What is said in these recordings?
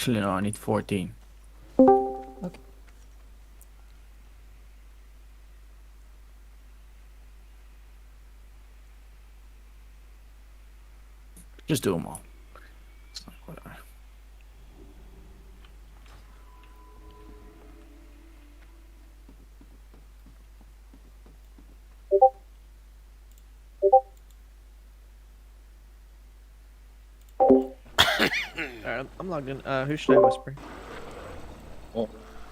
Actually, no, I need 14. Okay. Just do them all. It's like whatever. Alright, I'm logged in. Who should I whisper?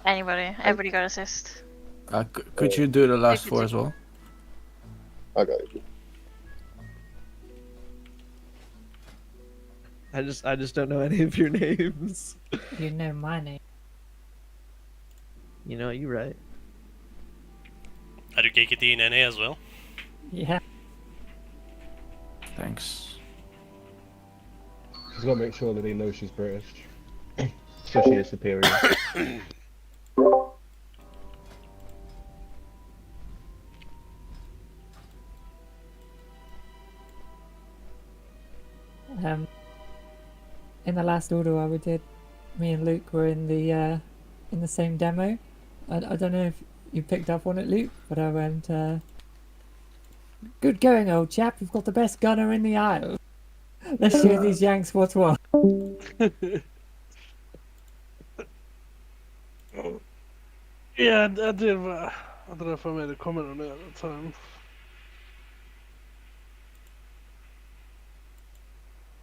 Anybody. Everybody got assist. Could you do the last Maybe 4 two. as well? I got it. I just don't know any of your names. You know my name. You know, you're right. Are you KKT in NA as well? Yeah. Thanks. She's got to make sure that they know she's British. So she is superior. In the last order we did, me and Luke were in the same demo. I don't know if you picked up on it, Luke, but I went, good going, old chap. You've got the best gunner in the aisle. Let's show these Yanks what's what. Yeah, I did. I don't know if I made a comment on it at the time.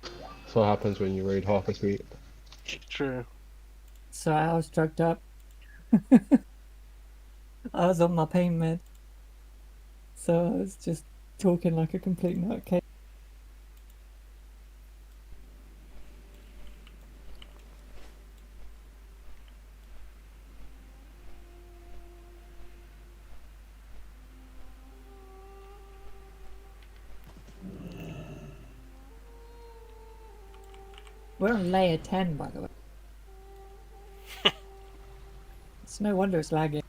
That's what happens when you raid half a suite. True. So I was drugged up. I was on my pain med. So I was just talking like a complete nutcase. We're on layer 10, by the way. It's no wonder it's lagging.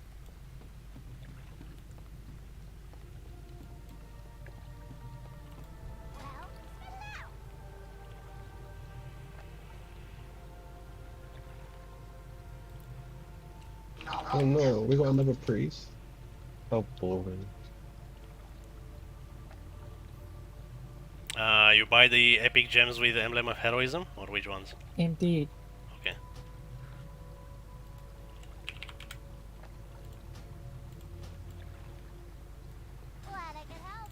Oh no, we got another priest. How boring. You buy the epic gems with the emblem of heroism, or which ones? Indeed. Okay. Glad I could help.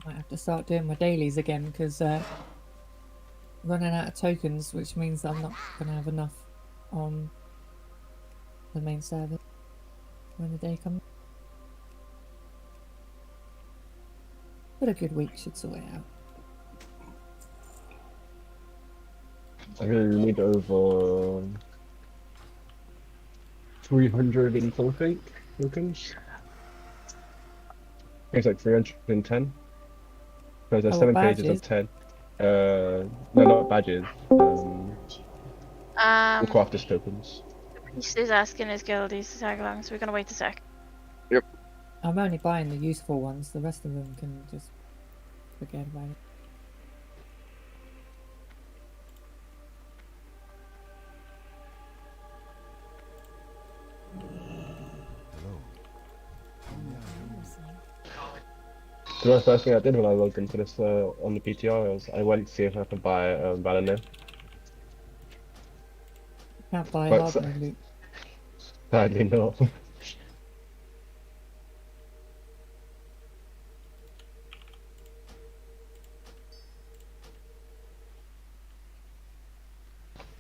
I might have to start doing my dailies again because running out of tokens, which means I'm not going to have enough on the main server when the day comes. But a good week should sort it out. I really need over 300 and something tokens. It's like 310. Because there's Oh, 7 pages badges? of 10. No, not badges. Crafters tokens. Priest is asking his guildies to tag along, so we're gonna wait a sec. I'm only buying the useful ones, the rest of them can just forget about it. The first thing I did when I logged into this on the PTR was I went to see if I could buy Valor. Can't buy But hard mode loot. Sadly not.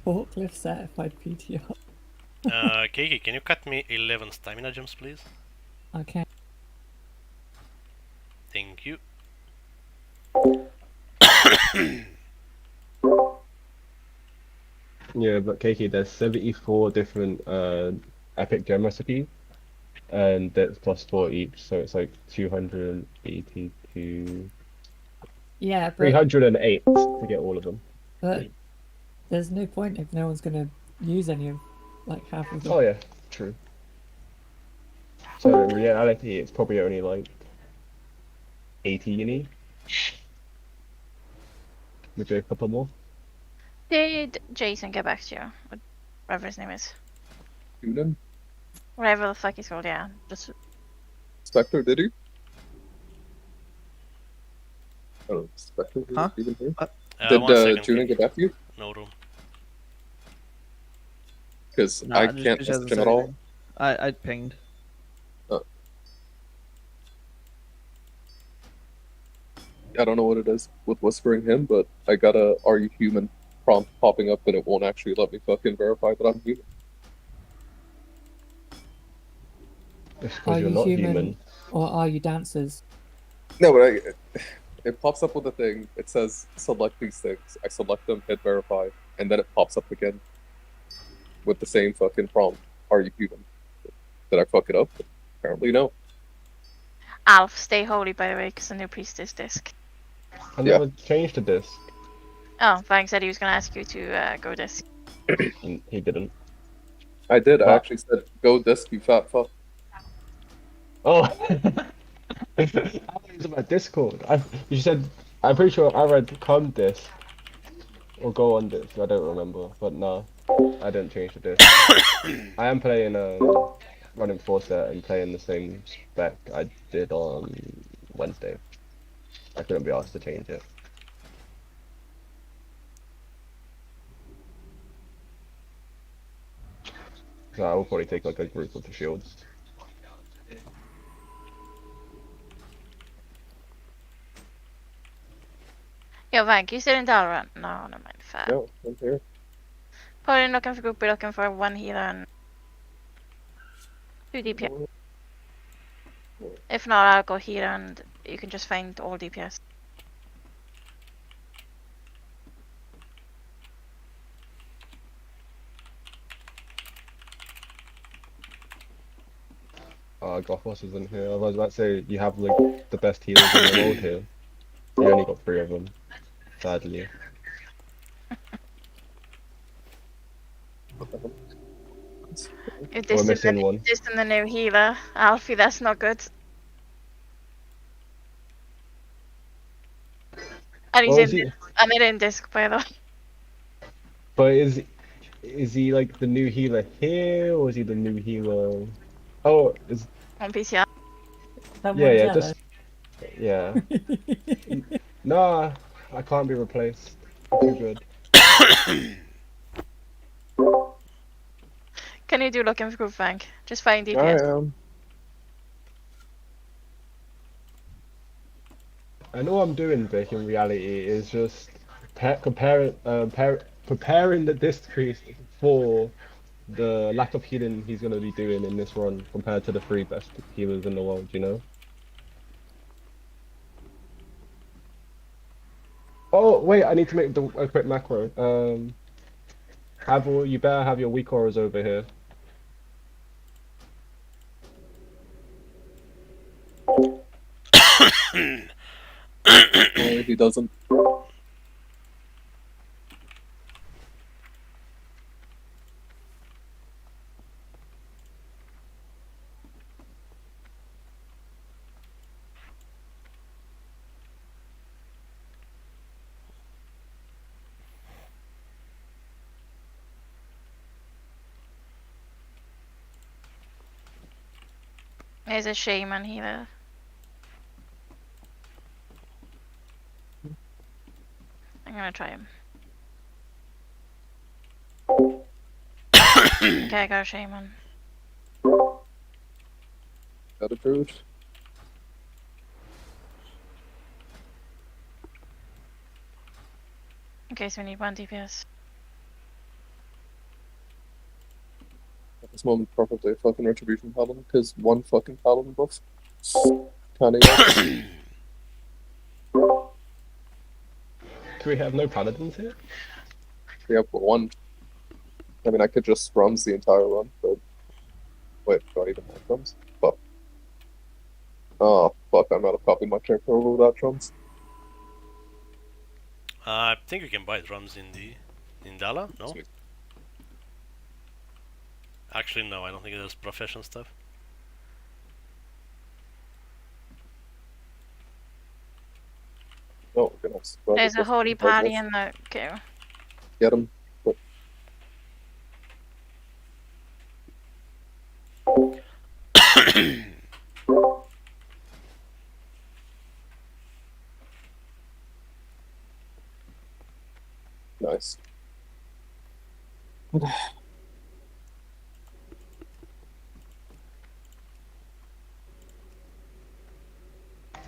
Forklift certified PTR. KK, can you cut me 11 stamina gems, please? Okay. Thank you. Yeah, but Keiki, there's 74 different epic gem recipes, and that's plus 4 each, so it's like 280 to Yeah, but 308 to get all of them. there's no point if no one's gonna use any of like half of them. Oh yeah, true. So in reality, it's probably only like 80 you need. Maybe a couple more. Did Jason get back to you? Whatever his name is. Human? Whatever the fuck he's called, yeah. Just Spectre, did he? I don't know, Spectre, Huh? even here? One Did second, Julian Kiki. get back to you? No room. Because Nah, I just- can't just message hasn't him said at all. anything. I pinged. I don't know what it is with whispering him, but I got a "Are you human?" prompt popping up, and it won't actually let me fucking verify that I'm human. It's Are because you're you not human, human. or are you dancers? No, but it pops up with a thing. It says select these things. I select them, hit verify, and then it pops up again with the same fucking prompt. Are you human? Did I fuck it up? Apparently no. Alf, stay holy by the way, because the new priest is disc. I Yeah. never changed to this. Oh, Vang said he was gonna ask you to go disc. And he didn't. I did. I But- actually said, "Go disc, you fat fuck." Oh! I thought it was about Discord. You said, I'm pretty sure I read come this or go on this. I don't remember, but no, I didn't change to this. I am playing running 4-set and playing the same spec I did on Wednesday. I couldn't be asked to change it. So I will probably take like a group of the shields. Yo, Vang, you still in Dalrun? No, never mind. Fair. No, I'm here. Probably looking for group, be looking for 1 healer and 2 DPS. If not, I'll go healer and you can just find all DPS. Gothos isn't here. I was about to say you have like the best healers in the world here. You only got 3 of them, sadly. If We're this is missing one. this and the new healer, Alfie, that's not good. And he's Well, in disc. And they're in disc, by the way. But is he like the new healer here, or is he the new healer? Oh, is On PTR. That yeah, one's yeah, yellow. just yeah. Nah, I can't be replaced. I'm too good. Can you do looking for group, Vang? Just find I DPS. am. And all I'm doing, Vic, in reality, is just preparing the disc priest for the lack of healing he's going to be doing in this run compared to the 3 best healers in the world, you know? Oh, wait, I need to make a quick macro. You better have your weak auras over here. Well, he doesn't. There's a shaman healer. I'm gonna try him. Okay, I got a shaman. Got approved. Okay, so we need 1 DPS. At this moment, probably a fucking retribution paladin, because 1 fucking paladin buff. Kinda. Do we have no paladins here? We have 1. I mean, I could just scrums the entire run, but wait, do I even have scrums? But Oh, fuck, I'm out of copy my character over without drums. I think you can buy drums in Dala. No, Sweet. actually no. I don't think there's profession stuff. Oh, goodness. Well, There's a just- holy party in the queue. Get him. Nice.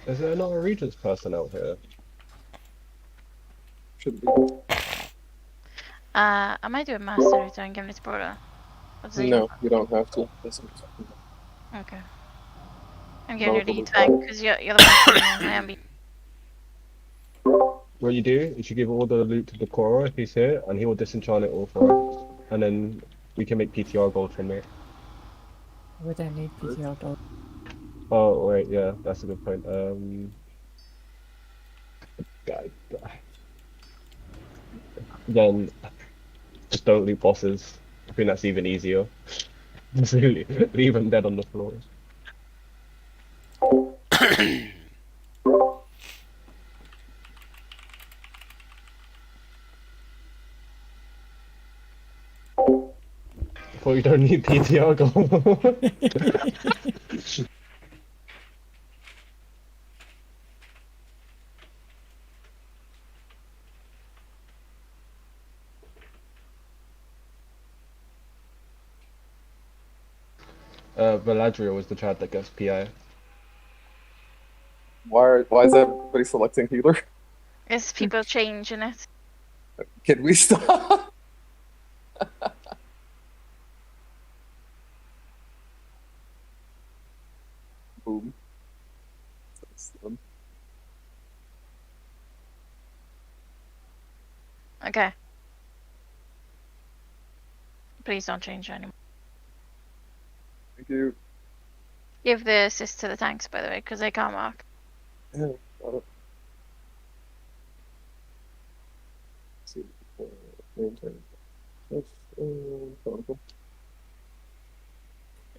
Is there not a Regent's person out here? Shouldn't be. I might do a master return, give it to Broda. What's the No, you don't have to. That's what I'm talking about. Okay. I'm giving you Multiple the tank because you're the one who I am. What you do is you give all the loot to the Korra if he's here, and he will disenchant it all for us. And then we can make PTR gold from it. We don't need PTR gold. Oh, wait, yeah, that's a good point. Again, just don't loot bosses. I think that's even easier. Just leave them dead on the floor. Well, you don't need PTR gold. Valadria was the chat that gets PI. Why is everybody selecting healer? It's people changing it. Can we stop? Boom. Okay. Please don't change anymore. Thank you. Give the assist to the tanks, by the way, because they can't mark. Yeah, got it. Let's see. Maintain. Yes, cool.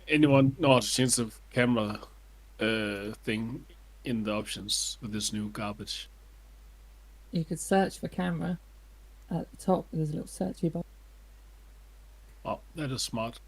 Anyone know how to change the camera thing in the options with this new garbage? You could search for camera. At the top, there's a little searchy box. Oh, that is smart.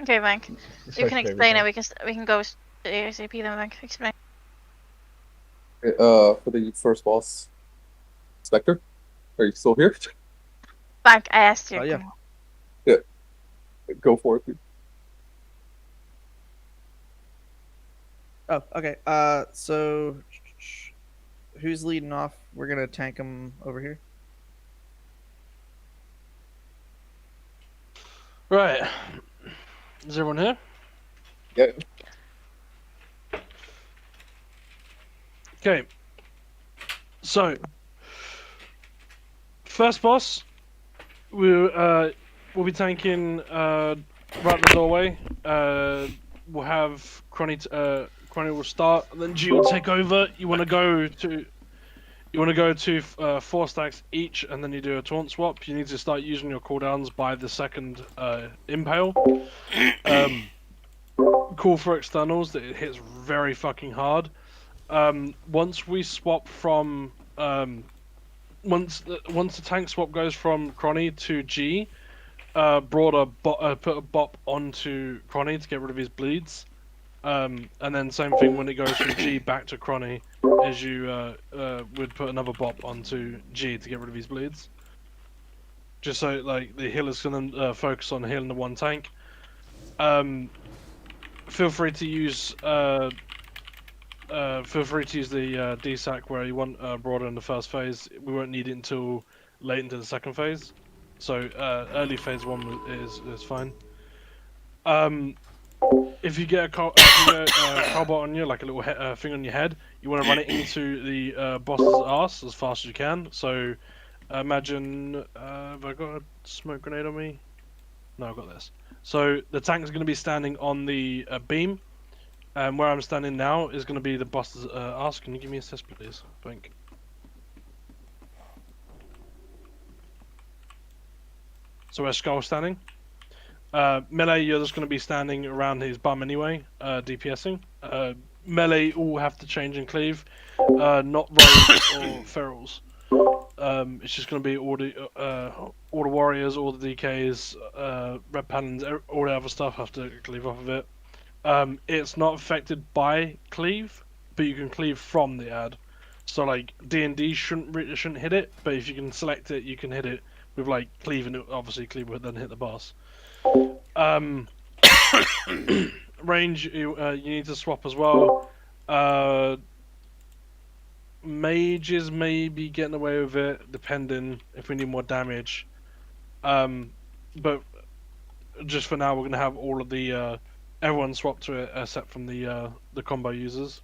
Okay, Vank. It's You my can favorite explain it. part. We can go ASAP then, Vank. Explain. Okay, for the first boss, Spectre, are you still here? Vank, I asked you. Oh, yeah. come on. Go for it, dude. Oh, okay. So who's leading off? We're gonna tank him over here. Right. Is everyone here? Yeah. Okay. So, first boss, we'll be tanking right in the doorway. We'll have Cronny. Cronny will start, and then G will take over. You want to go to 4 stacks each, and then you do a taunt swap. You need to start using your cooldowns by the second impale. Cool for externals that it hits very fucking hard. Once we swap from once the tank swap goes from Cronny to G, Broader put a bop onto Cronny to get rid of his bleeds. And then same thing when it goes from G back to Cronny, as you would put another bop onto G to get rid of his bleeds. Just so like the healers can focus on healing the one tank. Feel free to use the DSAC where you want Broader in the first phase. We won't need it until late into the second phase. So early phase 1 is fine. if you get a cobalt on you, like a little thing on your head, you want to run it into the boss's ass as fast as you can. So imagine, have I got a smoke grenade on me? No, I've got this. So the tank is going to be standing on the beam, and where I'm standing now is going to be the boss's ass. Can you give me a assist, please? Thank. So where's Skull standing? Melee, you're just going to be standing around his bum anyway, DPSing. Melee all have to change and cleave, not rogues or ferals. It's just going to be all the warriors, all the DKs, red paladins, all the other stuff have to cleave off of it. It's not affected by cleave, but you can cleave from the ad. So like D&D shouldn't hit it, but if you can select it, you can hit it with like cleave, and obviously cleave would then hit the boss. Range, you need to swap as well. Mages may be getting away with it, depending if we need more damage. But just for now, we're gonna have all of the everyone swap to it except from the combo users.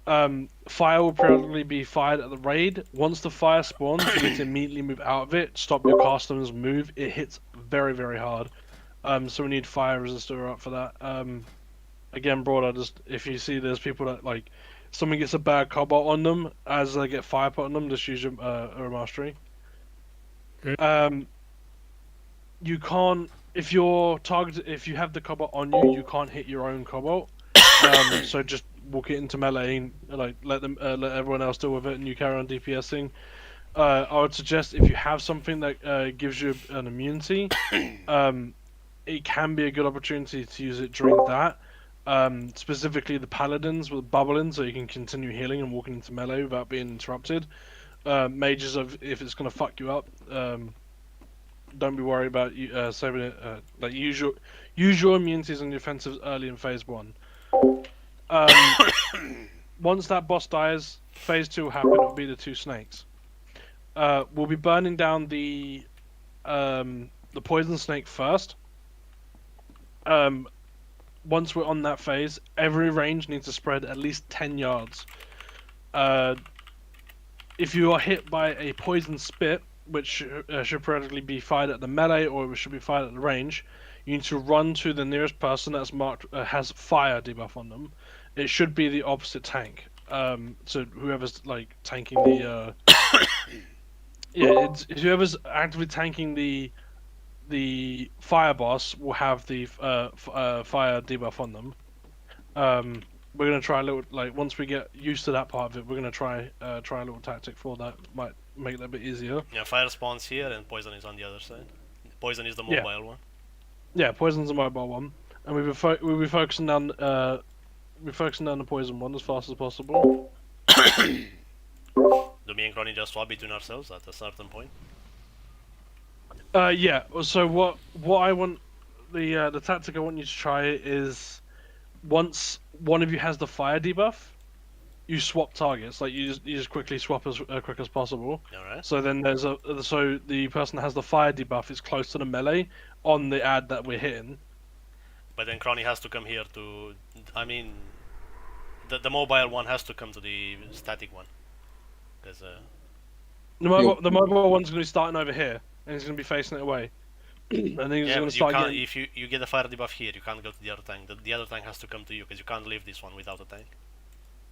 Fire will periodically be fired at the raid. Once the fire spawns, you need to immediately move out of it. Stop your casters move. It hits very, very hard. So we need fire resistor up for that. Again, broader, just if you see there's people that like someone gets a bad cobalt on them as they get fire put on them, just use your mastery. Okay. You can't if you're targeted if you have the cobalt on you, you can't hit your own cobalt. So just walk it into melee and like let everyone else deal with it, and you carry on DPSing. I would suggest if you have something that gives you an immunity, it can be a good opportunity to use it during that. Specifically the paladins with bubbling, so you can continue healing and walking into melee without being interrupted. Mages, if it's going to fuck you up, don't be worried about saving it. Like use your immunities and defensives early in phase 1. Once that boss dies, phase 2 will happen. It'll be the 2 snakes. We'll be burning down the poison snake first. Once we're on that phase, every range needs to spread at least 10 yards. If you are hit by a poison spit, which should periodically be fired at the melee or it should be fired at the range, you need to run to the nearest person that's marked has fire debuff on them. It should be the opposite tank. So whoever's like tanking the it's whoever's actively tanking the fire boss will have the fire debuff on them. We're gonna try a little once we get used to that part of it, we're gonna try a little tactic for that. Might make that a bit easier. Yeah, fire spawns here and poison is on the other side. Poison is the mobile one. Yeah, poison's the mobile one, and we'll be focusing down the poison one as fast as possible. Do me and Crony just swap between ourselves at a certain point? Yeah. So what I want the tactic I want you to try is once one of you has the fire debuff, you swap targets. Like you just quickly swap as quick as possible. Alright. So then so the person that has the fire debuff is close to the melee on the ad that we're hitting. But then Crony has to come here to. I mean, the mobile one has to come to the static one. There's a. The mobile one's going to be starting over here, and he's going to be facing it away. And then he's Yeah, going but to you start can't. getting... If you get a fire debuff here, you can't go to the other tank. The other tank has to come to you because you can't leave this one without a tank.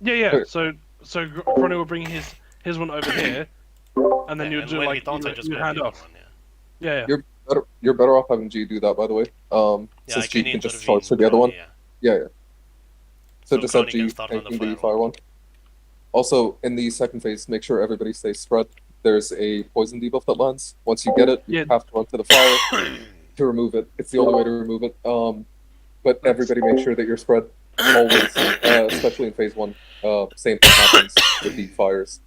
Yeah. So Crony will bring his one over here, and then you'll do when like he taunts, I just you grab hand the off. other one, yeah. Yeah. You're better off having G do that, by the way. Yeah, Since I G can can just intervene, charge to the other one. yeah. Yeah. So just have Crony can G start on the tanking the fire fire one. Also, in the second phase, make sure everybody stays spread. There's a poison debuff that lands. Once you get it, you have to run to the fire to remove it. It's the only way to remove it. But everybody make sure that you're spread always, especially in phase 1. Same thing happens with the fires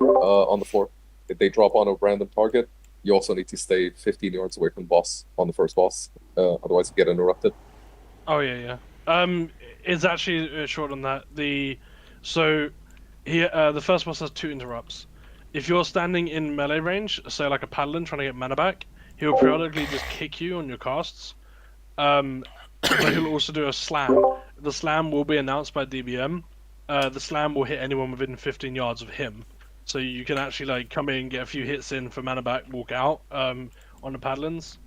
on the floor. If they drop on a random target, you also need to stay 15 yards away from the boss on the first boss. Otherwise, you get interrupted. Oh yeah. It's actually short on that. The first boss has 2 interrupts. If you're standing in melee range, say like a paladin trying to get mana back, he'll periodically just kick you on your casts. but he'll also do a slam. The slam will be announced by DBM. The slam will hit anyone within 15 yards of him. So you can actually like come in, get a few hits in for mana back, walk out on the paddlings.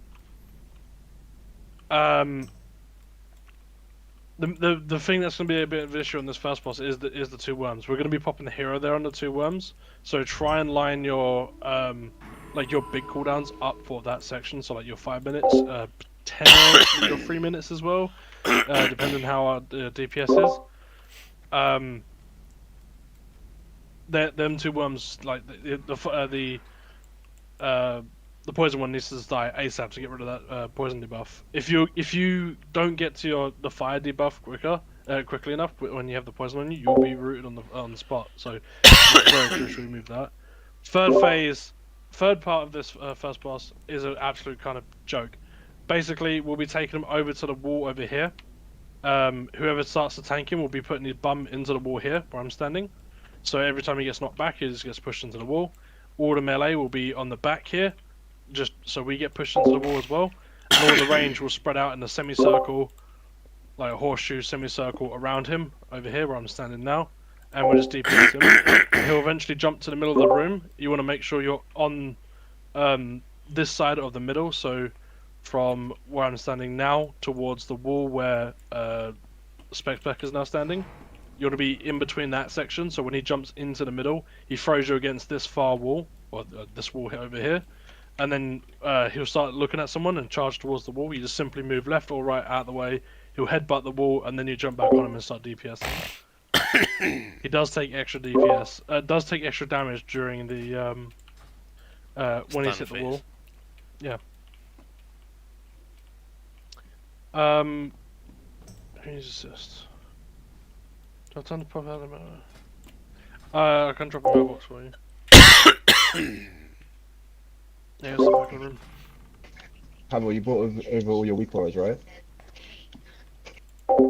The thing that's going to be a bit of an issue on this first boss is the 2 worms. We're going to be popping the hero there on the 2 worms. So try and line your like your big cooldowns up for that section. So like your 5 minutes, 10 or 3 minutes as well, depending how our DPS is. Them 2 worms, like the poison one needs to die ASAP to get rid of that poison debuff. If you don't get to the fire debuff quickly enough when you have the poison on you, you'll be rooted on the spot. So it's very crucial to remove that. Third part of this first boss is an absolute kind of joke. Basically, we'll be taking him over to the wall over here. Whoever starts to tank him will be putting his bum into the wall here where I'm standing. So every time he gets knocked back, he just gets pushed into the wall. All the melee will be on the back here, just so we get pushed into the wall as well. And all the range will spread out in a semicircle, like a horseshoe semicircle around him, over here where I'm standing now. And we'll just DPS him. And he'll eventually jump to the middle of the room. You want to make sure you're on this side of the middle, so from where I'm standing now towards the wall where Spec is now standing. You want to be in between that section, so when he jumps into the middle, he throws you against this far wall, or this wall over here, and then he'll start looking at someone and charge towards the wall. You just simply move left or right out of the way, he'll headbutt the wall, and then you jump back on him and start DPSing. He does take extra DPS, does take extra damage during the, when he's hit the wall. Yeah. Who's assist? Do I turn the pop out of the matter? I can drop a mailbox for you. Yeah, it's the back of the room. Hamill, you brought over all your weak points, right?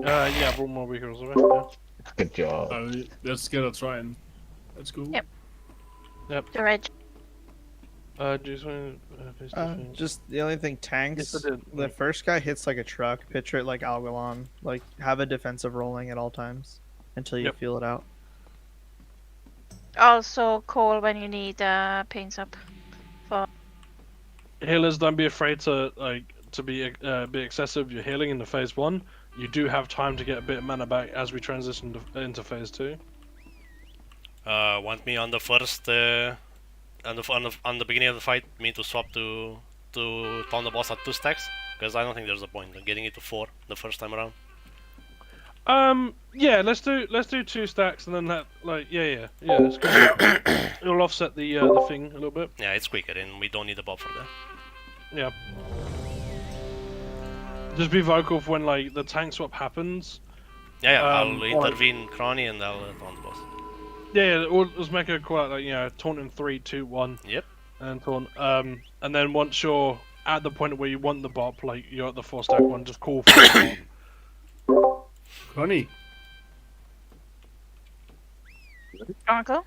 Yeah, I brought more weakers away. Yeah. Good job. Let's get a try and let's go. Yep. Yep. The reg. Just the only thing, tanks. Yes, I did. The first guy hits like a truck. Picture it like Algalon. Like have a defensive rolling at all times until you feel it out. Also call when you need paints up. Healers, don't be afraid to be excessive. You're healing in the phase 1. You do have time to get a bit of mana back as we transition into phase 2. Want me on the first on the beginning of the fight, me to swap to taunt the boss at 2 stacks? Because I don't think there's a point in getting it to 4 the first time around. Yeah, let's do 2 stacks and then that yeah, it's good. It'll offset the thing a little bit. Yeah, it's quicker and we don't need a buff for that. Yeah. Just be vocal for when like the tank swap happens. Yeah, I'll intervene Crony and I'll taunt the boss. Yeah, let's make a call out, like, taunt in 3, 2, 1. Yep. And taunt. And then once you're at the point where you want the bop, like you're at the 4 stack one, just call for the bop. Connie. Uncle?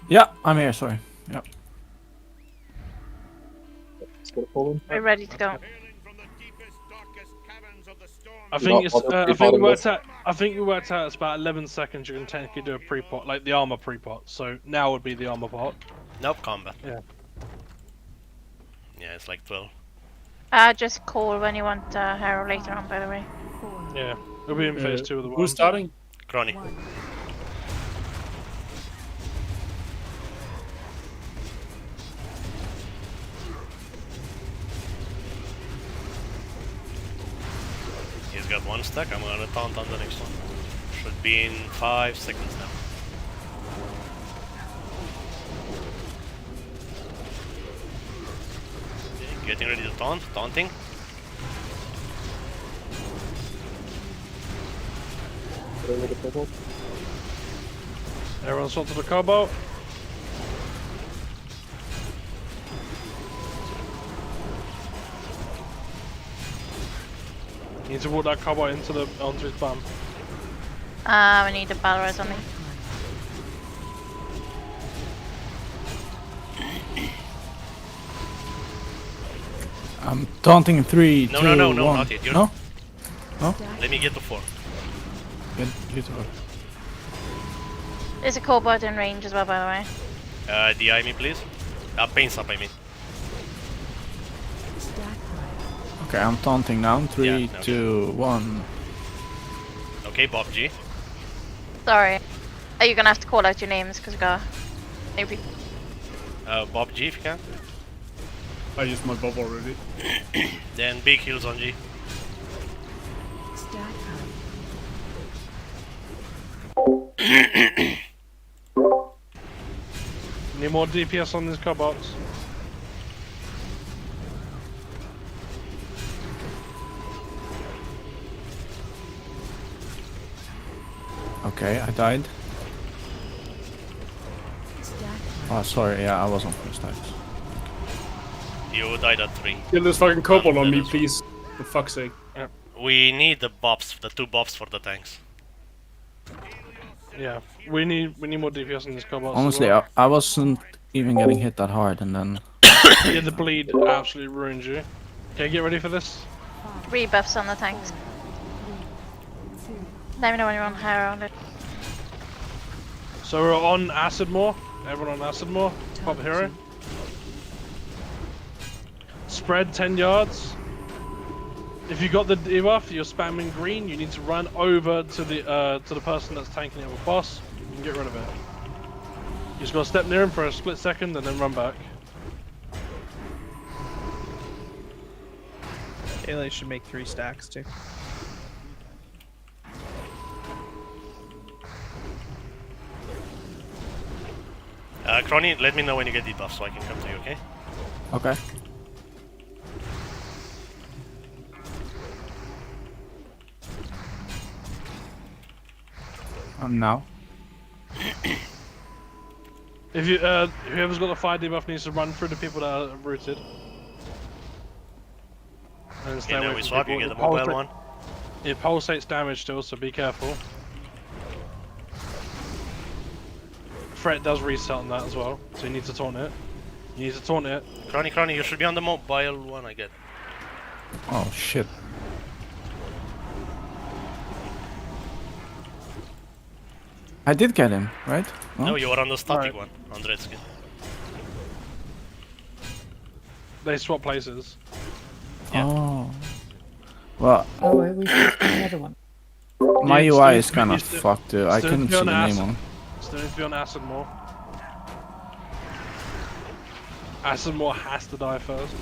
Yeah, I'm here, sorry. Yep. Let's go to Poland. We're ready to go. I think it's. Not- I think we worked out. It's about 11 seconds. You can technically do a pre-pot, like the armor pre-pot. So now would be the armor pot. Nope, combat. Yeah. Yeah, it's like 12. Just call when you want Harrow later on, by the way. Yeah, it'll be in phase 2 of the Who's world. starting? Crony. He's got 1 stack, I'm gonna taunt on the next one. Should be in 5 seconds now. Okay, getting ready to taunt, taunting. Everyone's onto the cobalt. You need to walk that cobalt onto his bum. We need a battle or something. I'm taunting in 3, No, 2, no, 1. not yet. You're... No? Let me get to 4. Get to There's a cobalt in range as well, by the way. DI me, please. Paints up, I mean. Okay, I'm taunting now. 3, Yeah, okay. 2, 1. Okay, Bob G. Sorry. Are you gonna have to call out your names because we got new people? Bob G if you can. I used my bob already. Then big heals on G. Need more DPS on these cobots. Okay, I died. Oh, sorry, yeah, I was on first types. You died at 3. Kill this fucking kobold on that me, is- please. For fuck's sake. We need the bobs, the 2 bobs for the tanks. Yeah, we need more DPS on these cobots. Honestly, as well. I wasn't even getting hit that hard, and then Yeah, the bleed absolutely ruined you. Okay, get ready for this. Rebuffs on the tanks. Let me know when you're on hair on it. So we're on acid more. Everyone on acid more. Pop a hero. Spread 10 yards. If you got the debuff, you're spamming green. You need to run over to the person that's tanking it with boss and get rid of it. You just gotta step near him for a split second and then run back. Kaylee should make 3 stacks too. Crony, let me know when you get debuff so I can come to you, okay? okay. Now. If you whoever's got the fire debuff needs to run through the people that are rooted. And stay Okay, now away we from swap, you people. get the mobile one. It pulsates damage still, so be careful. Threat does reset on that as well, so you need to taunt it. You need to taunt it. Crony, you should be on the mobile one, I get. Oh shit. I did get him, right? No, you were on the static Alright. one, on Redskin. They swap places. Yeah. Oh. Well, Oh, we switched to the other one. my Yeah, UI still- is kind you of still- fucked too. I still couldn't be see on the name acid. on. Still needs to be on acid more. Acid more has to die first.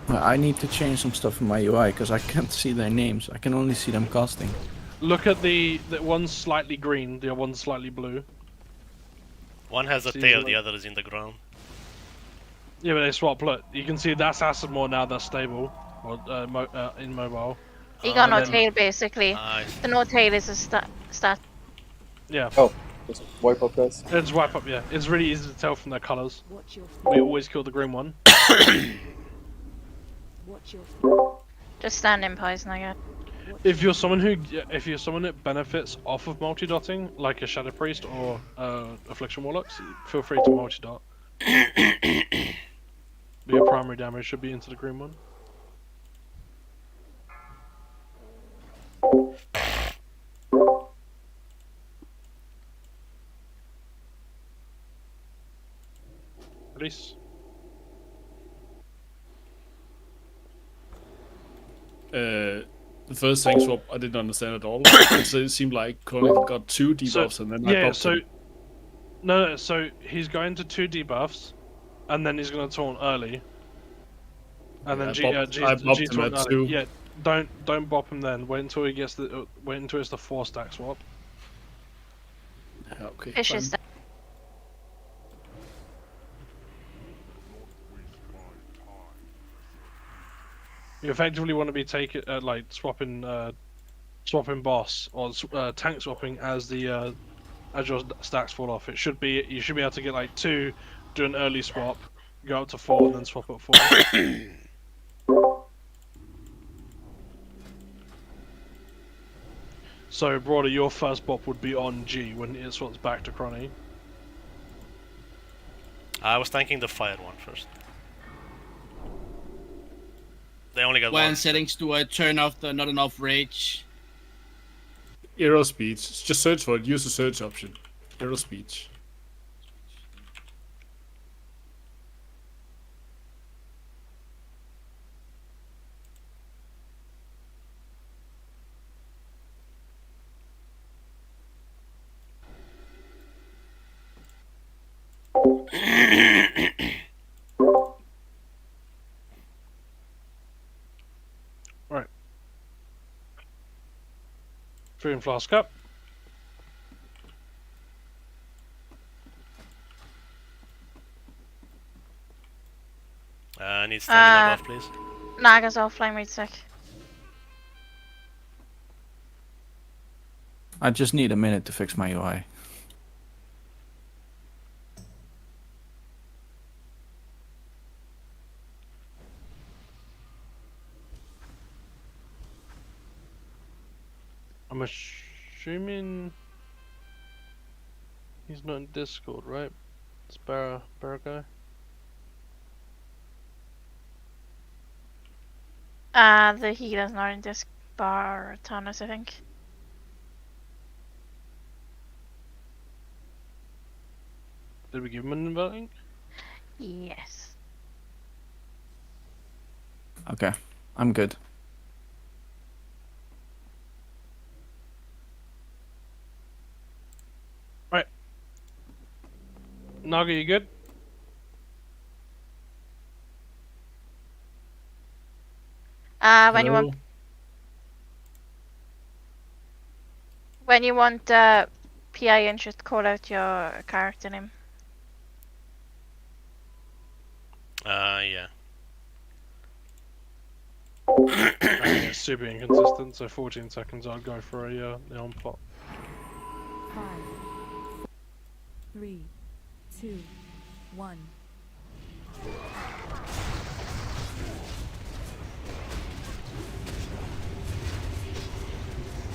I need to change some stuff in my UI because I can't see their names. I can only see them casting. Look at the one's slightly green, the other one's slightly blue. One has a See, tail, like- the other is in the ground. Yeah, but they swap. Look, you can see that's acid more now. That's stable, or in mobile. You got no then- tail basically. Nice. The no tail is a stat. Yeah, Oh, just wipe up guys. it's wipe up. Yeah, it's really easy to tell from their colors. We always kill the green one. Just stand in poison, I guess. If you're someone that benefits off of multi-dotting, like a Shadow Priest or Affliction Warlocks, feel free to multi-dot. But your primary damage should be into the green one. Release. The first tank swap I didn't understand at all. It seemed like Chronicle got 2 debuffs and then I yeah, popped so him. no, so he's going to 2 debuffs, and then he's going to taunt early. And then Yeah, I bopped him taunt at early. 2. Yeah, don't bop him then. Wait until he gets the wait until it's the 4 stack swap. Yeah, okay, Fish fine. is You effectively want to be taking like swapping boss or tank swapping as the as your stacks fall off. It should be you should be able to get like 2, do an early swap, go up to 4, and then swap at 4. So, Broader, your first bop would be on G when it swaps back to Chrony. I was tanking the fire one first. They only got when one. settings to turn off the not enough rage. Hero speech. Just search for it. Use the search option. Hero speech. Right. Dream flask up. I need stamina buff, please. Naga's offline, wait a sec. I just need a minute to fix my UI. I'm assuming he's not in Discord, right? It's Barra guy. The healer's not in this bar, Thomas, I think. Did we give him an invite? Yes. Okay, I'm good. Right. Naga, you good? When you want PI, just call out your character name. Yeah. It's super inconsistent, so 14 seconds I'd go for a the on plot. 5, 3, 2, 1.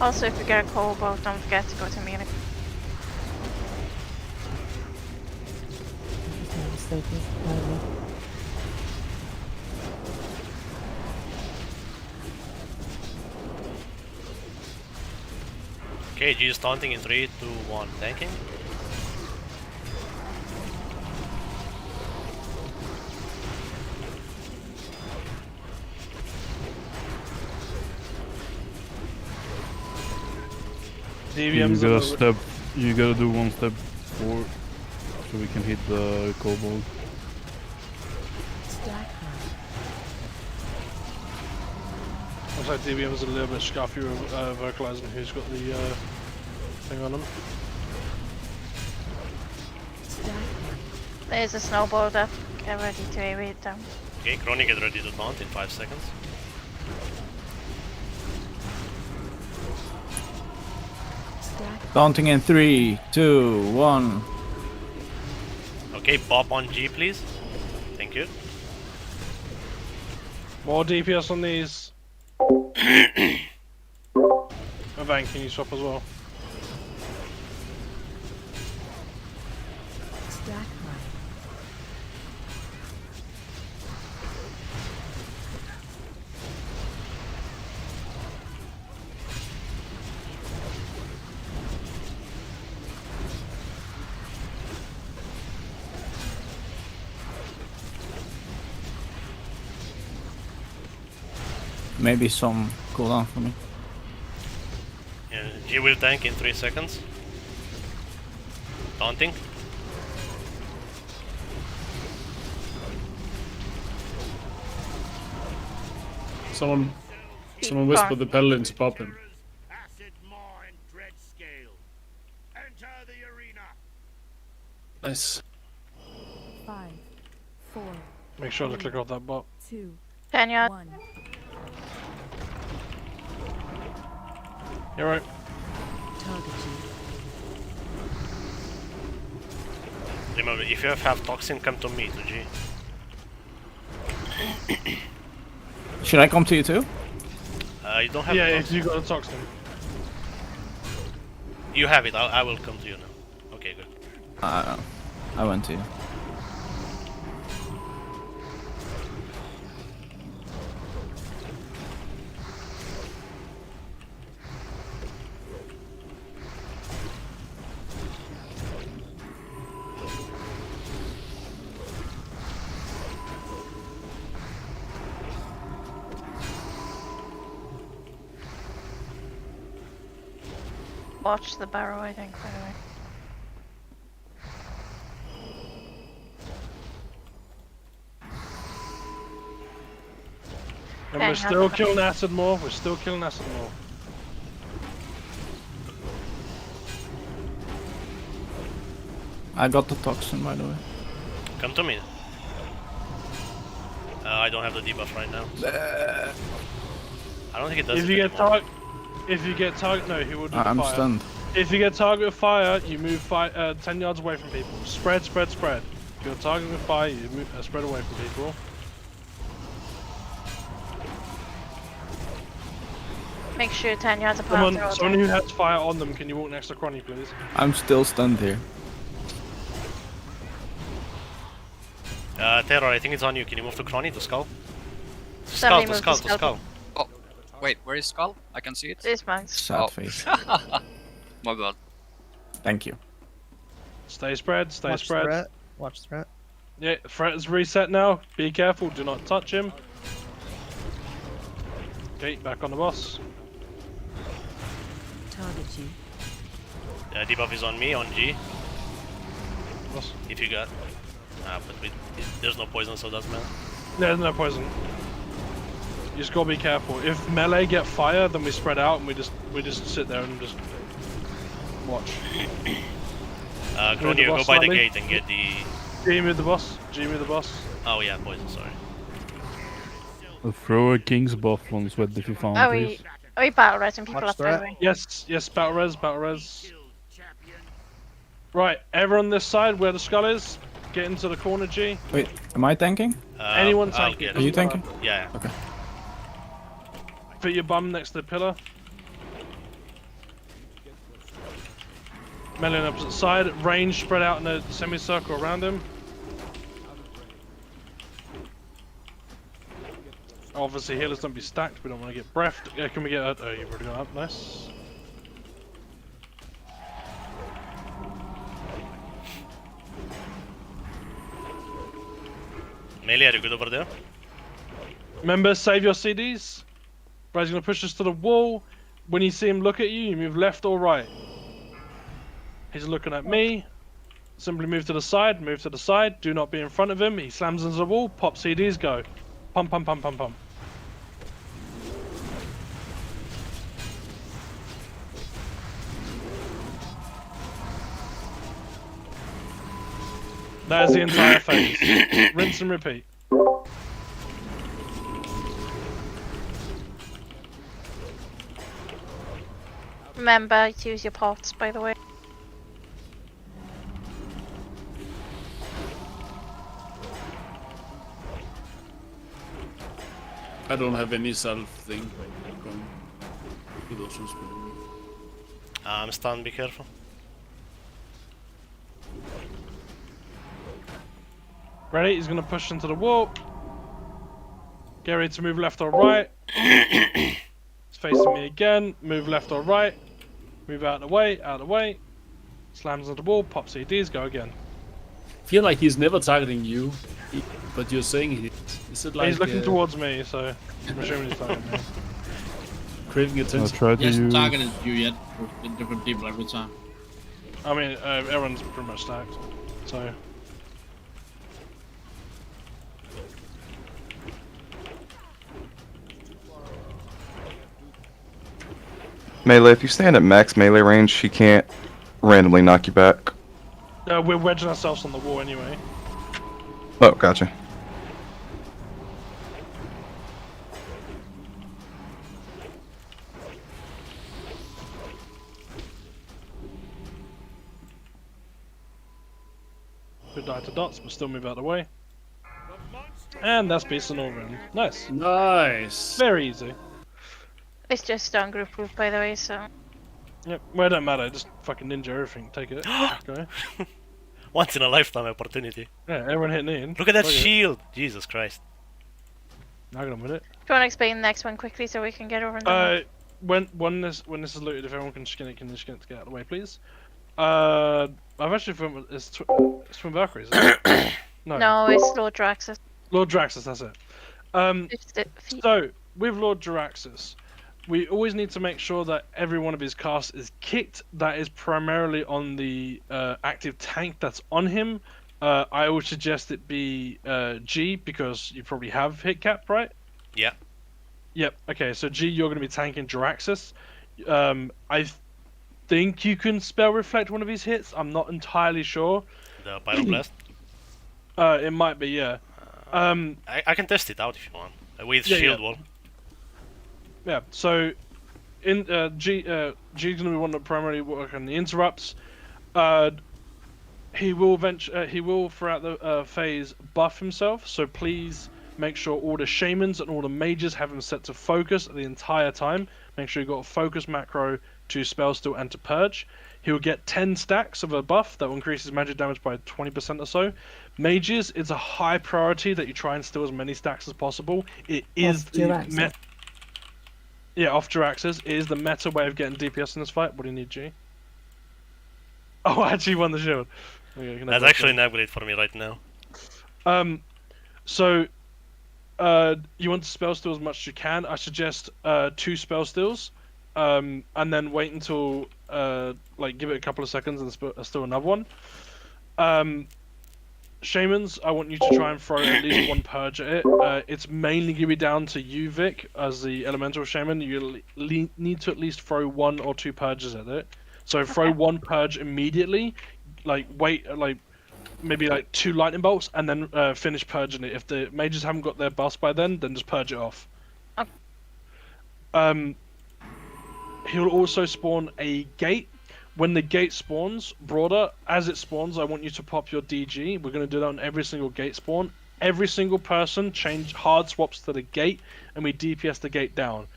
Also, if you get a kobold, don't forget to go to Munich. Okay, G taunting in 3, 2, 1. Tanking. DVM's you gotta do one step forward so we can hit the kobold. Looks like DVM's a little bit scuffy with vocalizing who's got the thing on him. There's a snowball up. Get ready to AoE it down. Okay, Crony, get ready to taunt in 5 seconds. Daunting in 3, 2, 1. Okay, pop on G, please. Thank you. More DPS on these. Van, can you swap as well? Maybe some cooldown for me. Yeah, G will tank in 3 seconds. Taunting. Someone whisper the paladin to pop him. Nice. 5, 4. Make sure to click off that bot. 2, 10 yard. 1. You're right. Target Remember, if you have toxin, come to me, to G. Should I come to you too? You don't have Yeah, it. if you got a toxin. You have it, I will come to you now. Okay, good. I went to you. Watch the barrow, I think, by the way. And we're still killing acid more. We're still killing acid more. I got the toxin, by the way. Come to me. I don't have the debuff right now. So. I don't think it does. If you get target, no, he will do the I'm fire. stunned. If you get target with fire, you move 10 yards away from people. Spread, spread, spread. If you're targeted with fire, you move, spread away from people. Make sure 10 yards apart. Someone who has fire on them, can you walk next to Cronny, please? I'm still stunned here. Terror, I think it's on you. Can you move to Cronny, to Skull? Somebody To move Skull, to to Skull. Skull. Oh, wait, where is Skull? I can see it. This man's. Sad face. My god. Thank you. Stay spread, stay Watch spread. threat. Watch threat. Yeah, threat is reset now. Be careful, do not touch him. Okay, back on the boss. Target G. Debuff is on me, on G. Boss. If you got. But there's no poison, so it doesn't matter. There's no poison. You just gotta be careful. If melee get fire, then we spread out and we just sit there and just watch. Cronny, go by the gate and get the... G move the boss. G move the boss. Oh yeah, poison, sorry. I'll throw a king's buff on Sweat if you found Are please. we battle resing people up threat. by the way? Yes, yes, battle res, battle res. Right, everyone this side where the skull is, get into the corner, G. Wait, am I tanking? Anyone I'll tanking. get it. Are you tanking? Yeah. Okay. Put your bum next to the pillar. Melee on the opposite side, range spread out in a semicircle around him. Obviously healers don't be stacked, we don't want to get breathed. Yeah, can we get oh, you've already got up, nice. Melee, are you good over there? Remember, save your CDs. Brad's gonna push us to the wall. When you see him look at you, you move left or right. He's looking at me. Simply move to the side, move to the side. Do not be in front of him. He slams into the wall, pop CDs, go. Pump, pump, pump, pump, pump. That is the entire phase. Rinse and repeat. Remember to use your pots, by the way. I don't have any self thing going to those ones. I'm stunned, be careful. Ready? He's gonna push into the wall. Get ready to move left or right. He's facing me again. Move left or right. Move out of the way, out of the way. Slams into the wall, pop CDs, go again. I feel like he's never targeting you, but you're saying he is. It like He's looking towards me, so I'm assuming he's targeting me. craving I'll attention? try to He hasn't use... targeted you yet with different people every time. I mean, everyone's pretty much stacked, so. Melee, if you stand at max melee range, he can't randomly knock you back. We're wedging ourselves on the wall anyway. Oh, gotcha. We die to dots, but still move out of the way. And that's beast and all round. Nice. Nice. Very easy. It's just on group, by the way, so. Yep, well, it don't matter, just fucking ninja everything, take it. Okay. Once in a lifetime opportunity. Yeah, everyone hit Ian. Look at that Fuck it. shield! Jesus Christ. Now get on with it. Do you want to explain the next one quickly so we can get over and done? When this is looted, if everyone can just get it, to get out of the way, please. I've actually found it's Twin Valkyries. Isn't it? No, it's Lord Draxus. Lord Draxus, that's it. So with Lord Draxus, we always need to make sure that every one of his casts is kicked. That is primarily on the active tank that's on him. I would suggest it be G because you probably have hit cap, right? Yeah. Yep. Okay, so G, you're going to be tanking Jiraxis. I think you can spell reflect one of his hits. I'm not entirely sure. The Pyroblast? It might be, yeah. I can test it out if you want. With Yeah, shield yeah. wall. Yeah, so in G's going to be one to primarily work on the interrupts. He will throughout the phase buff himself, so please make sure all the shamans and all the mages have him set to focus the entire time. Make sure you got a focus macro to spell steal and to purge. He will get 10 stacks of a buff that will increase his magic damage by 20% or so. Mages, it's a high priority that you try and steal as many stacks as possible. It is Off the Jiraxis. off Jiraxis. It is the meta way of getting DPS in this fight. What do you need, G? Oh, I actually won the shield. Okay, can I That's block actually it? an upgrade for me right now. So you want to spell steal as much as you can. I suggest 2 spell steals, and then wait until like give it a couple of seconds and steal another one. Shamans, I want you to try and throw at least 1 purge at it. It's mainly going to be down to you, Vic, as the elemental shaman. You need to at least throw 1 or 2 purges at it. So throw 1 purge immediately, like wait, like maybe like 2 lightning bolts, and then finish purging it. If the mages haven't got their buffs by then just purge it off. Okay. He'll also spawn a gate. When the gate spawns, Broader, as it spawns, I want you to pop your DG. We're going to do that on every single gate spawn. Every single person change hard swaps to the gate, and we DPS the gate down.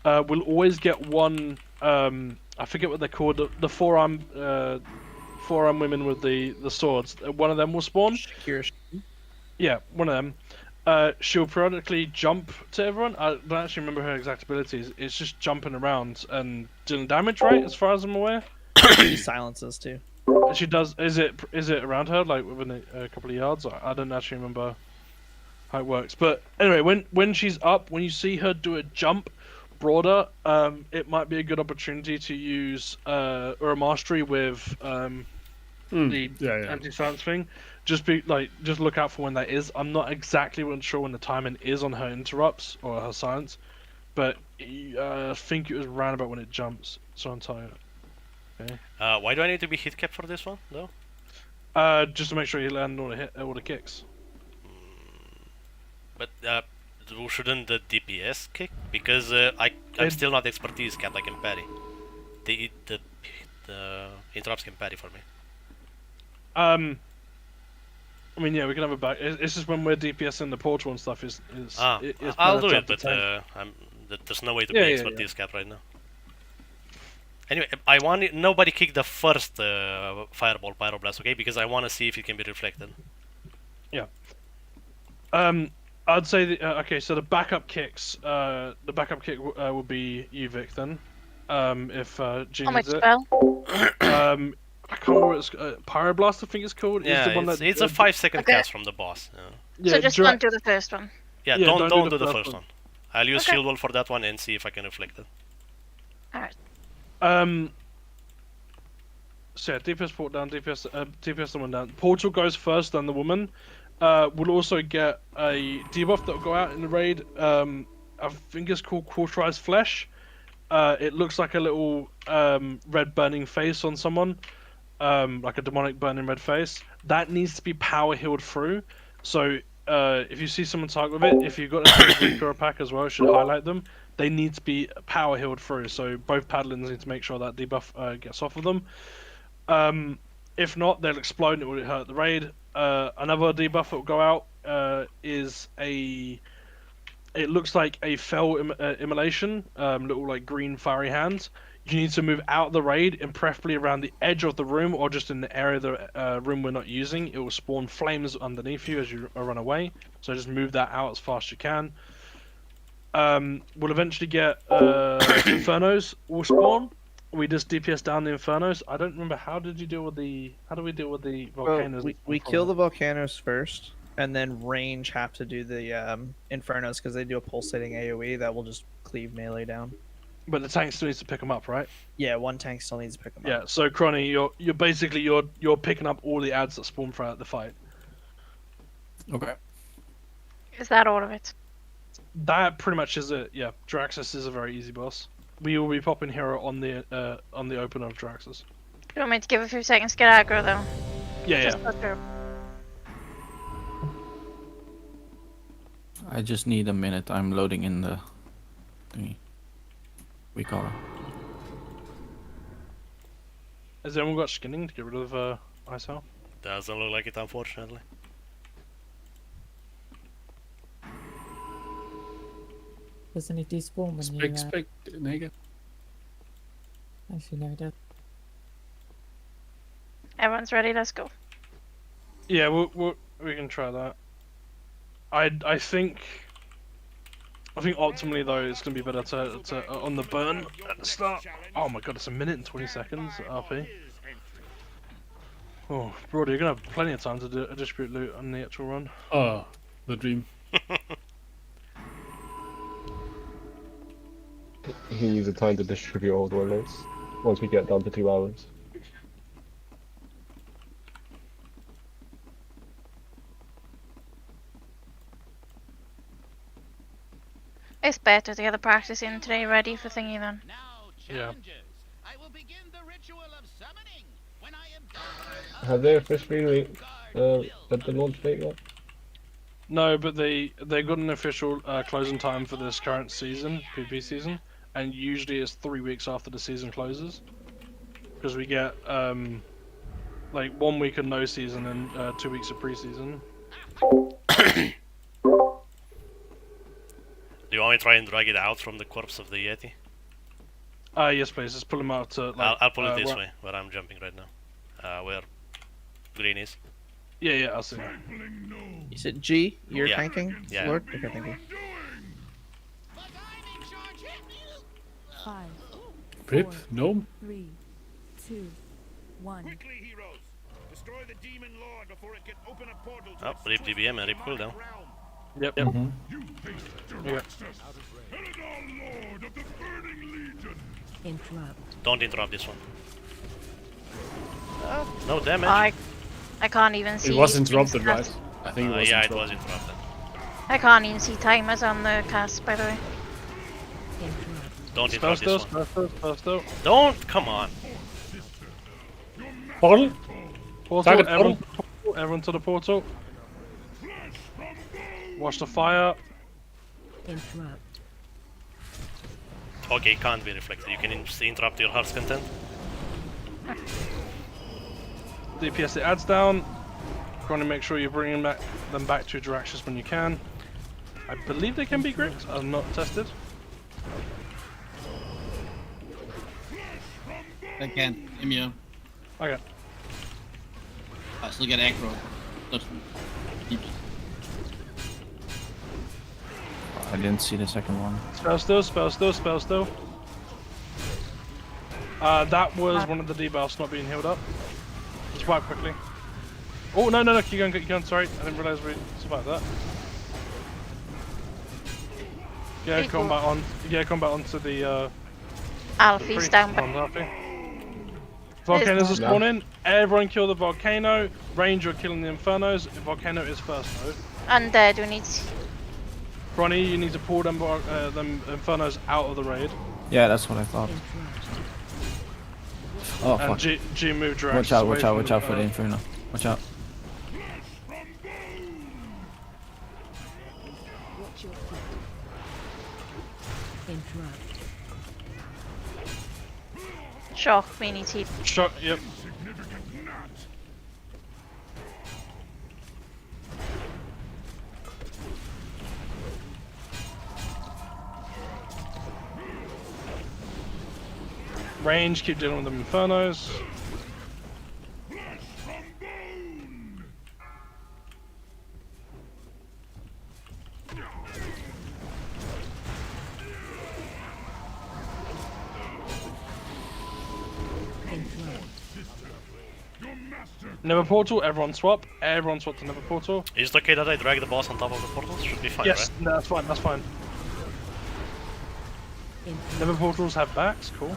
We'll always get 1, I forget what they're called, the forearm women with the swords. One of them will spawn. Yeah, one of them. She'll periodically jump to everyone. I don't actually remember her exact abilities. It's just jumping around and dealing damage, right? As far as I'm aware. She silences too. She does. Is it around her, like within a couple of yards? I don't actually remember how it works. But anyway, when she's up, when you see her do a jump, Broader, it might be a good opportunity to use Ura Mastery with the anti-silence thing. Just look out for when that is. I'm not exactly sure when the timing is on her interrupts or her silence, but I think it was round about when it jumps. So I'm tired. Okay. Why do I need to be hit cap for this one, though? Just to make sure you land all the kicks. But shouldn't the DPS kick? Because I'm still not expertise cap. I can parry. The interrupts can parry for me. I mean, yeah, we can have a back. It's just when we're DPS in the portal and stuff. I'll do it, but there's no way to be expertise cap right now. Anyway, I want nobody kick the first fireball pyroblast, okay? Because I want to see if it can be reflected. Yeah. I'd say okay. So the backup kicks. The backup kick will be Uvik then. If G How much needs it. spell? I can't remember what it's Pyroblast. I think it's called. Yeah, the one it's a 5-second cast from the boss. Yeah, So just don't do the first one. Yeah, don't do the first one. I'll use shield wall for that one and see if I can reflect it. Alright. So yeah, DPS port down, DPS the one down. Portal goes first, then the woman. We'll also get a debuff that will go out in the raid. I think it's called Cauterized Flesh. It looks like a little red burning face on someone, like a demonic burning red face. That needs to be power healed through. So if you see someone target with it, if you've got a Cura pack as well, it should highlight them. They need to be power healed through. So both paladins need to make sure that debuff gets off of them. If not, they'll explode and it will hurt the raid. Another debuff that will go out is it looks like a fell immolation, little like green fiery hands. You need to move out of the raid and preferably around the edge of the room or just in the area of the room we're not using. It will spawn flames underneath you as you run away. So just move that out as fast as you can. We'll eventually get Infernos will spawn. We just DPS down the Infernos. I don't remember how do we deal with the volcanoes? Well, we kill the volcanoes first, and then range have to do the Infernos because they do a pulsating AoE that will just cleave melee down. But the tank still needs to pick them up, right? Yeah, one tank still needs to pick them Yeah. up. So Cronny, you're basically you're picking up all the ads that spawn throughout the fight. Okay. Is that all of it? That pretty much is it. Yeah, Draxus is a very easy boss. We will be popping hero on the opener of Draxus. Do you want me to give a few seconds to get aggro though? Yeah, Just yeah. go through. I just need a minute. I'm loading in the thingy. We call it. Has anyone got skinning to get rid of ISO? Doesn't look like it, unfortunately. Doesn't it despawn when Spec, you... spec, naked. Actually, no, it doesn't. Everyone's ready, let's go. Yeah, we can try that. I think optimally though it's gonna be better to on the burn at the start. Oh my god, it's a minute and 20 seconds RP. Oh, Brody, you're gonna have plenty of time to do a distribute loot on the actual run. Oh, the dream. You can use the time to distribute all the warlords once we get down to 2 hours. It's better to get the practice in today, ready for thingy then. Yeah. Have they officially had the launch date yet? No, but they got an official closing time for this current season, PP season, and usually it's 3 weeks after the season closes, because we get like 1 week of no season and 2 weeks of preseason. Do you want me to try and drag it out from the corpse of the Yeti? Yes, please. Just pull them out to. Like, I'll pull it this way, where I'm jumping right now. Where green is. Yeah, yeah, I'll see. You said G? You're Yeah. tanking? Yeah. Lord? Okay, thank you. 5, Prip, 4, gnome. 3, 2, 1. Oh, rip DBM and rip cooldown. Yep. Mm-hmm. Yep. Interrupt. Don't interrupt this one. No damage. I can't even see. It was things interrupted, right? cast. I think it was Yeah, interrupted. it was interrupted. I can't even see timers on the cast, by the way. Don't interrupt this one. Spell. Don't, come on. Portal? Portal, Target everyone to the portal. Watch the fire. Interrupt. Okay, can't be reflected. You can interrupt your heart's content. DPS the ads down. Going to make sure you're bringing them back to Draxus when you can. I believe they can be gripped. I've not tested. I can. Immune. Okay. I still get aggro. Just deep. I didn't see the second one. Spell still. That was one of the debuffs not being healed up. Just wipe quickly. Oh, no, keep going, sorry. I didn't realise we survived that. Yeah, combat onto the, Alfie's down back. Alfie. Volcanoes are spawning. Everyone kill the volcano. Ranger killing the infernos. Volcano is first though. Undead, we need... Ronnie, you need to pull them infernos out of the raid. Yeah, that's what I thought. Oh And fuck. G move Drax. Watch out for the inferno. Watch out. Watch your feet. Interrupt. Shock, we need to... Shock, yep. Range, keep dealing with them infernos. Never portal, everyone swap. Everyone swap to never portal. Is it okay that I drag the boss on top of the portal? Should be fine, Yes, right? no, that's fine, that's fine. Never portals have backs, cool.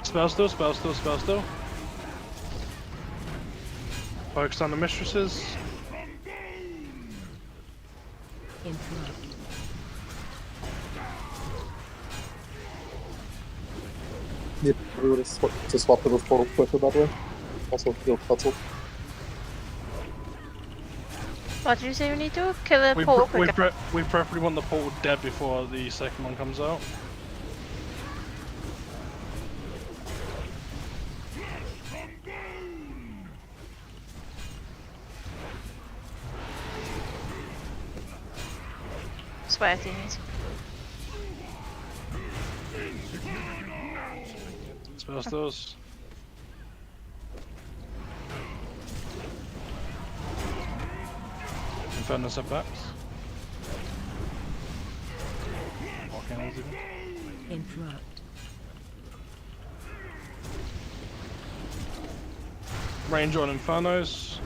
Spell still, spell still, spell still. Focus on the mistresses. Need everyone to swap to those portals quicker, by the way. Also, heal Tuttle. What did you say we need to? Kill the portal quicker? We preferably want the portal dead before the second one comes out. Sweaties. Spell those. Inferno setbacks. Volcanoes even. Interrupt. Range on Infernos.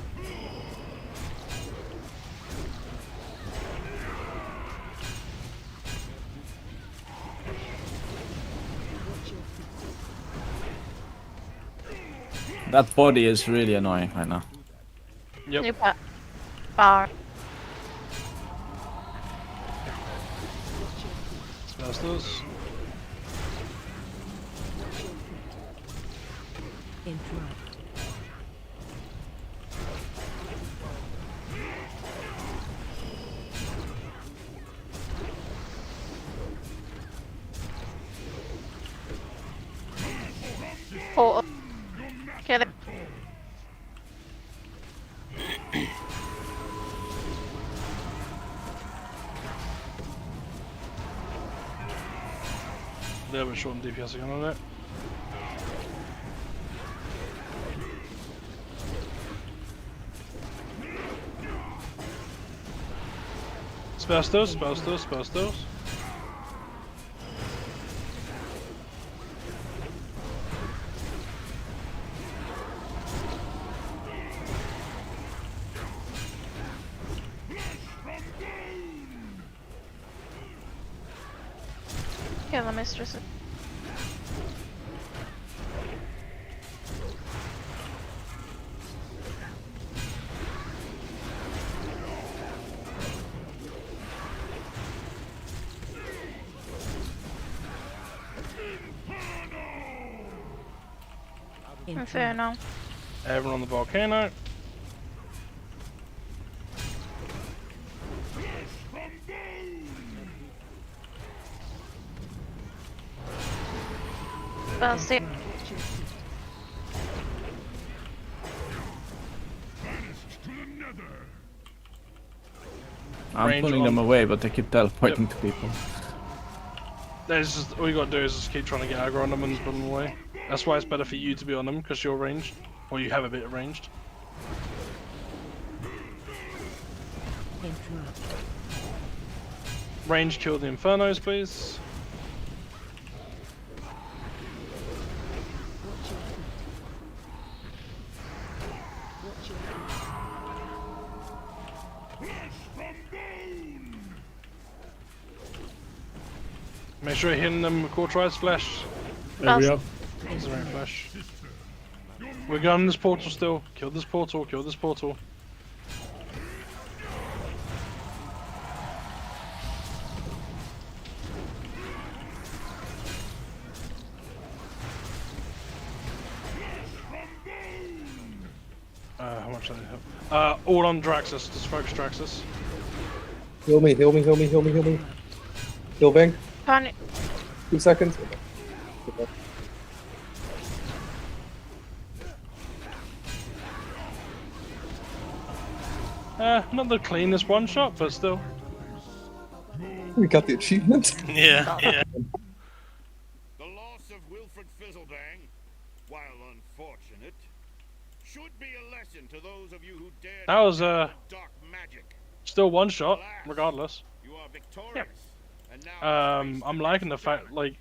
That body is really annoying right now. Yep. New bar. Spells those. Interrupt. Portal. Kill it. A little bit short on DPS again on it. Spell stills, spell stills, spell stills. Kill the mistress. Inferno. Everyone on the volcano. Spell stick. I'm Range pulling on- them away, but they keep teleporting to people. There's just, all you gotta do is just keep trying to get aggro on them and put them away. That's why it's better for you to be on them, because you're ranged. Or you have a bit of ranged. Interrupt. Range kill the Infernos, please. Watch your Make sure you're hitting them with Quartrise Flash. There we are. Zero Flash. We're going this portal still. Kill this portal, kill this portal. How much did I have? All on Draxus, just focus Draxus. Heal me, heal me, heal me, heal me, heal me. Heal Ving. Panic. 2 seconds. Not the cleanest one shot, but still. We got the achievement. Yeah, yeah. The loss of Wilfred Fizzlebang, while unfortunate, should be a lesson to those of you who dare That was dark magic. still one shot, regardless. You are victorious. And now I'm liking the fact, like,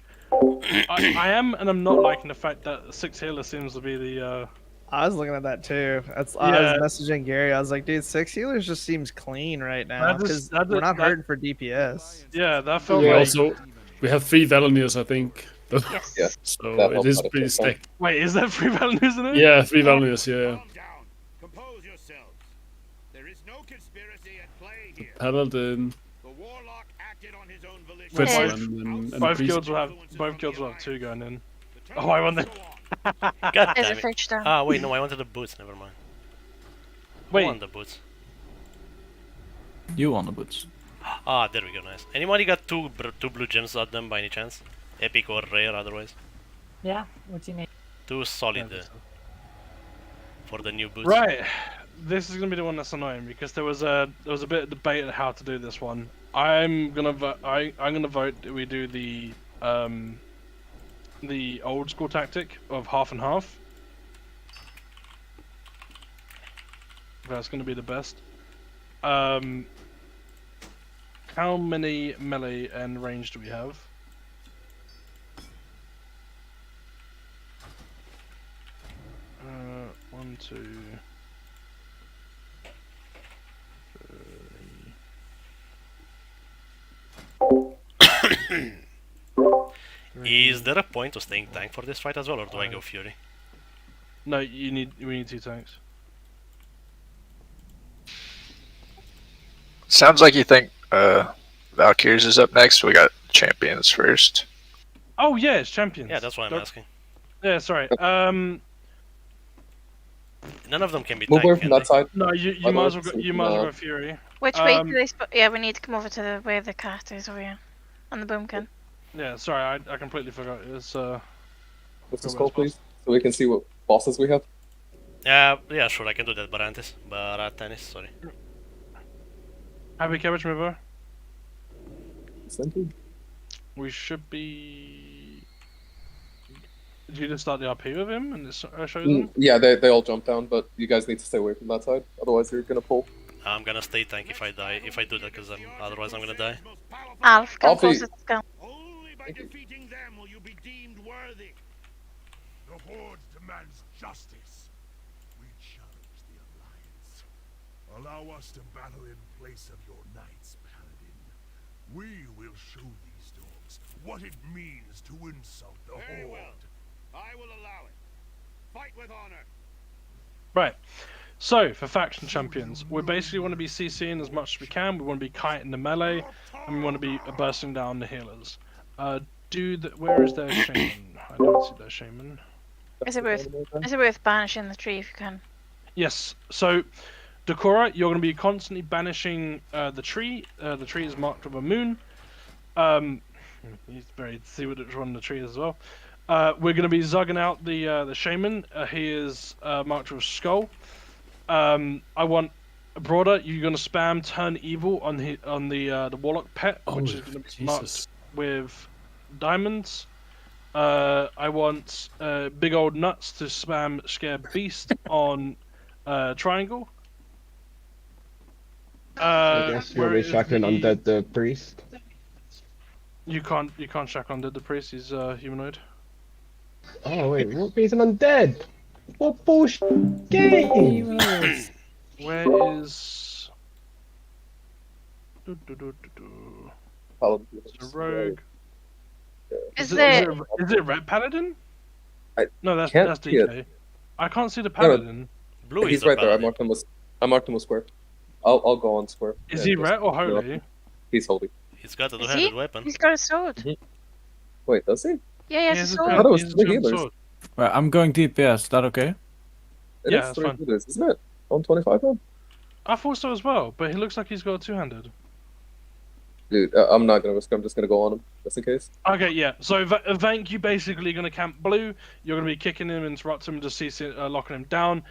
I am and I'm not liking the fact that 6 healer seems to be the I was looking at that too. I was messaging Gary. I was like, dude, 6 healers just seems clean right now because we're not hurting for DPS. Yeah, that felt We like. also we have 3 Valeniers, I think. Yes. Yeah. So That it helps is out a pretty bit. stacked. Wait, is that 3 Valeniers in it? Yeah, 3 Valeniers. Yeah. Calm down. Compose yourselves. There is no conspiracy at play here. Paladin. The warlock acted on his own volition. Quetzal Yeah. and Both priest. guilds will have 2 going in. Oh, I want them. God There's a damn it. fridge down. Ah, wait, no, I wanted the boots. Never mind. I Wait. want the boots. You on the boots. Ah, there we go. Nice. Anybody got two blue gems on them by any chance? Epic or rare, otherwise. Yeah. What do you need? 2 solid for the new boots. Right. This is gonna be the one that's annoying because there was a bit of debate on how to do this one. I'm gonna vote that we do the old school tactic of half and half. That's gonna be the best. How many melee and range do we have? One, two. Is there a point to staying tank for this fight as well, or do I go Fury? No, we need 2 tanks. Sounds like you think Valkyries is up next. We got champions first. Oh yeah, it's champions. Yeah, that's why I'm asking. Yeah, sorry. None of them can be Move tanked, away can from they? that side. No, you might as well go Fury. Which way do they yeah, we need to come over to the where the cat is over here. On the boomkin. Yeah, sorry, I completely forgot. It's What's the skull, please? So we can see what bosses we have. Yeah, sure, I can do that. Baratanis, sorry. Happy cabbage mover. Scented? We should be. Did you just start the RP with him and show them? Yeah, they all jump down, but you guys need to stay away from that side. Otherwise, you're gonna pull. I'm gonna stay tank if I die. If I do that, because otherwise I'm gonna die. Alf, come Alfie. closer to the skull. Only by defeating them will you be deemed worthy. The Horde demands justice. We challenge the Alliance. Allow us to battle in place of your knights, Paladin. We will show these dogs what it means to insult the Very Horde. well. I will allow it. Fight with honor. Right. So, for faction champions, we basically want to be CCing as much as we can. We want to be kiting the melee, and we want to be bursting down the healers. Where is their shaman? I don't see their shaman. Is it worth banishing the tree if you can? Yes. So, Decora, you're going to be constantly banishing the tree. The tree is marked with a moon. He's very see which one the tree is as well. We're going to be zugging out the shaman. He is marked with a skull. I want Broader. You're going to spam turn evil on the warlock pet, which is going to be marked with diamonds. I want big old nuts to spam scare beast on triangle. I guess you'll be shackling undead the priest. You can't shack undead the priest. He's humanoid. Oh wait, what? He's an undead. What bullshit game? Where is? It's a rogue. Is it red paladin? No, that's DK. I can't see the paladin. Blue He's right there. I marked him with square. I'll go on square. Is he red or holy? He's holy. He's got a Is two-handed he? weapon. He's got a sword. Wait, does he? Yeah, he has a sword. I thought it was 3 healers. Right, I'm going DPS. Is that okay? It Yeah, is that's 3 fine. healers, isn't it? On 25 now? I thought so as well, but he looks like he's got a two-handed. Dude, I'm not gonna risk. I'm just gonna go on him just in case. Okay, yeah. So Vank, you basically gonna camp blue. You're gonna be kicking him, interrupting him, just locking him down.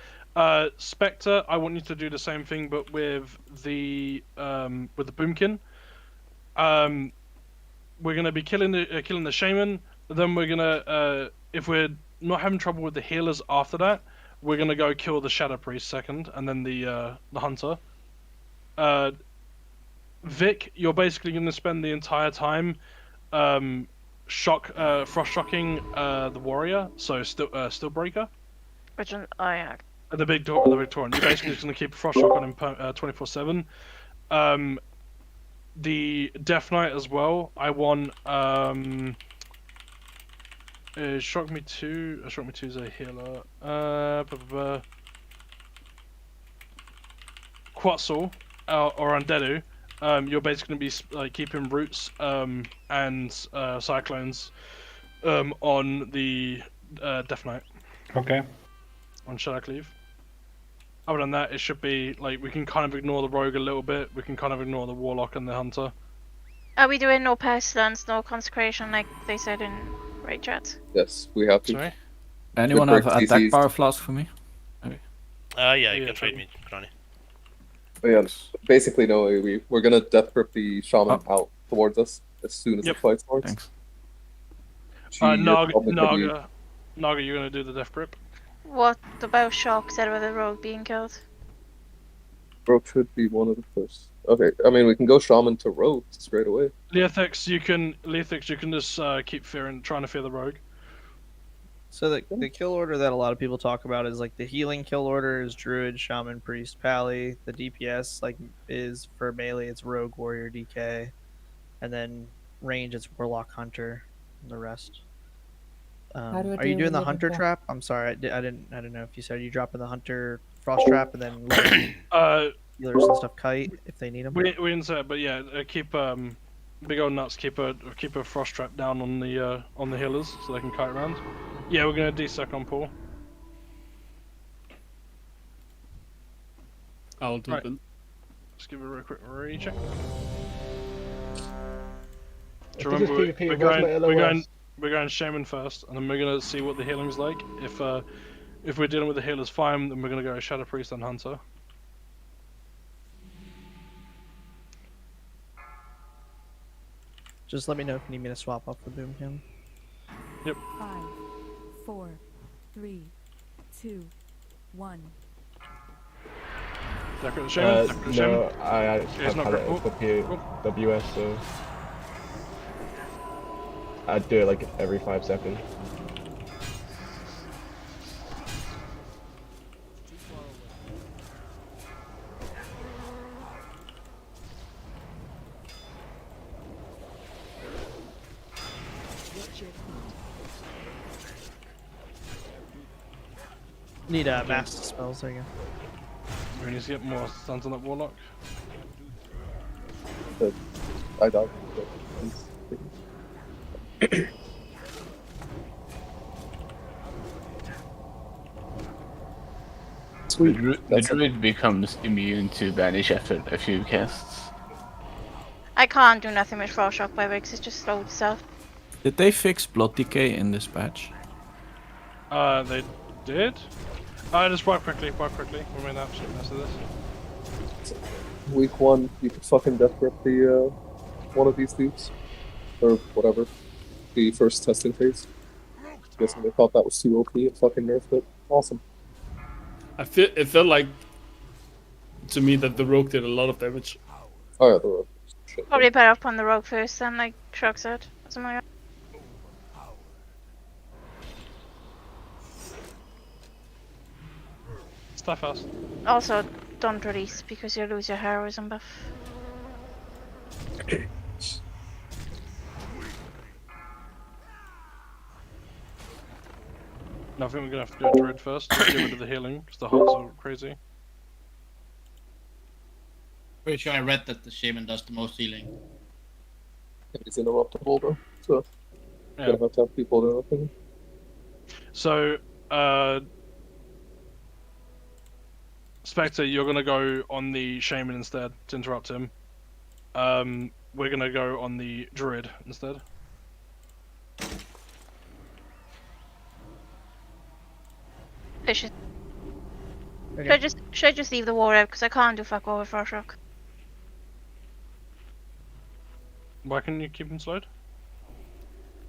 Spectre, I want you to do the same thing, but with the boomkin. We're gonna be killing the shaman. Then we're gonna, if we're not having trouble with the healers after that, we're gonna go kill the shadow priest second, and then the hunter. Vic, you're basically gonna spend the entire time frost shocking the warrior, so Stillbreaker. Which one? Oh yeah. The big door, the Victorian. You're basically just going to keep Frost Shock on him 24/7. The Death Knight as well. I want Shock Me 2. Shock Me 2 is a healer. Quetzal or Undeadu. You're basically going to be like keeping Roots and Cyclones on the Death Knight. Okay. On Shadow Cleave. Other than that, it should be like we can kind of ignore the Rogue a little bit. We can kind of ignore the Warlock and the Hunter. Are we doing no pestilence, no consecration like they said in Raid Chat? Yes, we have to. Sorry? Anyone have an attack power flask for me? Okay. Yeah, you can trade me, Crony. But yeah, basically, no, we're gonna death grip the shaman out towards us as soon as the fight starts. Thanks. Naga, you're gonna do the death grip. What about Shock said about the Rogue being killed? Rogue should be one of the first. Okay, I mean we can go shaman to rogue straight away. Leothix, you can just keep trying to fear the Rogue. So the kill order that a lot of people talk about is like the healing kill order is Druid, Shaman, Priest, Pally. The DPS like is for melee it's Rogue, Warrior, DK, and then range it's Warlock, Hunter, and the rest. How do I Are you deal doing with the living Hunter trap? trap? I'm sorry, I didn't know if you said you dropping the Hunter Frost trap and then let healers and stuff kite if they need them. We didn't say it, but yeah, keep big old nuts. Keep a frost trap down on the healers so they can kite around. Yeah, we're gonna desec on Paul. I'll do Right. it. Let's give it a real quick recheck. If Remember, this is PvP, we're where's my LOS? going Shaman first, and then we're gonna see what the healing's like. If we're dealing with the healers fine, then we're gonna go Shadow Priest and Hunter. Just let me know if you need me to swap off the Boom Him. Yep. 5, 4, 3, 2, 1. Shaman? No, I It's have not had it great. for PWS, so I do it like every 5 seconds. Need master spells, there you go. We need to get more stuns on that Warlock. I died. Sweet. The druid becomes immune to banish after a few casts. I can't do nothing with Frost Shock by the way, 'cause it just slowed itself. Did they fix blood decay in this patch? They did? Just wipe quickly. We made an absolute mess of this. Week 1, you could fucking death grip the one of these dudes, or whatever, the first testing phase. Guessing they thought that was too OP and fucking nerfed it. Awesome. It felt like to me that the rogue did a lot of damage. Oh yeah, the rogue. Shit. Probably better up on the Rogue first then, like Shock said. Or something like that. Stuff fast. Also, don't release because you lose your heroism buff. No, I think we're gonna have to do a Druid first to get rid of the healing because the hearts are crazy. Pretty sure I read that the Shaman does the most healing. It's interruptible though, so Yeah. gonna have to have people interrupting. So, Spectre, you're gonna go on the Shaman instead to interrupt him. We're gonna go on the Druid instead. I should. Okay. Should I just leave the war out because I can't do fuck all with Frost Shock. Why can you keep him slowed?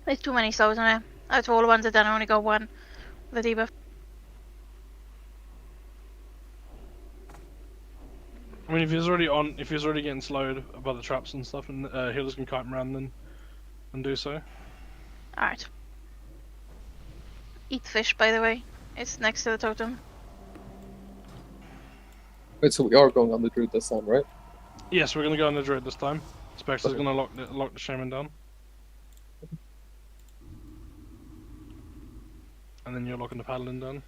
There's too many souls on it. Out of all the ones I've done, I only got one with a debuff. I mean, if he's already getting slowed by the traps and stuff, and healers can kite him around, then do so. Alright. Eat fish, by the way. It's next to the totem. Wait, so we are going on the druid this time, right? Yes, we're gonna go on the druid this time. Specs is gonna lock the shaman down. And then you're locking the paladin down.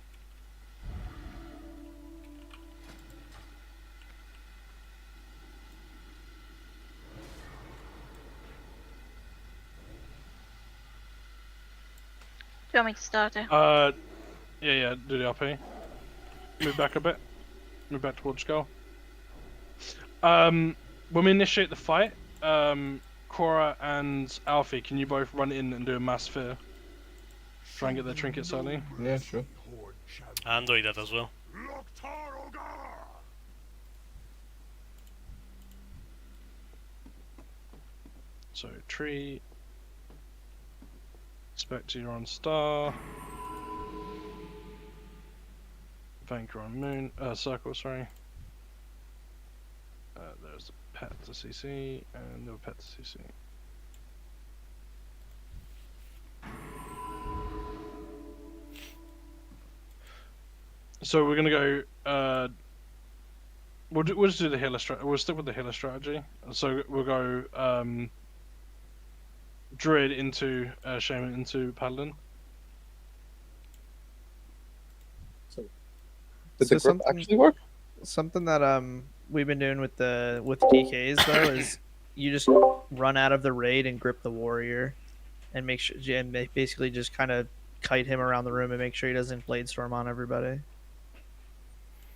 Do you want me to start it? Yeah, do the RP. Move back a bit. Move back towards Skull. When we initiate the fight, Cora and Alfie, can you both run in and do a mass fear? Try and get their trinkets early. Yeah, sure. I'm doing that as well. So, tree. Spectre, you're on star. Vanker on moon. Circle, sorry. There's the pet to CC, and the pet to CC. So we're gonna go. We'll just do the healer strategy. We'll stick with the healer strategy. So we'll go druid into shaman into paladin. So, did the grip actually work? Something that we've been doing with DKs though is you just run out of the raid and grip the warrior, and make sure and basically just kind of kite him around the room and make sure he doesn't blade storm on everybody.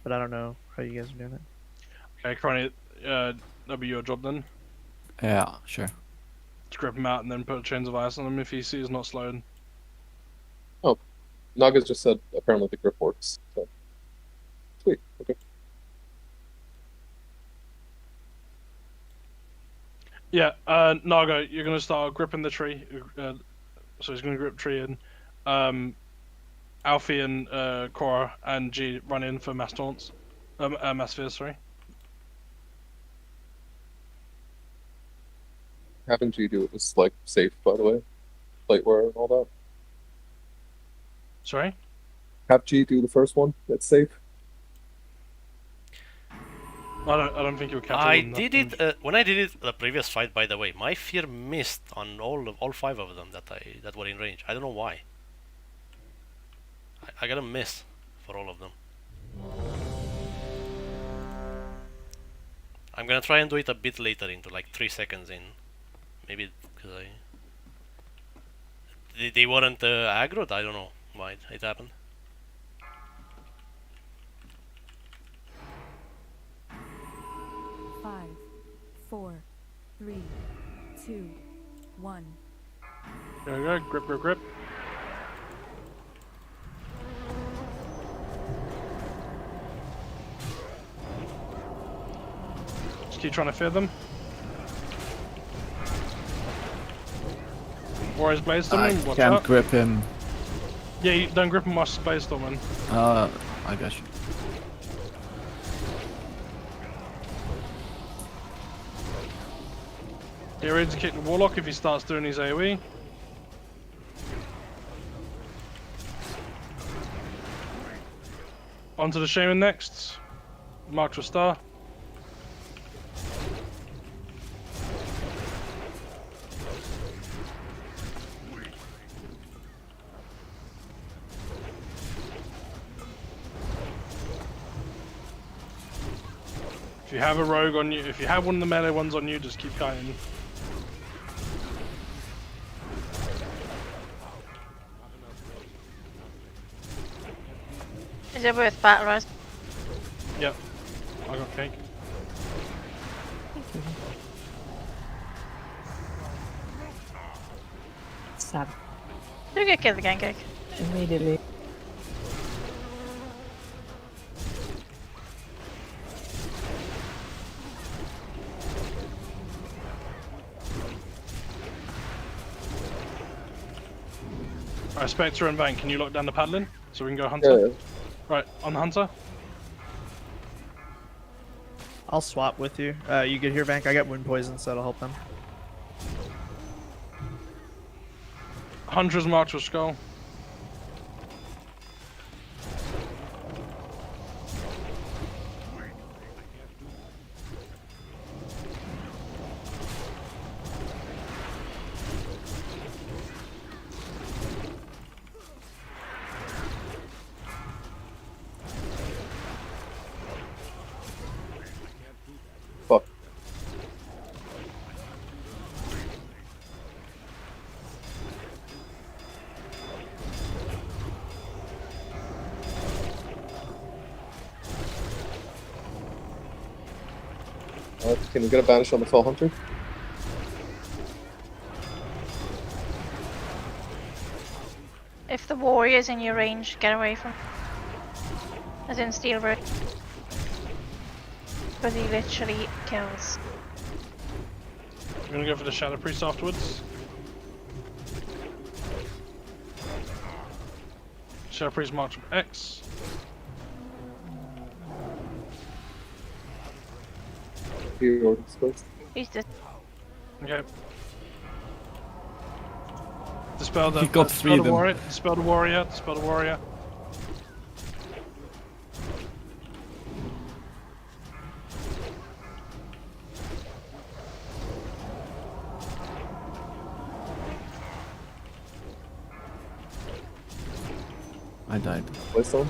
But I don't know how you guys are doing it. Okay, Cronny, that'll be your job then. Yeah, sure. Just grip him out and then put chains of ice on him if he sees not slowed. Oh, Naga's just said apparently the grip works. So. Sweet. Okay. Yeah, Naga, you're gonna start gripping the tree. So he's gonna grip tree in. Alfie and Cora and G run in for mass taunts. Mass fears, sorry. Having G do it was like safe, by the way. Plateware and all that. Sorry? Have G do the first one. That's safe. I don't think you were catching. I did it when I did it the previous fight. By the way, my fear missed on all 5 of them that were in range. I don't know why. I got a miss for all of them. I'm gonna try and do it a bit later, into like 3 seconds in, maybe because they weren't aggroed. I don't know why it happened. Five, 4, 3, 2, 1. There we go. Grip, grip, grip. Just keep trying to fear them. Warriors Blaze Storming, watch Can't out. grip him. Yeah, you don't grip him whilst Blaze Storming. I got you. Get ready to kick the Warlock if he starts doing his AoE. Onto the Shaman next. Mark to a star. If you have a rogue on you, if you have one of the melee ones on you, just keep kiting. Is it worth battle res? Yep. I got cake. Stab You get killed again, cake. immediately. Alright, Spectre and Vane, can you lock down the paddling? So we can go Hunter? Yeah. Right, on the Hunter. I'll swap with you. You get here, Vank. I got wound poison, so that'll help them. Hunter's marked with Skull. Can we get a banish on the Fell Hunter? If the warrior's in your range, get away from. As in Steelbird. Because he literally kills. I'm gonna go for the Shadow Priest afterwards. Shadow Priest marked with X. He disposed. He's just. Okay. Dispel the. He got dispel three the of them. warrior. Dispel the warrior. Dispel the warrior. I died. Waystone?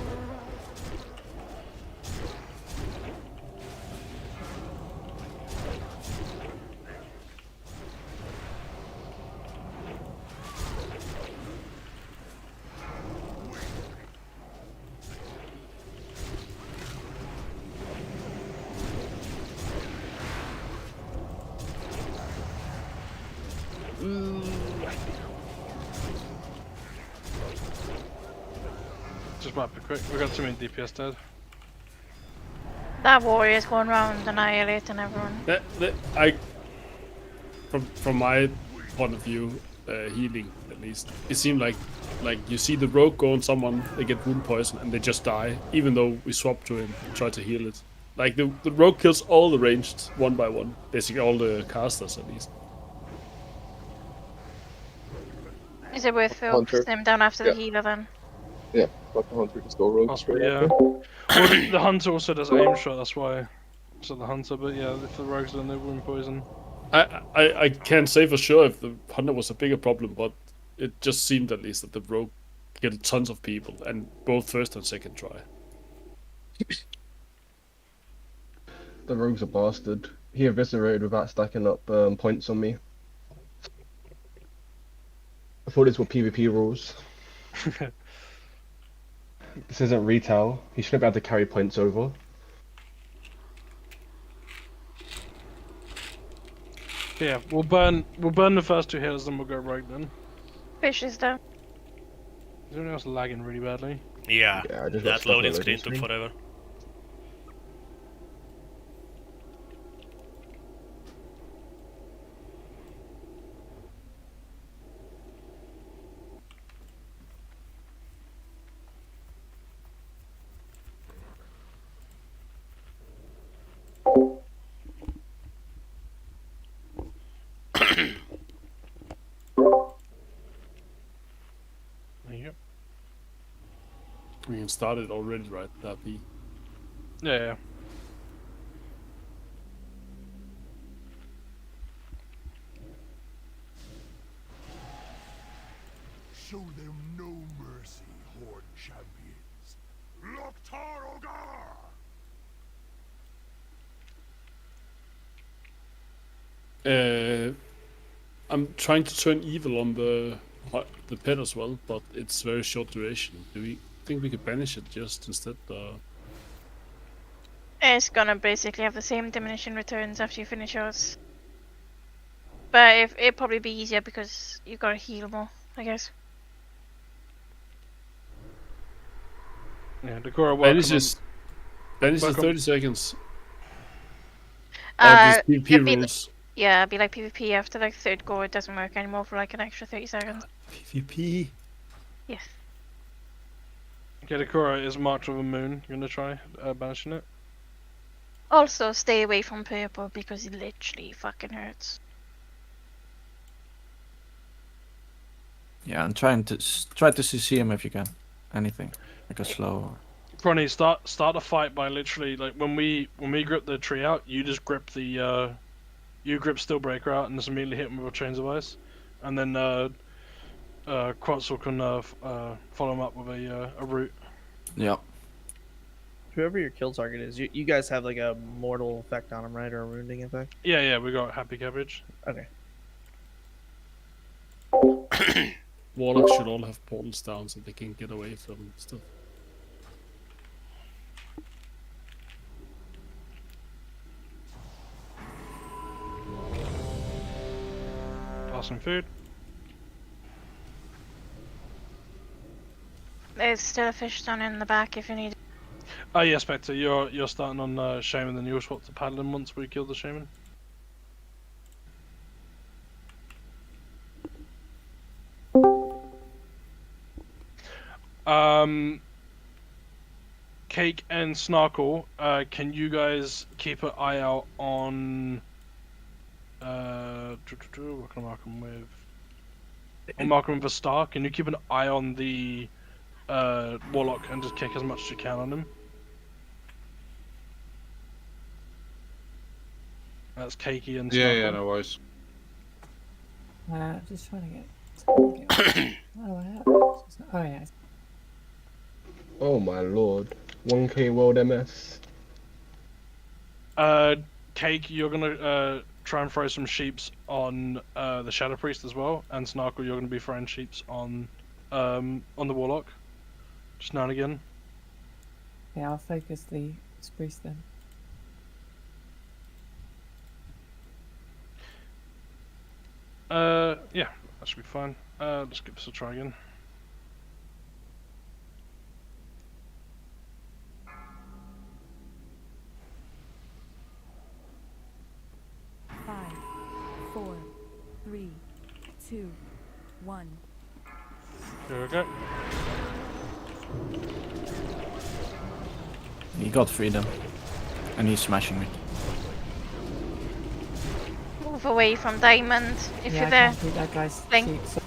Just wipe it quick. We got too many DPS dead. That warrior's going around annihilating everyone. From my point of view, healing at least, it seemed like you see the rogue go on someone, they get wound poison and they just die, even though we swap to him and try to heal it. Like the rogue kills all the ranged one by one, basically all the casters at least. Is it worth Hunter. focusing him down after the Yeah. healer then? Yeah, fuck the Hunter, just go rogue straight Yeah. after. Well, the hunter also does aim shot. That's why. So the hunter, but yeah, if the rogues don't know wound poison. I can't say for sure if the hunter was a bigger problem, but it just seemed at least that the rogue killed tons of people, and both first and second try. The rogue's a bastard. He eviscerated without stacking up points on me. I thought these were PvP rules. This isn't retail. He shouldn't be able to carry points over. Yeah, we'll burn the first two healers, then we'll go rogue then. Fish is down. Is anyone else lagging really badly? Yeah, Yeah, I just got that stuck on loading the screen loading took screen. forever. There you go. We can start it already, right? That be. Yeah. Show them no mercy, Horde champions. Loktar Ogar! I'm trying to turn evil on the pet as well, but it's very short duration. Do we think we could banish it just instead? It's gonna basically have the same diminishing returns after you finish yours. But it'd probably be easier because you gotta heal more, I guess. Yeah, Decora Banish is 30 seconds. It'd PvP be rules. Yeah, it'd be like PvP after like third go, it doesn't work anymore for like an extra 30 seconds. PvP. Yes. Okay, Decora is marked with a moon. You gonna try banishing it? Also, stay away from purple because it literally fucking hurts. Yeah, I'm trying to try to CC him if you can. Anything like a slow. Ronnie, start a fight by literally like when we grip the tree out, you just grip the you grip Steelbreaker out and just immediately hit him with a chains of ice, and then Quetzal can follow him up with a root. Yep. Whoever your kill target is, you guys have like a mortal effect on him, right, or a wounding effect? Yeah, we got Happy Cabbage. Okay. Warlocks should all have portals down so they can get away from stuff. some food. There's still a fish stone in the back if you need. Oh yeah, Spectre, you're starting on Shaman, then you'll swap to Paladin once we kill the Shaman. Cake and Snarkle, can you guys keep an eye out on what can I mark him with? I'll mark him with a star. Can you keep an eye on the Warlock and just kick as much as you can on him? That's Cakey and Snarkle. Yeah, no worries. Just trying to get. Oh, I have. Oh yeah. Oh my lord. 1k world MS. Cake, you're gonna try and throw some sheeps on the Shadow Priest as well, and Snarkle, you're gonna be throwing sheeps on the Warlock. Just now and again. Yeah, I'll focus the priest then. Yeah, that should be fine. Let's give this a try again. Five, 4, 3, 2, 1. Here we go. He got freedom. And he's smashing me. Move away from Diamond if yeah, you're I there. can't do that guy's Link. sheep, so-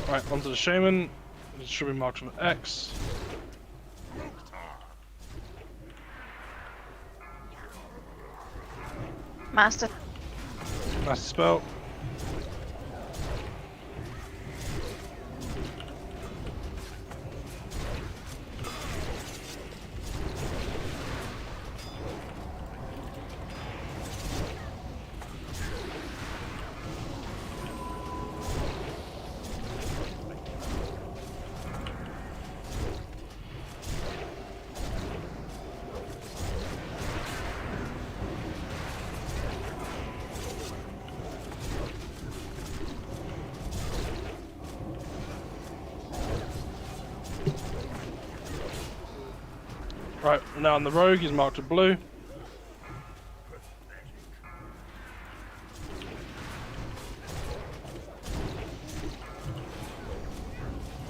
Right, onto the Shaman. It should be marked with X. Master. Master spell. Right, now on the rogue, he's marked with blue.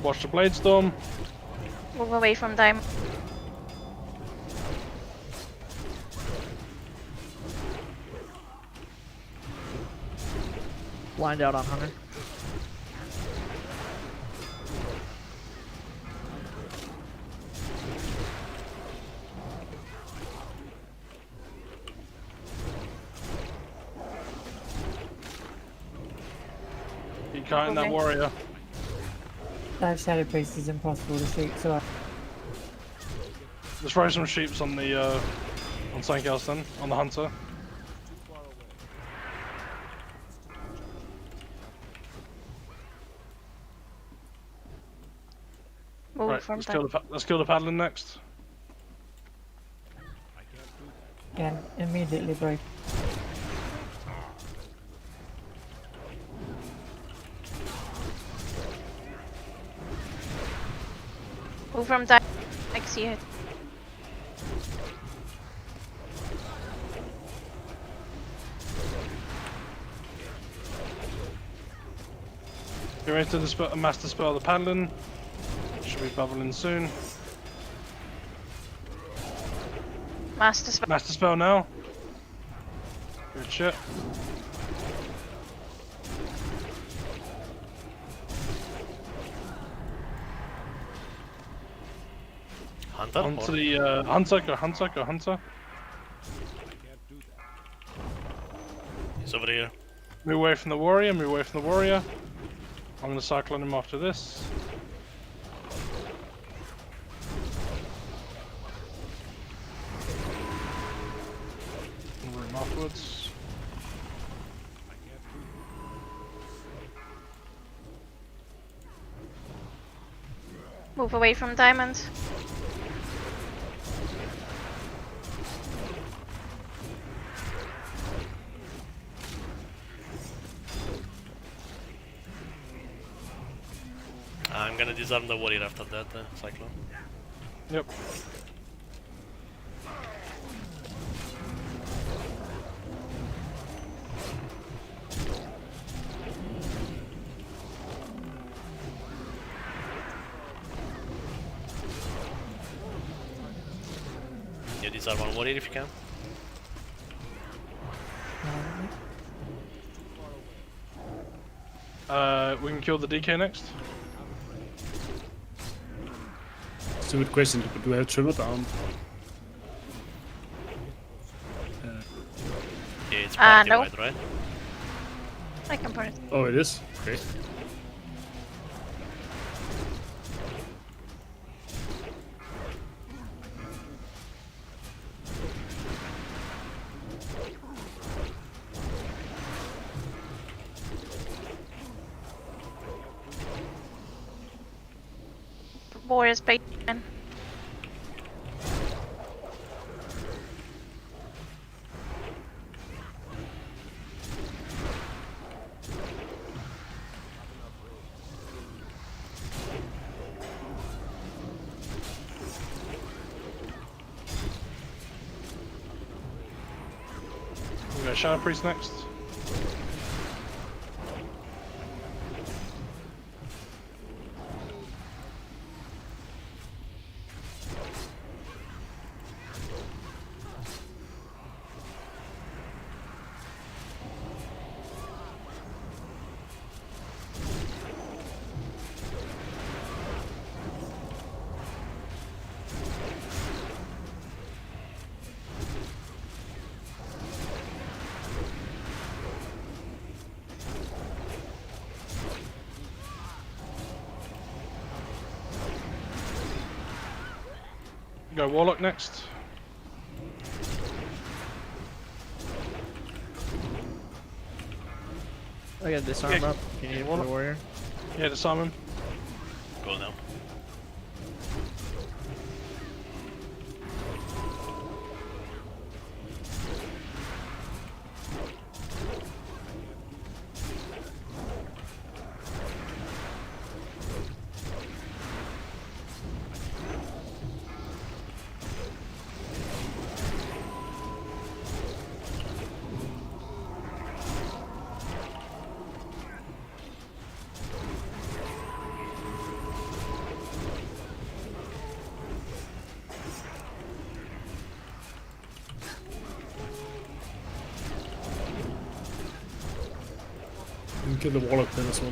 Watch the blade storm. Move away from Diamond. Blind out on Hunter. Keep counting that warrior. That Shadow Priest is impossible to shoot, so Let's throw some sheeps on the on something else then, on the hunter. Move Right, from let's kill the paladin next. again, immediately break. Move from Diamond. I can see it. Get ready to master spell the paladin. Should be bubbling soon. Master spell. Master spell now. Good shit. Hunter? Onto the hunter, go hunter, go hunter. He's over here. Move away from the warrior, move away from the warrior. I'm gonna cyclone him after this. Room afterwards. Move away from diamonds. I'm gonna disarm the warrior after that, Cyclone. Yep. You disarm one warrior if you can. We can kill the DK next. Stupid question, but do we have trimmer down? Yeah, it's party no. wide, right? I can put it. Oh, it is? Okay. Warriors bait in. We got Shadow Priest next. Go Warlock next. I got disarm up. Can you need the warrior? Yeah, disarm him. Go now. You can kill the warlock then as well.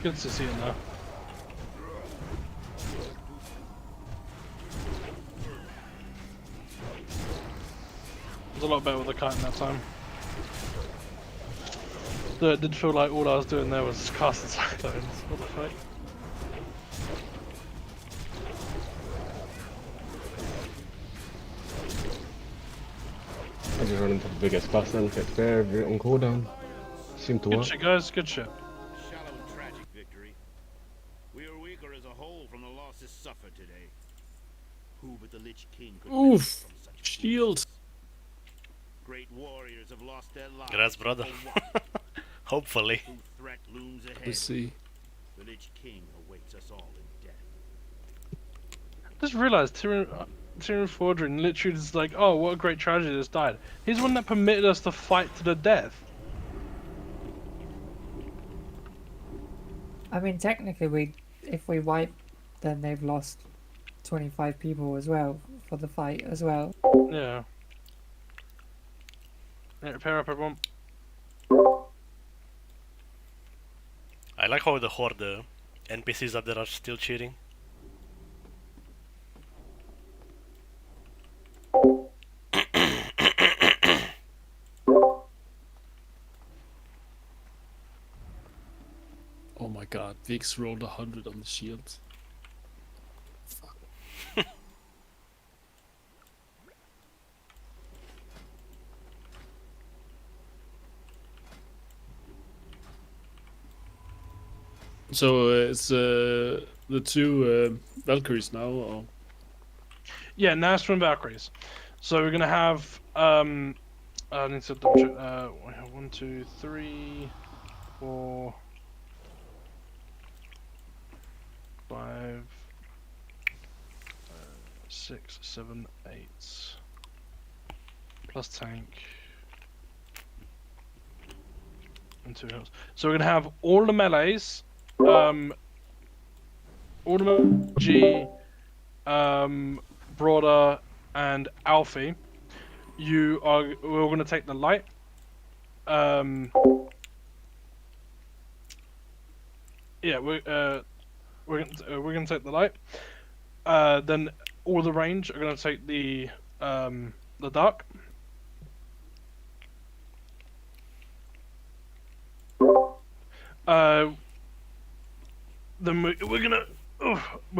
Good to see him now. It was a lot better with the kite in that time. Though it did feel like all I was doing there was casting cyclones. What the fuck? I just run into the biggest class and get fair on cooldown. Seemed to Good work. shit, guys. Good shit. Shallow and tragic victory. We are weaker as a whole from the losses suffered today. Who but the Lich King could benefit Oof! from such Shield! great warriors have lost their lives. Grass, brother. Hopefully. Whose threat looms ahead. Let's see. The Lich King awaits us all in death. I just realised Tyrion Fordrin literally is like, oh, what a great tragedy this died. He's the one that permitted us to fight to the death. I mean, technically, if we wipe, then they've lost. 25 people as well for the fight as well. Yeah. Yeah, pair up everyone. I like how the horde NPCs up there are still cheating. Oh my god, Vix rolled 100 on the shield. So it's the two Valkyries now, or Yeah, Nastran Valkyries. So we're gonna have I need to double check. We have 1, 2, 3, 4, 5, 6, 7, 8. Plus tank. And 2 heals. So we're gonna have all the melees, all the G, Broader, and Alfie. We're gonna take the light. Yeah, we're gonna take the light. Then all the range are gonna take the dark. Then we're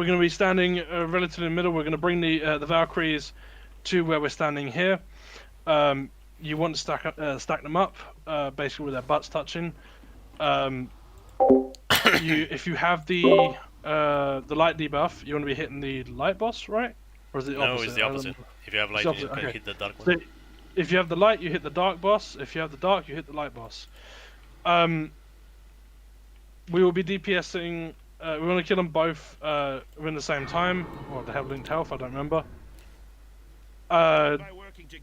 gonna be standing relatively in the middle. We're gonna bring the Valkyries to where we're standing here. You want to stack them up, basically with their butts touching. If you have the light debuff, you want to be hitting the light boss, right? Or is it the opposite? No, it's the opposite. If you have light, you can hit the dark one. So if you have the light, you hit the dark boss. If you have the dark, you hit the light boss. We will be DPSing. We want to kill them both within the same time. Or they have linked health, I don't remember.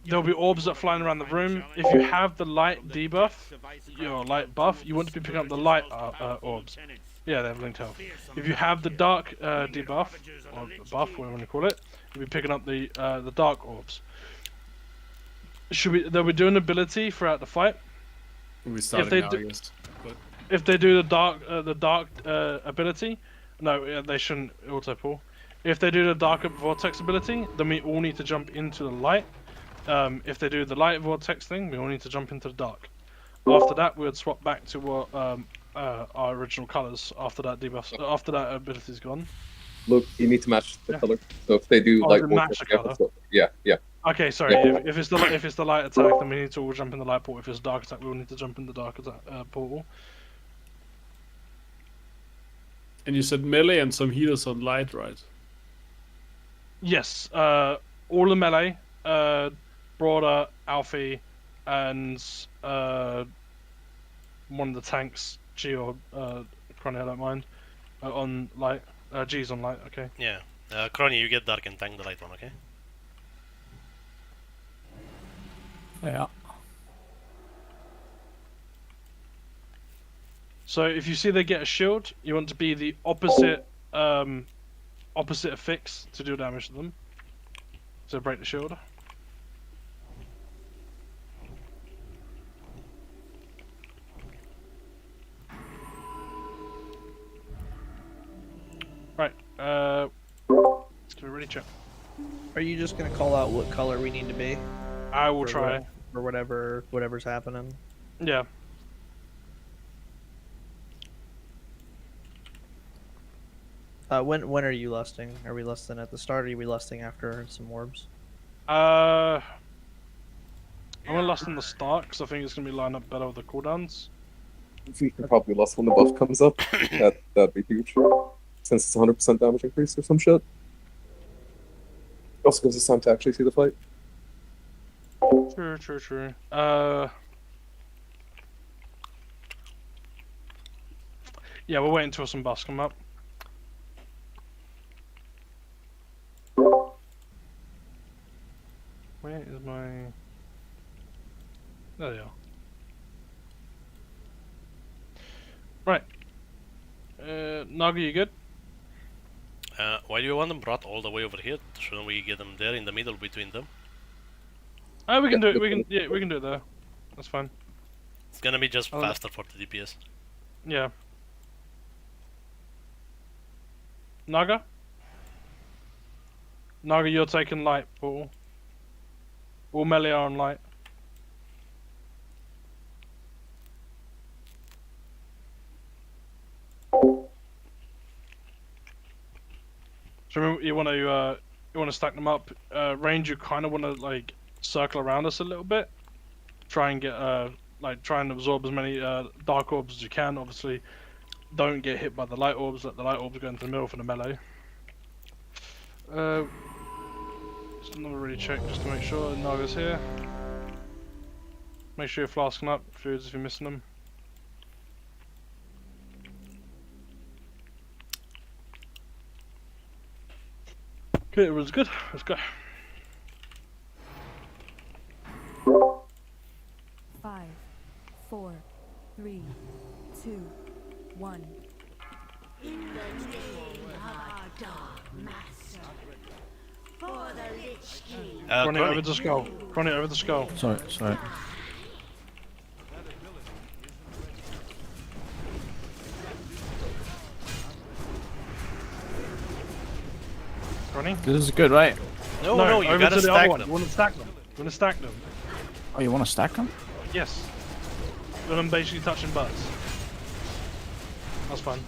There'll be orbs that are flying around the room. If you have the light debuff, your light buff, you want to be picking up the light orbs. Yeah, they have linked health. If you have the dark debuff, or buff, whatever you want to call it, you'll be picking up the dark orbs. They'll be doing ability throughout the fight. We're starting now, I guess. But... If they do the dark ability, no, they shouldn't auto pull. If they do the dark vortex ability, then we all need to jump into the light. If they do the light vortex thing, we all need to jump into the dark. After that, we would swap back to what our original colors. After that debuff, after that ability's gone. Look, you need to match the color. So if they do light match the color. Yeah. Okay, sorry. Yeah. If it's the light attack, then we need to all jump in the light portal. If it's dark attack, we all need to jump in the dark attack portal. And you said melee and some healers on light, right? Yes. All the melee, Broader, Alfie, and one of the tanks, G or Cronny, I don't mind. On light. G's on light. Okay. Yeah. Cronny, you get dark and tank the light one, okay? Yeah. So if you see they get a shield, you want to be the opposite opposite of Fix to do damage to them. So break the shield. Right. Let's get a ready check. Are you just gonna call out what color we need to be? I will try. For whatever's happening. Yeah. When are you lusting? Are we lusting at the start, or are we lusting after some orbs? I'm gonna lust in the start because I think it's gonna be lined up better with the cooldowns. If you can probably lust when the buff comes up, that'd be huge. Since it's 100% damage increase or some shit. It also gives us time to actually see the fight. True. Yeah, we'll wait until some buffs come up. Where is my... There they are. Right. Naga, you good? Why do you want them brought all the way over here? Shouldn't we get them there in the middle between them? Oh, we can do it. We can do it there. That's fine. It's gonna be just faster for the DPS. Yeah. Naga? Naga, you're taking light, Paul. All melee are on light. So remember, you want to stack them up. Range, you kind of want to like circle around us a little bit. Try and get try and absorb as many dark orbs as you can. Obviously, don't get hit by the light orbs. Let the light orbs go into the middle for the melee. Just another really check just to make sure Naga's here. Make sure you're flasking up foods if you're missing them. Okay, it was good. Let's go. 5, 4, 3, 2, 1. In the name of our dark master, for the Lich King. Chronic over the skull. Chronic over the skull. Sorry. Ronnie? This is good, right? No, you gotta to the stack other one. them. You want to stack them. You want to stack them. Oh, you want to stack them? Yes. With them basically touching butts. That's fun.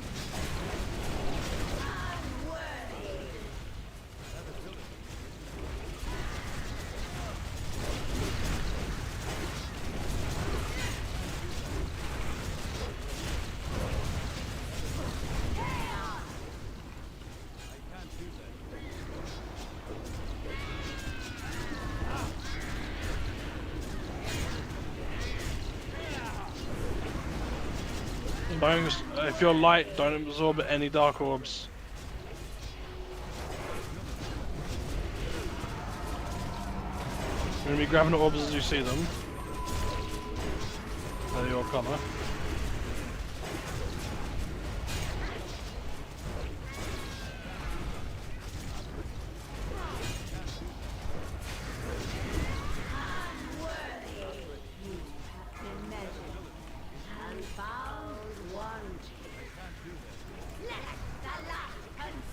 If you're light, don't absorb any dark orbs. You're gonna be grabbing the orbs as you see them. They're your colour.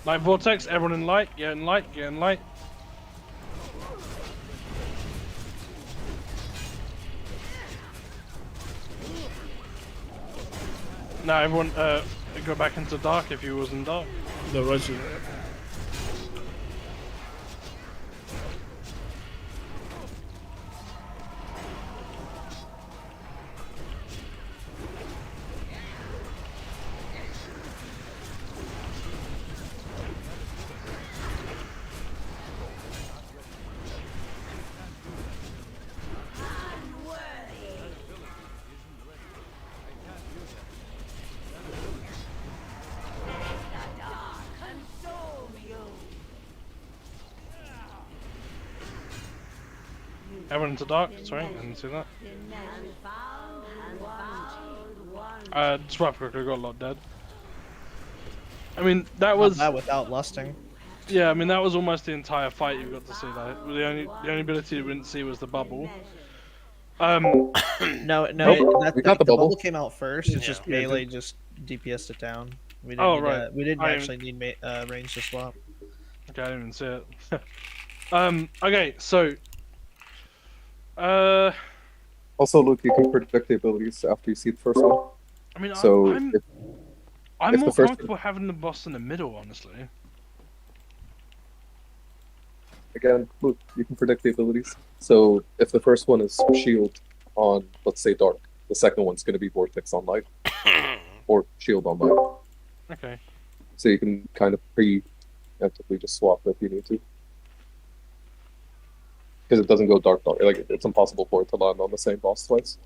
Light vortex, everyone in light, get in light, get in light. Now everyone go back into dark if you was in dark. The Russian. Everyone into dark, sorry, I didn't see that. Swap quickly, got a lot dead. I mean, that was... Not that without lusting. Yeah, I mean, that was almost the entire fight you got to see that. The only ability you didn't see was the bubble. No, the bubble came out first. It's just Yeah. melee just DPS'd it down. We didn't we didn't actually need range to swap. Okay, I didn't even see it. Okay, so... Also, Luke, you can predict the abilities after you see the first one. I mean, so I'm if more the first comfortable having the boss in the middle, honestly. again, Luke, you can predict the abilities. So if the first one is shield on, let's say, dark, the second one's going to be vortex on light, or shield on light. Okay. So you can kind of preemptively just swap if you need to. Because it doesn't go dark. Like, it's impossible for it to land on the same boss twice.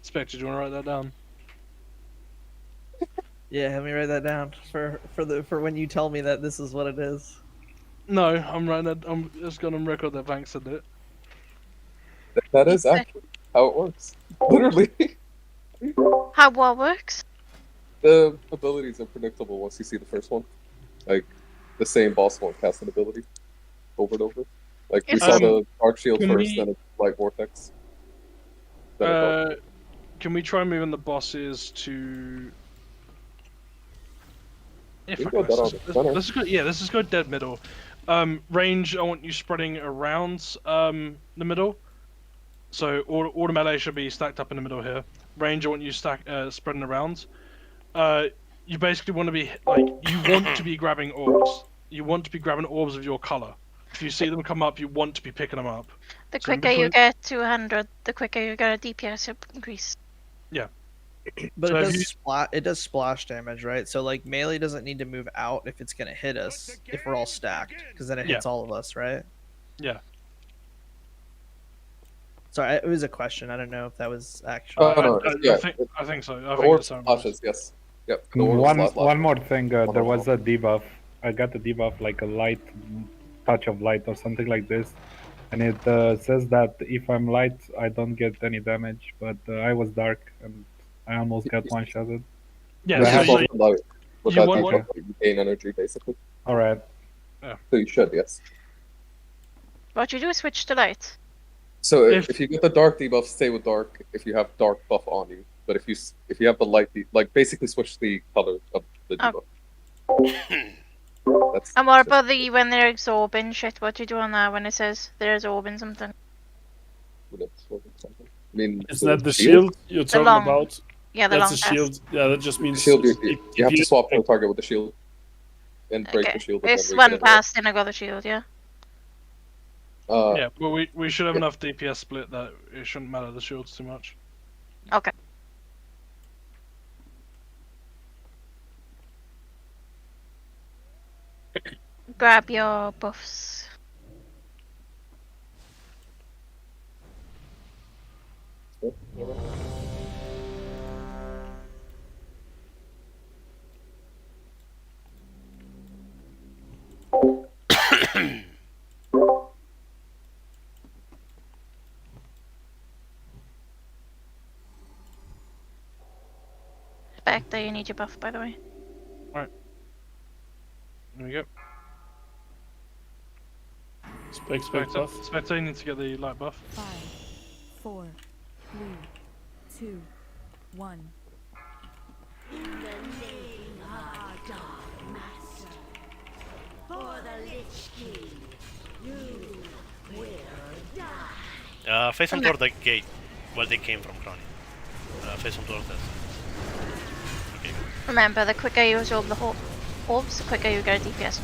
Spectre, do you want to write that down? Yeah, have me write that down for when you tell me that this is what it is. No, I'm writing that. I'm just going on record that Banks said it. That is actually how it works. Literally. How what works? The abilities are predictable once you see the first one. Like, the same boss won't cast an ability over and over. Like, we saw the Dark Shield first, then it's Light Vortex. Can we try moving the bosses to... Yeah, fuck it, let's just go dead middle. Range, I want you spreading around the middle. So all the melee should be stacked up in the middle here. Range, I want you spreading around. You basically want to be you want to be grabbing orbs. You want to be grabbing orbs of your color. If you see them come up, you want to be picking them up. The quicker you get to 100, the quicker you get a DPS increase. Yeah. But so it does splash damage, right? So like melee doesn't need to move out if it's gonna hit us if we're all stacked, because then it hits all of us, right? Yeah. Sorry, it was a question. I don't know if that was actually. I think so. I think so. Splashes, yes. Yep. One more thing. There was a debuff. I got a debuff like a light touch of light or something like this, and it says that if I'm light, I don't get any damage. But I was dark and I almost got one-shotted. Yeah, so you gain energy basically. All right. Yeah. So you should, yes. What you do is switch to light. So if you get the dark debuff, stay with dark. If you have dark buff on you, but if you have the light, basically switch the color of the debuff. And what about when they're absorbing shit? What do you do on that when it says they're absorbing something? I mean, isn't that the shield you're talking about? Yeah, the that's long a shield. Yeah, that just means shield. You have to swap the target with the shield and break the shield. It's one pass, then I got the shield. Yeah. Yeah, but we should have enough DPS split that it shouldn't matter the shields too much. Okay. Grab your buffs. Spectre, you need your buff, by the way. Alright. There we go. Spectre, you need to get the light buff. 5, 4, 3, 2, 1. In the name of our Dark Master, for the Lich King, you will die. Face them toward the gate where they came from, Crony. Face them toward this. Okay. Remember, the quicker you absorb the orbs, the quicker you get a DPS.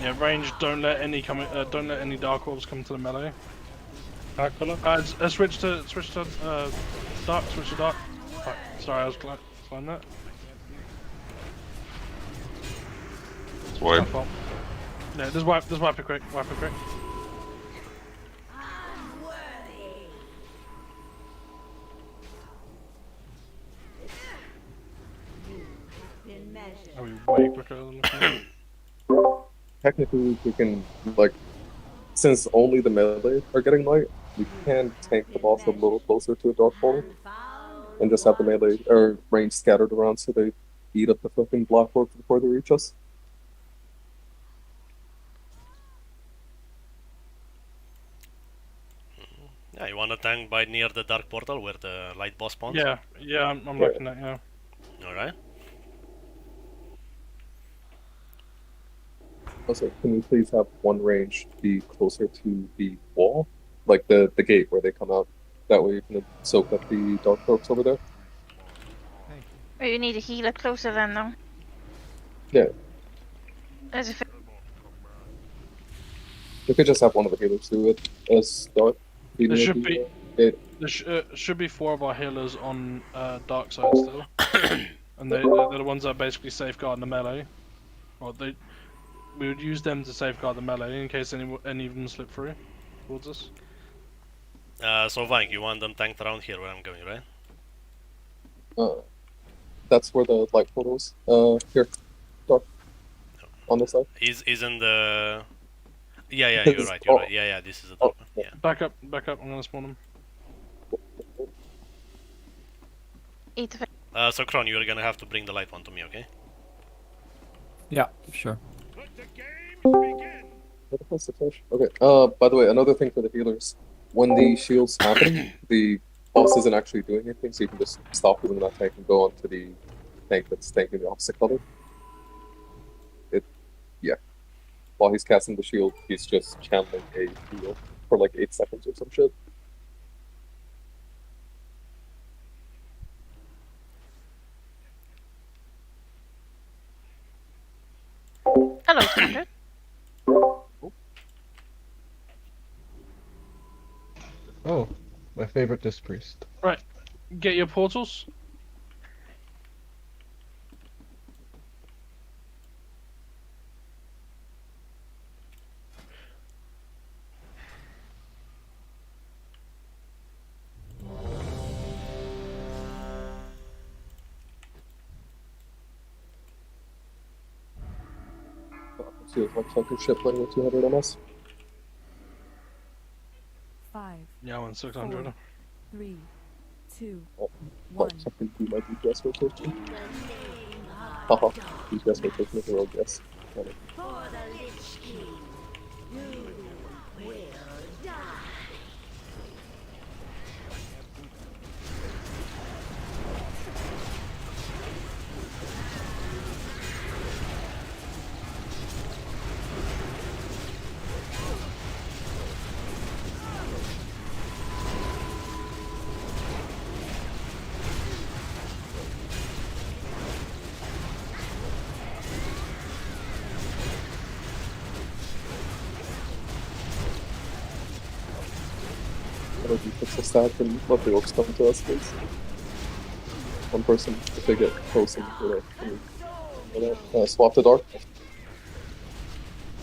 Yeah, range. Don't let any dark orbs come to the melee. Dark color. Switch to dark. Switch to dark. Right, sorry, I was flying that. Wipe. Yeah, just wipe it quick. Wipe it quick. Are we way quicker than the Technically, we can, since only the melee are getting light, we can tank the boss a little closer to a dark portal and just have the melee or range scattered around so they eat up the fucking block orb before they reach us. Yeah, you want to tank by near the dark portal where the light boss spawns? Yeah, I'm looking at yeah. Alright. Also, can we please have one range be closer to the wall? Like the gate where they come out. That way you can soak up the dark orbs over there. Oh, you need a healer closer then, though. Yeah. As if We could just have one of the healers do it as dark. There should be 4 of our healers on dark side still. And they're the ones that basically safeguard the melee. Well, we would use them to safeguard the melee in case any of them slip through towards us. So Vank, you want them tanked around here where I'm going, right? That's where the light portal is. Here, Dark. On this side. Isn't the... Yeah, you're right, you're right. Yeah, this is a dark one. Yeah. Back up, I'm gonna spawn them. So Kron, you're gonna have to bring the light one to me, okay? Yeah, sure. Okay. By the way, another thing for the healers. When the shields happen, the boss isn't actually doing anything, so you can just stop using that tank and go on to the tank that's tanking the opposite color. Yeah. While he's casting the shield, he's just channeling a heal for like 8 seconds or some shit. Hello, Sandra. Oh, my favorite disc priest. Right, get your portals. See if my fucking ship playing with 200 MS. 5. Yeah, 600. 4, 3, 2, Oh, 1. something do my DPS rotation. Haha, DPS rotation is a real guess. For the Lich King, you will die. What if you fix the stack and let the orcs come to us, please? One person, if they get close and swap to Dark.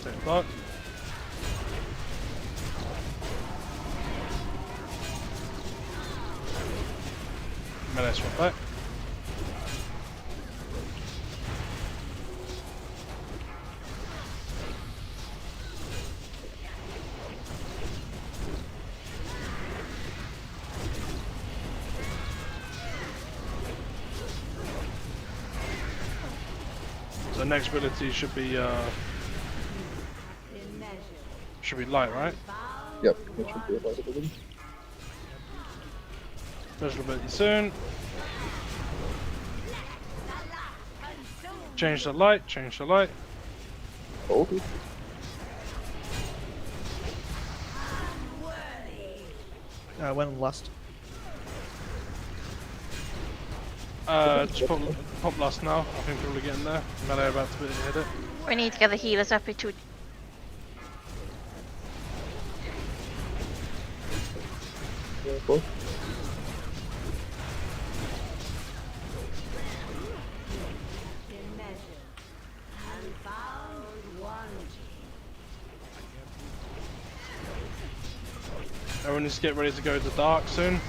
Take Dark. Melee swap back. So next ability should be light, right? Yep, it should be a light ability. Special ability soon. Change the light, change the light. Okay. When lust. Just pop last now. I think we're getting there. Melee about to hit it. We need to get the healers up too. Cool. Everyone needs to get ready to go to dark soon.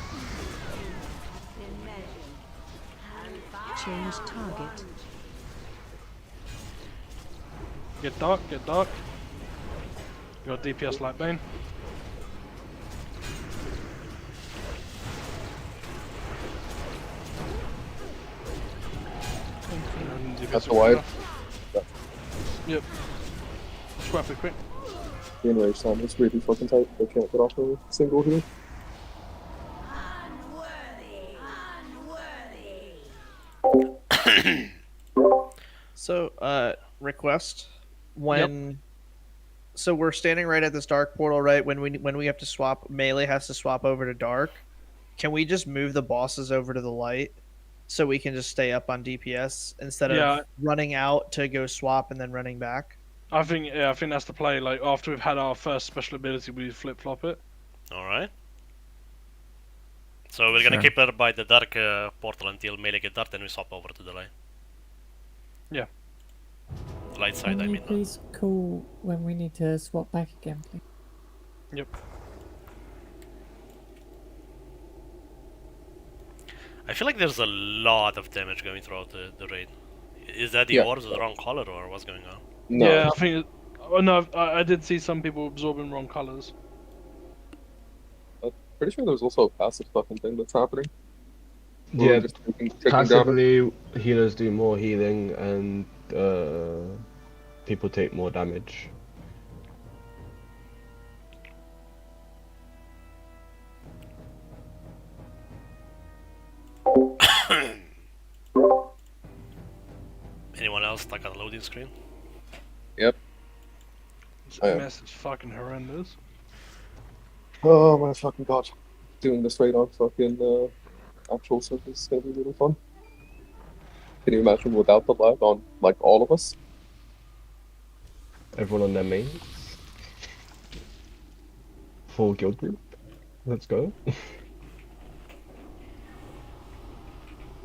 Change target. Get dark, get dark. You got DPS light bane. That's the wide. Yep. Scrap it quick. The enrage time is really fucking tight. They can't get off a single here. So, request when. So we're standing right at this dark portal, right? When we have to swap, melee has to swap over to dark. Can we just move the bosses over to the light, so we can just stay up on DPS instead of running out to go swap and then running back? I think that's the play. Like after we've had our first special ability, we flip flop it. All right. So we're gonna keep her by the dark portal until melee get dark, then we swap over to the light. Yeah. Light side, Can I you mean. please call when we need to swap back again, please? Yep. I feel like there's a lot of damage going throughout the raid. Is that the Yeah. orbs with the wrong color or what's going on? No. Yeah, I think. Oh no, I did see some people absorbing wrong colors. I'm pretty sure there's also a passive fucking thing that's happening. Yeah, Just taking damage. passively healers do more healing and people take more damage. Anyone else stuck on the loading screen? Yep. This I am. mess is fucking horrendous. Oh my fucking god. Doing this raid on fucking actual servers is gonna be really fun. Can you imagine without the lag on like all of us? Everyone on their mains. Full guild group. Let's go.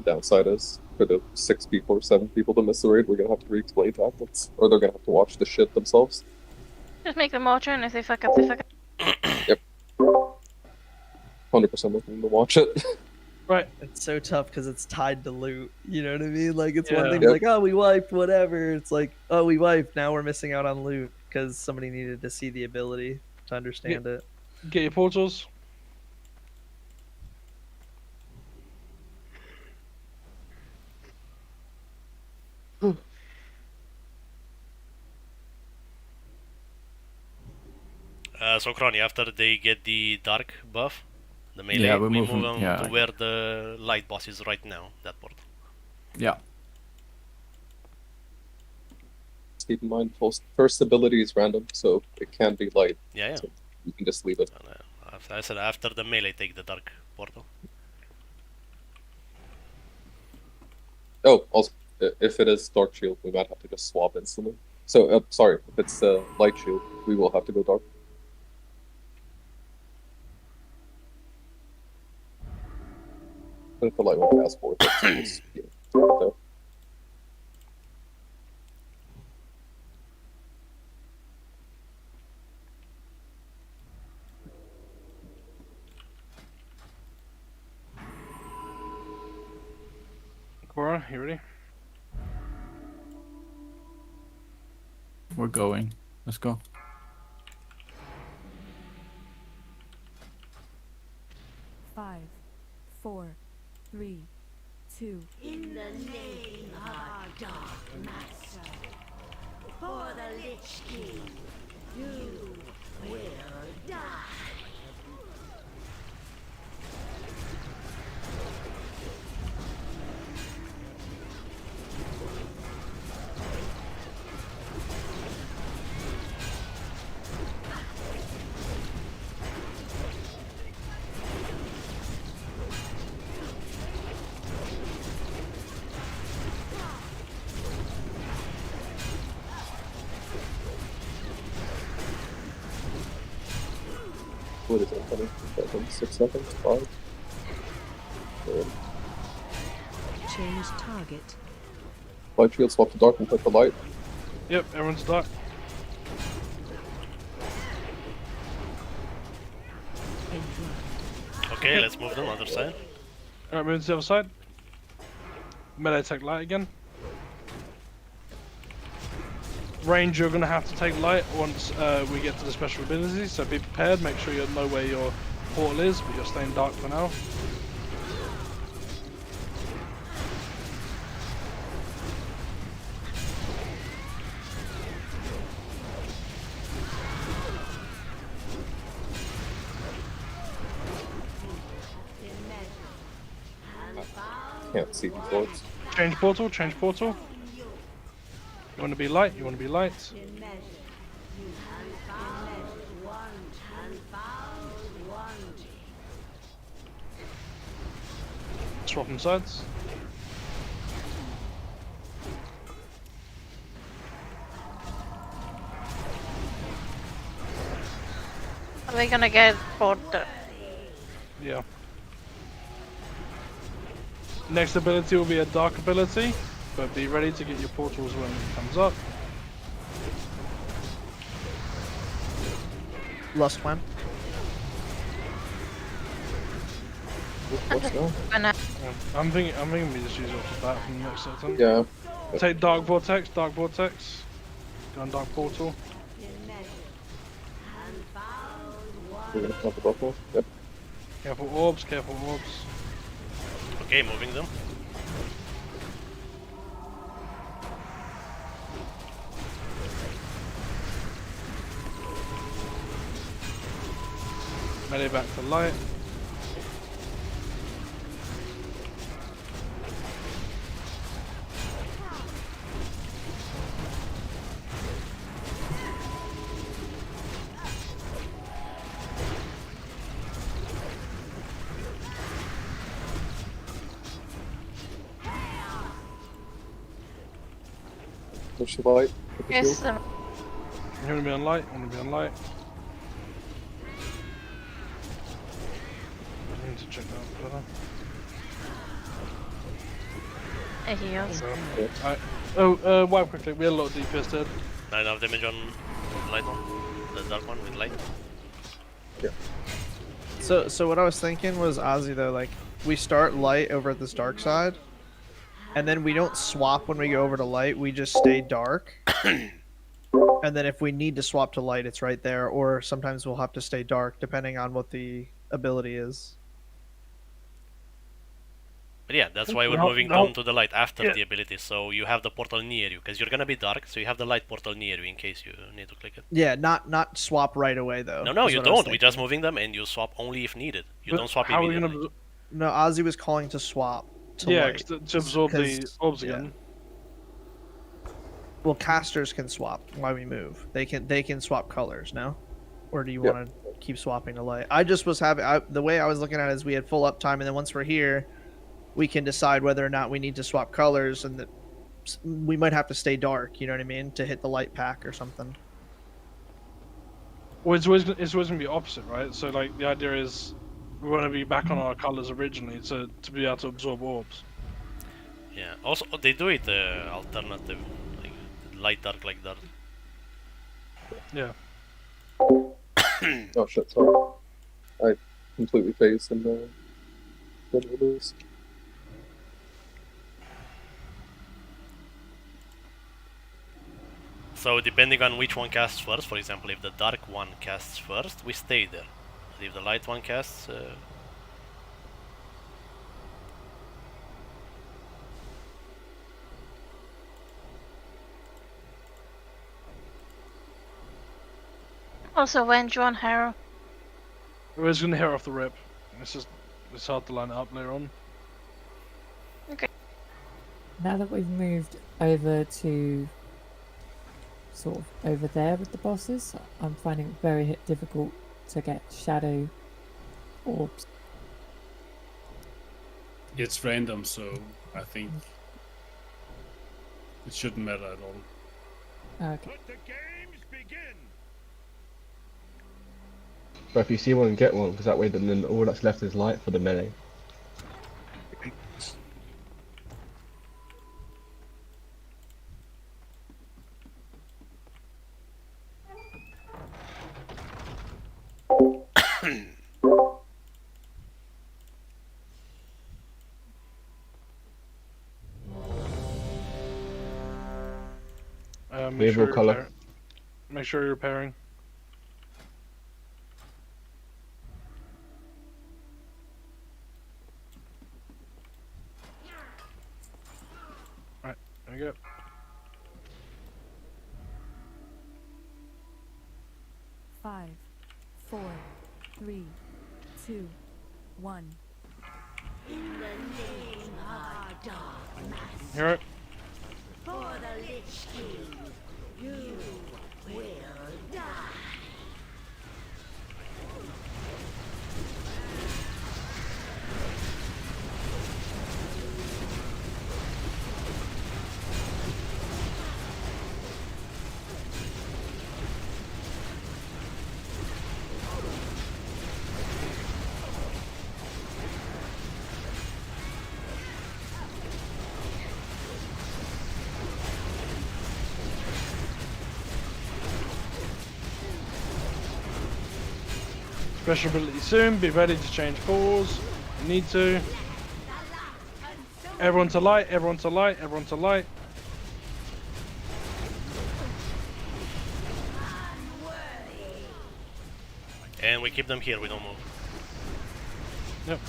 Downside is for the 6 people or 7 people to miss the raid, we're gonna have to re-explain tactics, or they're gonna have to watch the shit themselves. Just make them watch it, and if they fuck up, they fuck up. Yep. 100% making them watch it. Right. It's so tough because it's tied to loot. You know what I mean? Like, it's Yeah. one thing Yep. like, oh, we wiped, whatever. It's like, oh, we wiped. Now we're missing out on loot because somebody needed to see the ability to understand it. Get your portals. So Crony, after they get the dark buff, the melee, Yeah, we we move move them them, yeah. to where the light boss is right now, that port. Yeah. Just keep in mind, first ability is random, so it can be light. Yeah, yeah. So you can just leave it. I said after the melee, take the dark portal. Oh, also, if it is dark shield, we might have to just swap instantly. So, sorry, if it's light shield, we will have to go dark. But if the light one fast forward, that's yeah. So, Cora, you ready? We're going. Let's go. Five, 4, 3, 2. In the name of our Dark Master, for the Lich King, you will die. what is it? 20 seconds, 6 seconds, 5. Change target. Light shield, swap to dark and put the light. Yep, everyone's dark. Okay, let's move them other side. Alright, move to the other side. Melee attack light again. Range, you're gonna have to take light once we get to the special abilities, so be prepared. Make sure you know where your portal is, but you're staying dark for now. Can't see these words. Change portal, change portal. You want to be light, you want to be light. Swapping sides. Are they gonna get bored? Yeah. Next ability will be a dark ability, but be ready to get your portals when it comes up. Lust Clan. What's now? I'm thinking we just use it off the bat from the next section. Yeah. Take Dark Vortex. Go on Dark Portal. We're gonna pop the buffalo. Yep. Careful orbs. Okay, moving them. Melee back to light. Push the light. Hit the Yes. shield. You wanna be on light? I need to check that out better. It heals. Alright. Wipe quickly. We had a lot of DPS dead. 9 damage on light one. The dark one with light. Yeah. So what I was thinking was, Ozzy, though, like, we start light over at this dark side, and then we don't swap when we go over to light, we just stay dark. And then if we need to swap to light, it's right there, or sometimes we'll have to stay dark, depending on what the ability is. But yeah, that's why we're moving them to the light after the ability, so you have the portal near you, because you're gonna be dark, so you have the light portal near you in case you need to click it. Yeah, not swap right away, though. No, is you what I was don't. We're thinking. just moving them, and you swap only if needed. You But don't swap how are we immediately. No, Ozzy was calling to swap to Yeah, light. to absorb the 'Cause- orbs yeah. again. Well, casters can swap while we move. They can swap colors, no? Or do you want to keep swapping to light? I just was having the way I was looking at it is we had full uptime, and then once we're here, we can decide whether or not we need to swap colors, and that we might have to stay dark. You know what I mean? To hit the light pack or something. Well, it's always gonna be opposite, right? So like the idea is we want to be back on our colors originally to be able to absorb orbs. Yeah. Also, they do it alternative, like light dark like that. Yeah. Oh shit, sorry. I completely phased and didn't release. So depending on which one casts first, for example, if the dark one casts first, we stay there. But if the light one casts, Also, when John Harrow. We're just gonna hear off the rip. It's hard to line it up later on. Okay. Now that we've moved over to sort of over there with the bosses, I'm finding it very difficult to get shadow orbs. It's random, so I think it shouldn't matter at all. Okay. Let the games begin. But if you see one, get one, because that way then all that's left is light for the melee. Make sure Favorite colour. Make sure you're repairing. Right, there you go. Five, 4, 3, 2, 1. In the name of our dark master, Hear it? for the Lich King, you will die. Special ability soon. Be ready to change cores. You need to. Everyone to light. Everyone to light. Everyone to light. And we keep them here, we don't move. Yep.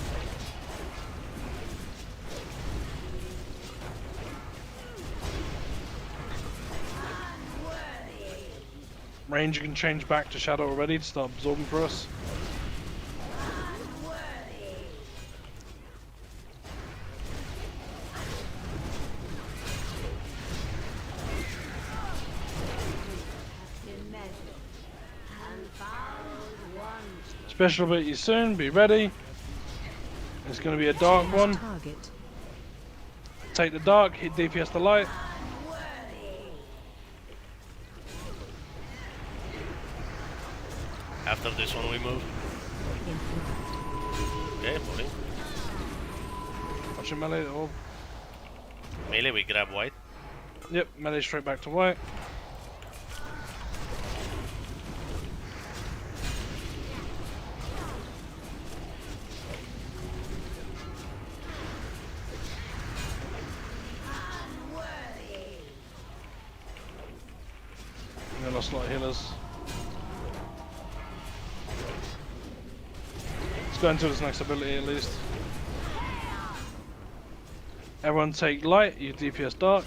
Range can change back to shadow already to start absorbing for us. Special ability soon, be ready. It's going to be a dark one. Take the dark, hit DPS the light. After this one we move. Okay, moving. Watch your melee at all. Melee we grab white. Yep, melee straight back to white. We lost a lot of healers. Let's go into this next ability at least. Everyone take light, you DPS dark.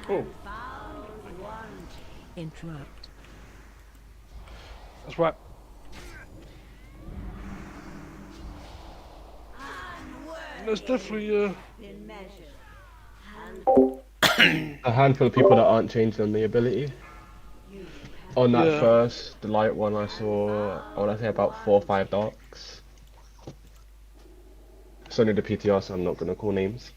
Oh. Interrupt. That's right. There's definitely a handful of people that aren't changed on the ability. On that first, the light one, I saw, I want to say about 4 or 5 darks. It's only the PTR, so I'm not going to call names.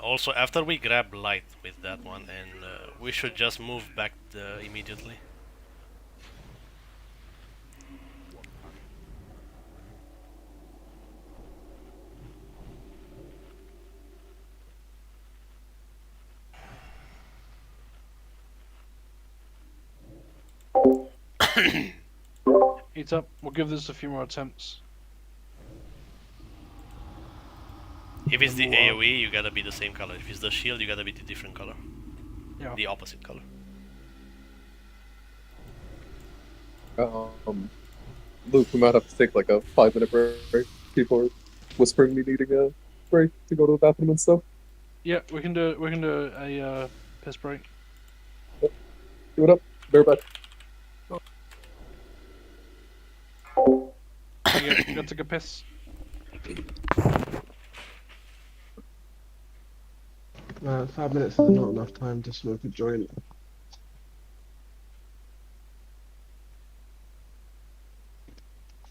Also, after we grab light with that one, and we should just move back immediately. Heat up. We'll give this a few more attempts. If it's the AoE, you gotta be the same color. If it's the shield, you gotta be the different color. Yeah. The opposite color. Luke, we might have to take like a 5-minute break. People are whispering me needing a break to go to the bathroom and stuff. Yeah, we can do a piss break. Yep. Give it up. Bear back. You got to take a piss. Man, 5 minutes is not enough time to smoke a joint.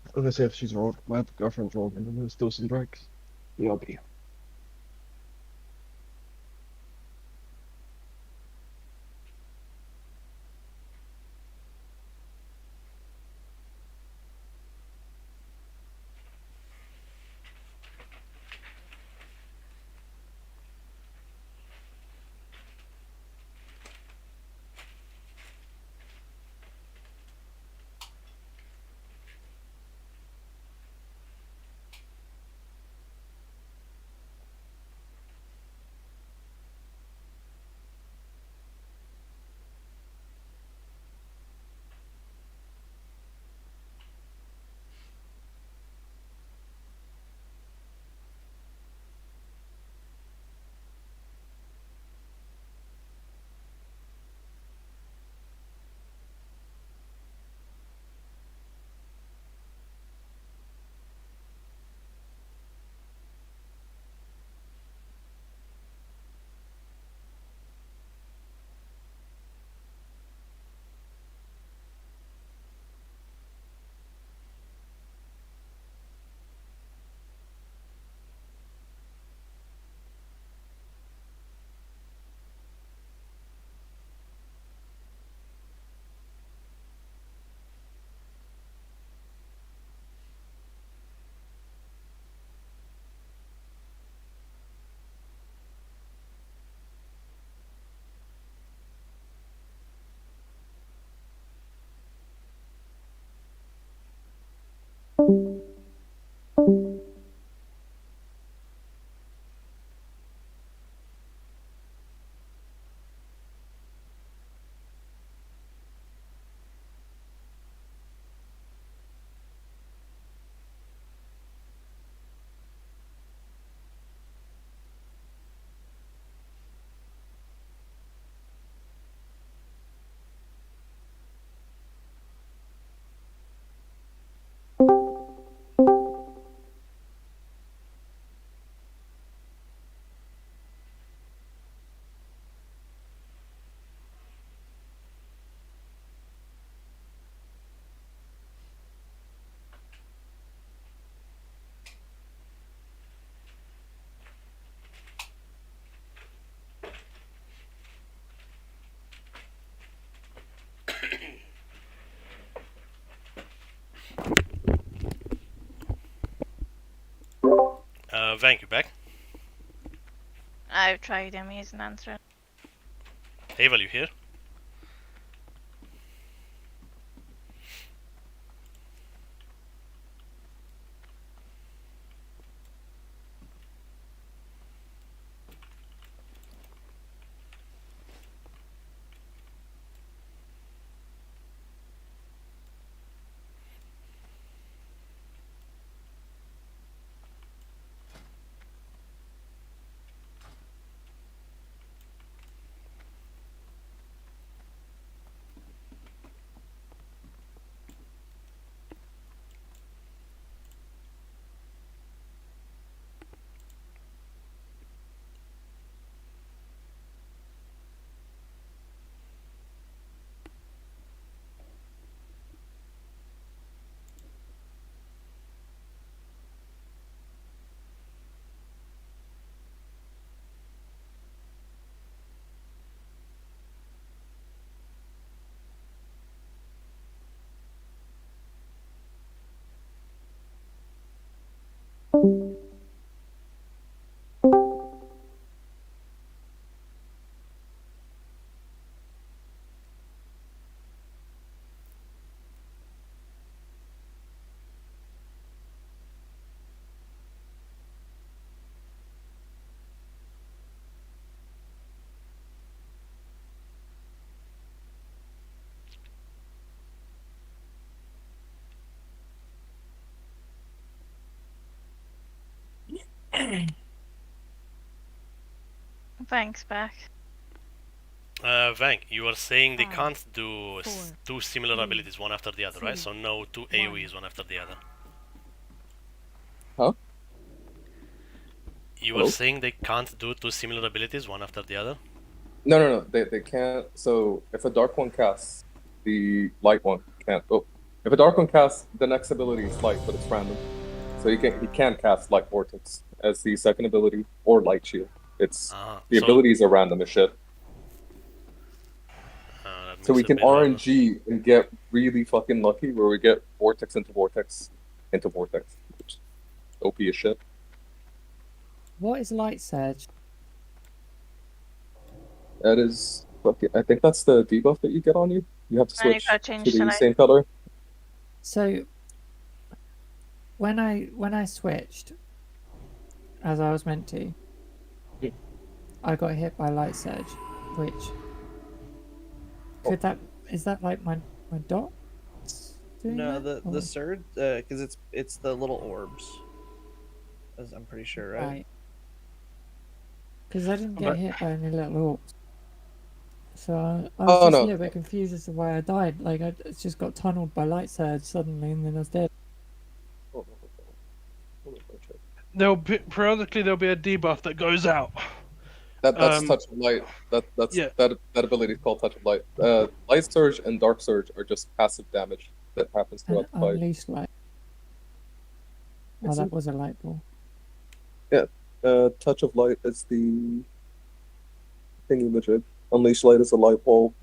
I'm gonna see if she's rolled. My girlfriend's rolled, and I'm gonna steal some breaks. Yeah, I'll be. Vank, you back? I've tried him, he isn't answering. Havel, you here? Thanks, back. Vank, you are saying they can't do two similar abilities one after the other, right? So no two AoEs one after the other. Huh? You Hello? were saying they can't do two similar abilities one after the other? No. They can't. So if a dark one casts, the light one can't. Oh, if a dark one casts, the next ability is light, but it's random. So he can't cast light vortex as the second ability or light shield. It's the abilities are random as shit. So we can RNG and get really fucking lucky where we get vortex into vortex into vortex. Which is OP as shit. What is light surge? That is fucking. I think that's the debuff that you get on you. You have to And you switch gotta to change the to same color. So when I switched, as I was meant to, I got hit by light surge, which is that like my dot? No, the surge, because it's the little orbs. As I'm pretty sure, right? Right. Because I didn't get hit by any little orbs. So I was just a little bit confused as to why I died. Like, I just got tunneled by light surge suddenly, and then I was dead. Periodically there'll be a debuff that goes out. That's touch of light. That ability is called touch of light. Light surge and dark surge are just passive damage that happens throughout the fight. Unleashed light. Oh, that was a light ball. Yeah, touch of light is the thingy majig. Unleash light is a light ball,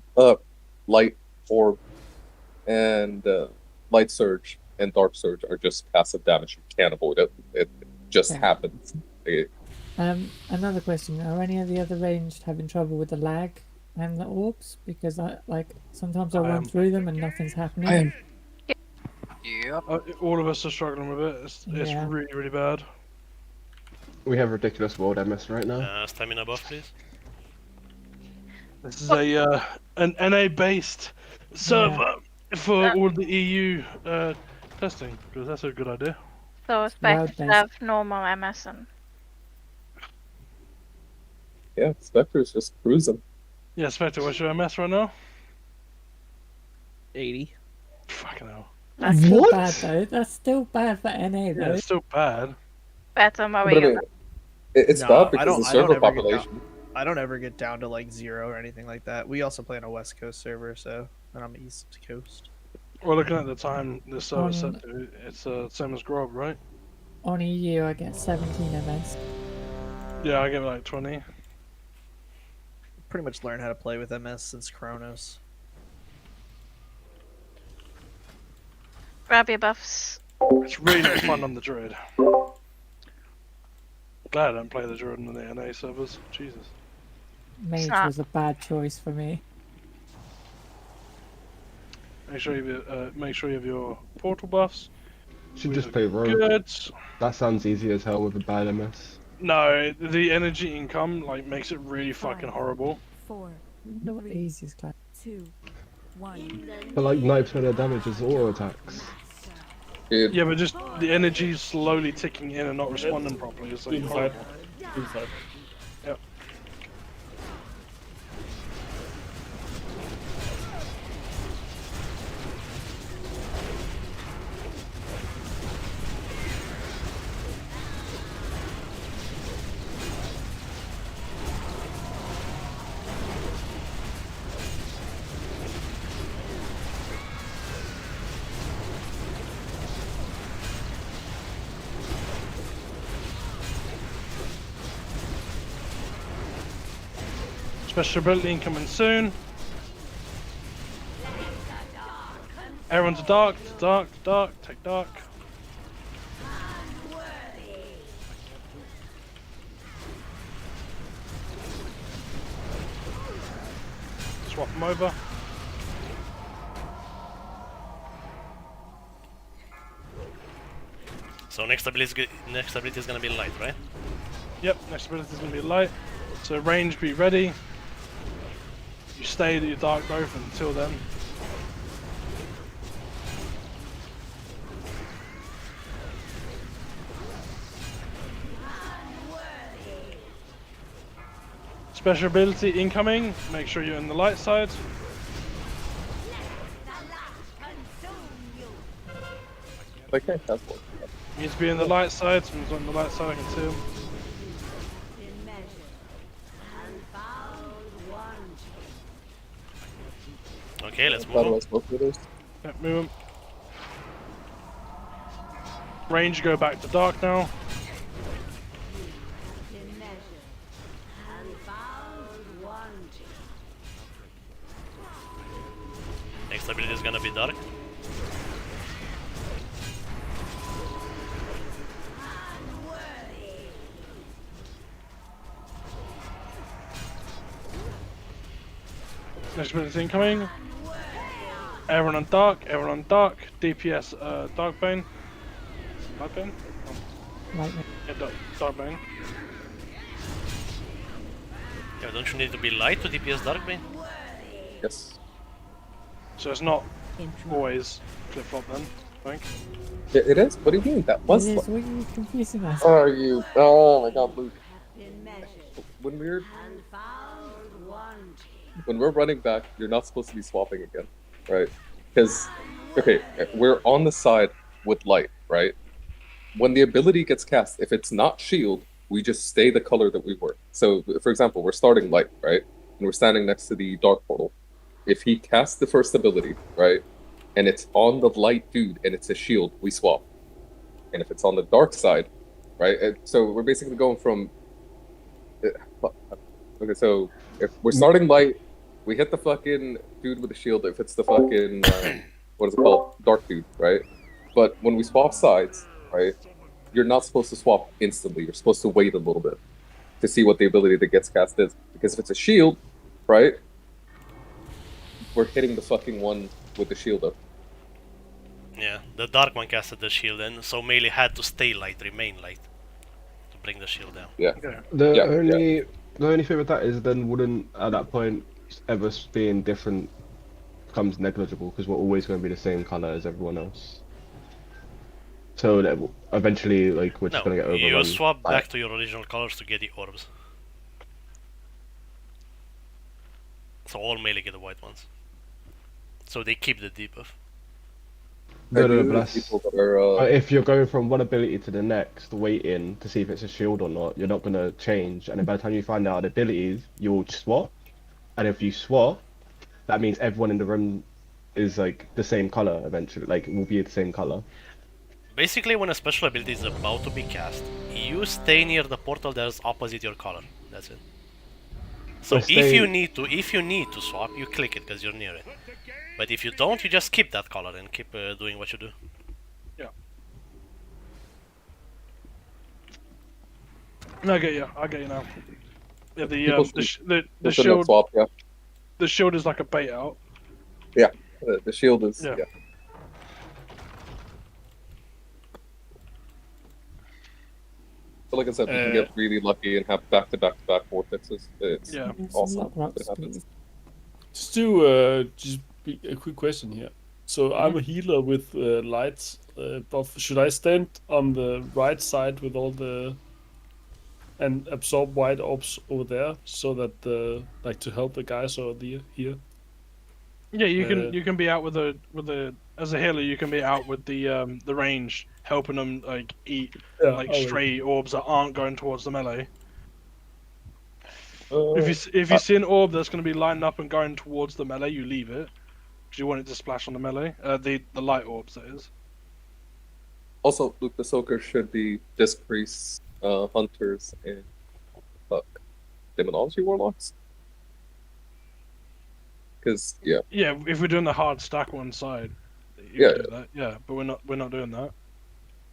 light orb, and light surge and dark surge are just passive damage. You can't avoid it. It just happens. Another question: are any of the other ranged having trouble with the lag and the orbs? Because sometimes I run through them and nothing's happening. Yep. All of us are struggling with it. It's really, really bad. We have ridiculous world MS right now. Stamina buff, please. This is an NA-based server for all the EU testing, because that's a good idea. So Spectres have normal MS and... Yeah, Spectre's just cruising. Yeah, Spectre, what's your MS right now? 80. Fucking hell. That's still bad though. That's still bad for NA though. Yeah, it's still bad. Better my But I mean, it's bad because the server population. I don't ever get down to like 0 or anything like that. We also play on a West Coast server, so and I'm East Coast. Well, looking at the time this server set to, it's same as Grob, right? On EU, I get 17 MS. Yeah, I get like 20. Pretty much learned how to play with MS since Chronos. Grab your buffs. It's really not fun on the Druid. glad I don't play the Druid on the NA servers. Jesus. Mage was a bad choice for me. Make sure you have your portal buffs. Should We just look play rogue. good. That sounds easy as hell with a bad MS. No, the energy income like makes it really fucking 5, horrible. 4, Not the 3, easiest class. 2, 1. But like 90% of their damage is auto attacks. Yeah, but just the energy slowly ticking in and not responding properly is like Inside. horrible. Inside. Yep. Special ability incoming soon. Everyone to dark, take dark. Swap them over. So next ability is gonna be light, right? Yep, next ability is gonna be light. So range, be ready. You stay at your dark both until then. Special ability incoming. Make sure you're in the light side. Okay, that's one. You need to be in the light side. Someone's on the light side. I can see him. Okay, let's move on. Yep, move him. Range, go back to dark now. Next ability is gonna be dark. Next ability incoming. Everyone on dark, DPS, dark bane. Dark bane? Lightning. Yeah, dark bane. Yeah, don't you need to be light to DPS Darkbane? Yes. So it's not always flip flop then, I think. Yeah, it is? What do you mean? That was. It is. What are you confusing us? Are you? Oh my god, Luke. When we're running back, you're not supposed to be swapping again, right? Because, okay, we're on the side with light, right? When the ability gets cast, if it's not shield, we just stay the color that we were. So, for example, we're starting light, right? And we're standing next to the dark portal. If he casts the first ability, right, and it's on the light dude and it's a shield, we swap. And if it's on the dark side, right, so we're basically going from... Okay, so if we're starting light, we hit the fucking dude with the shield if it's the fucking, what is it called? Dark dude, right? But when we swap sides, right, you're not supposed to swap instantly. You're supposed to wait a little bit to see what the ability that gets cast is. Because if it's a shield, right, we're hitting the fucking one with the shield up. Yeah, the dark one casted the shield and so melee had to stay light, remain light, to bring the shield down. Yeah. Okay. The only thing with that is then wouldn't at that point ever being different becomes negligible because we're always going to be the same color as everyone else. So that eventually, like, we're just going to get overrun. You swap back to your original colors to get the orbs. So all melee get the white ones. So they keep the debuff. No, bless. If you're going from one ability to the next, waiting to see if it's a shield or not, you're not going to change. And then by the time you find out the abilities, you'll swap. And if you swap, that means everyone in the room is like the same color eventually. Like, will be the same color. Basically, when a special ability is about to be cast, you stay near the portal that is opposite your color. That's it. So if you need to swap, you click it because you're near it. But if you don't, you just keep that color and keep doing what you do. Yeah. No, I get you. I get you now. Yeah, People the shouldn't shield. swap, yeah. The shield is like a bait out. Yeah, the shield is, Yeah. yeah. But like I said, we can get really lucky and have back-to-back-to-back vortexes. It's Yeah. awesome when it happens. Just do a quick question here. So I'm a healer with lights buff. Should I stand on the right side with all the and absorb white orbs over there so that like to help the guys over here? Yeah, you can be out with a as a healer. You can be out with the range, helping them like eat like alright. stray orbs that aren't going towards the melee. If you see an orb that's going to be lined up and going towards the melee, you leave it because you want it to splash on the melee. The light orbs, that is. Also, Luke the Soaker should be disc priests, hunters, and demonology warlocks. Because yeah, if we're doing the hard stack one side, you Yeah. can do that. Yeah, but we're not doing that.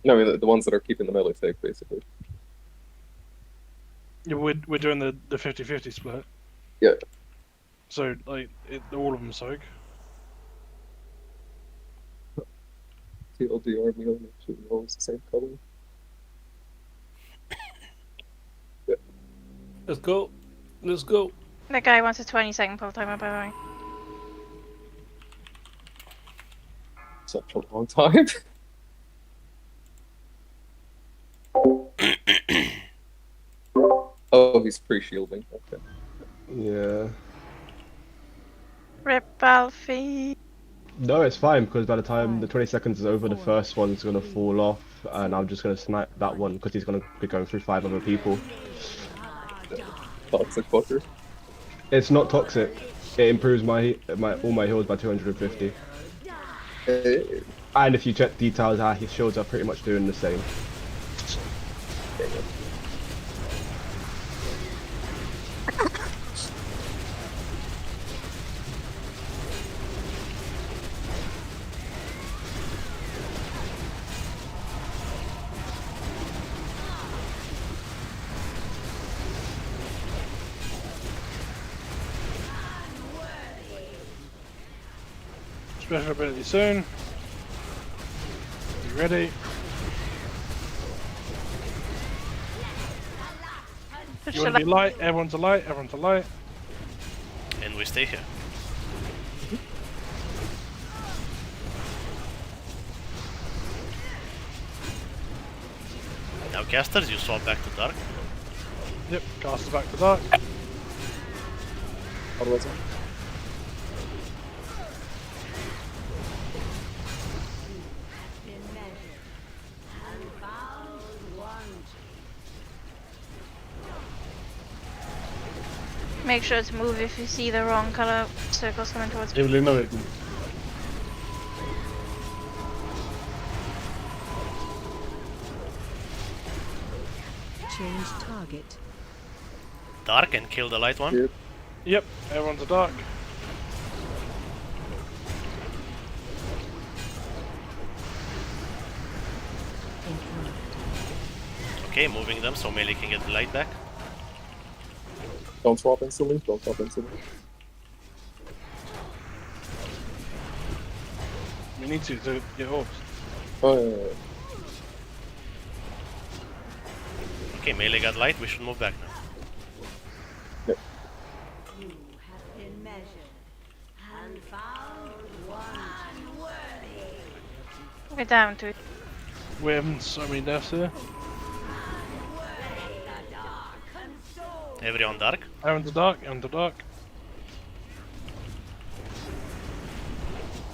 no, I mean the ones that are keeping the melee safe, basically. Yeah, we're doing the 50-50 split. Yeah. So like all of them soak. TLDR meal make sure we're always the same color. Yeah. Let's go. Let's go. That guy wants a 20-second pull timer, by the way. Such a long time. Oh, he's pre-shielding. Okay. Yeah. Rip Alfie. No, it's fine because by the time the 20 seconds is over, the first one's gonna fall off, and I'm just gonna snipe that one because he's gonna be going through 5 other people. Toxic fucker. It's not toxic. It improves all my heals by 250. And if you check details, his shields are pretty much doing the same. Special ability soon. You ready? You want to be light? Everyone's a light. Everyone's a light. And we stay here. Now casters, you swap back to dark. Yep, caster back to dark. How was it? Make sure to move if you see the wrong color circles coming towards Jeg you. vil indervæk nu. Change target. Dark and kill the light one. Yep, everyone's a dark. Okay, moving them so melee can get the light back. Don't swap instantly. Don't swap instantly. We need to get orbs. Oh, yeah. Okay, melee got light, we should move back now. You have been measured and found unworthy. We're down to it. We're having so many deaths here. Everyone dark. Everyone's a dark. Everyone's a dark.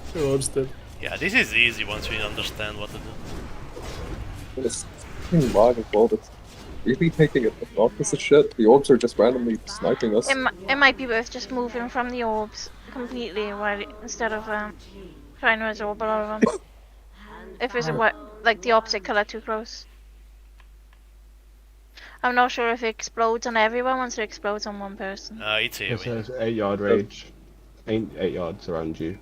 Everyone's dead. Yeah, this is easy once we understand what to do. It's fucking lag as well. That's really taking it opposite shit. The orbs are just randomly sniping us. It might be worth just moving from the orbs completely instead of trying to absorb a lot of them. If it's like the opposite color too close. I'm not sure if it explodes on everyone once it explodes on one person. It's here. It says 8 yard range. 8 yards around you.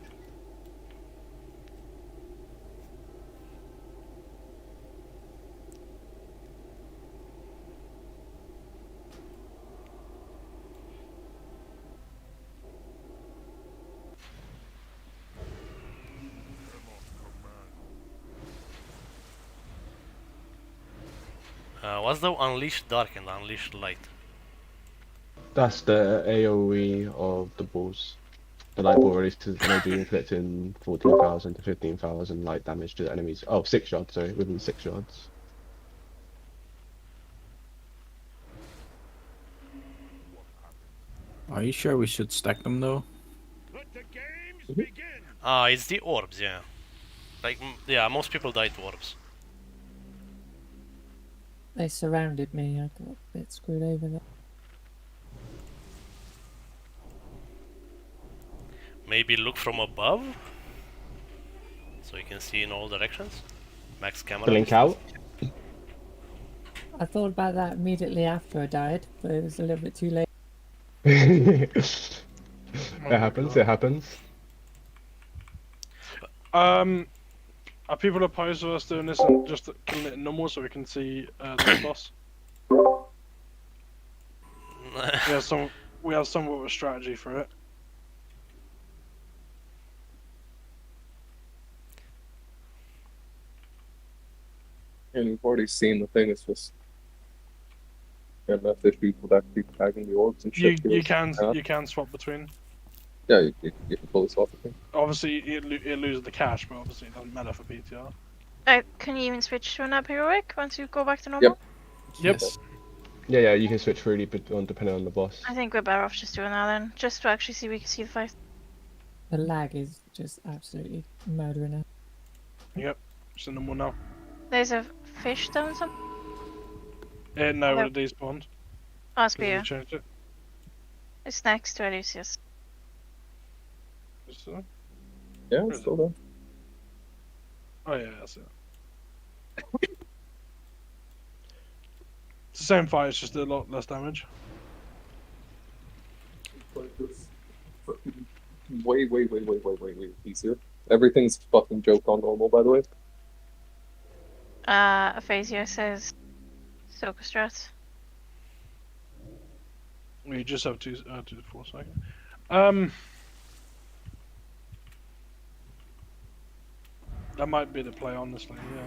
What's the Unleashed Dark and Unleashed Light? That's the AoE of the balls. The light ball releases energy inflicting 14,000 to 15,000 light damage to the enemies. Oh, 6 yards, sorry, within 6 yards. Are you sure we should stack them though? It's the orbs, yeah. Like, yeah, most people die to orbs. They surrounded me. I got a bit screwed over there. Maybe look from above? So you can see in all directions? Max camera. Blink out. I thought about that immediately after I died, but it was a little bit too late. It happens, it happens. Are people opposed to us doing this and just killing it in normal so we can see the boss? We have somewhat of a strategy for it. And we've already seen the thing. It's just enough issues with actually tagging the orbs and shit. You can swap between. Yeah, you can fully swap between. Obviously, it loses the cash, but obviously it doesn't matter for PTR. Can you even switch to an heroic once you go back to normal? Yep. Yeah, you can switch freely depending on the boss. I think we're better off just doing that then, just to actually see we can see the fight. The lag is just absolutely murdering us. Yep, it's in normal now. There's a fish down some. No, it despawned. Oh, it's beer. Changed it. It's next to Elysius. Yeah, it's still there. Oh yeah, that's it. It's the same fight, it's just a lot less damage. Way easier. Everything's fucking joke on normal, by the way. Aphasia says Soka strats. We just have 2 to 4 seconds. That might be the play, honestly, yeah.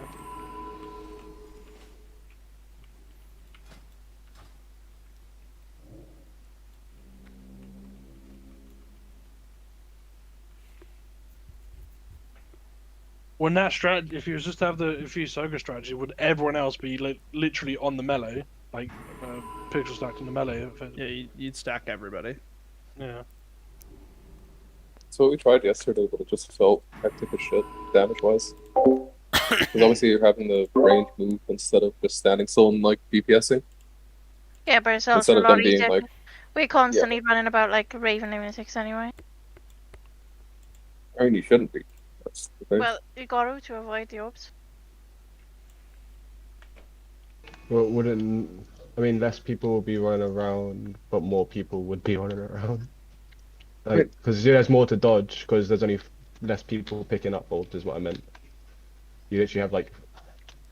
When that strategy, if you was just to have the Soga strategy, would everyone else be literally on the melee, like pixel stacked on the melee? Yeah, you'd stack everybody. Yeah. So we tried yesterday, but it just felt hectic as shit, damage-wise. Because obviously you're having the range move instead of just standing still and like DPSing. Yeah, but it's Instead also a of lot them being easier. like, We're constantly running about like Raven Lunatics anyway. I mean, you shouldn't be. That's the thing. Well, you got to avoid the orbs. Well, wouldn't... I mean, less people will be running around, but more people would be running around. Like, because there's more to dodge, because there's only less people picking up bolts, is what I meant. You literally have like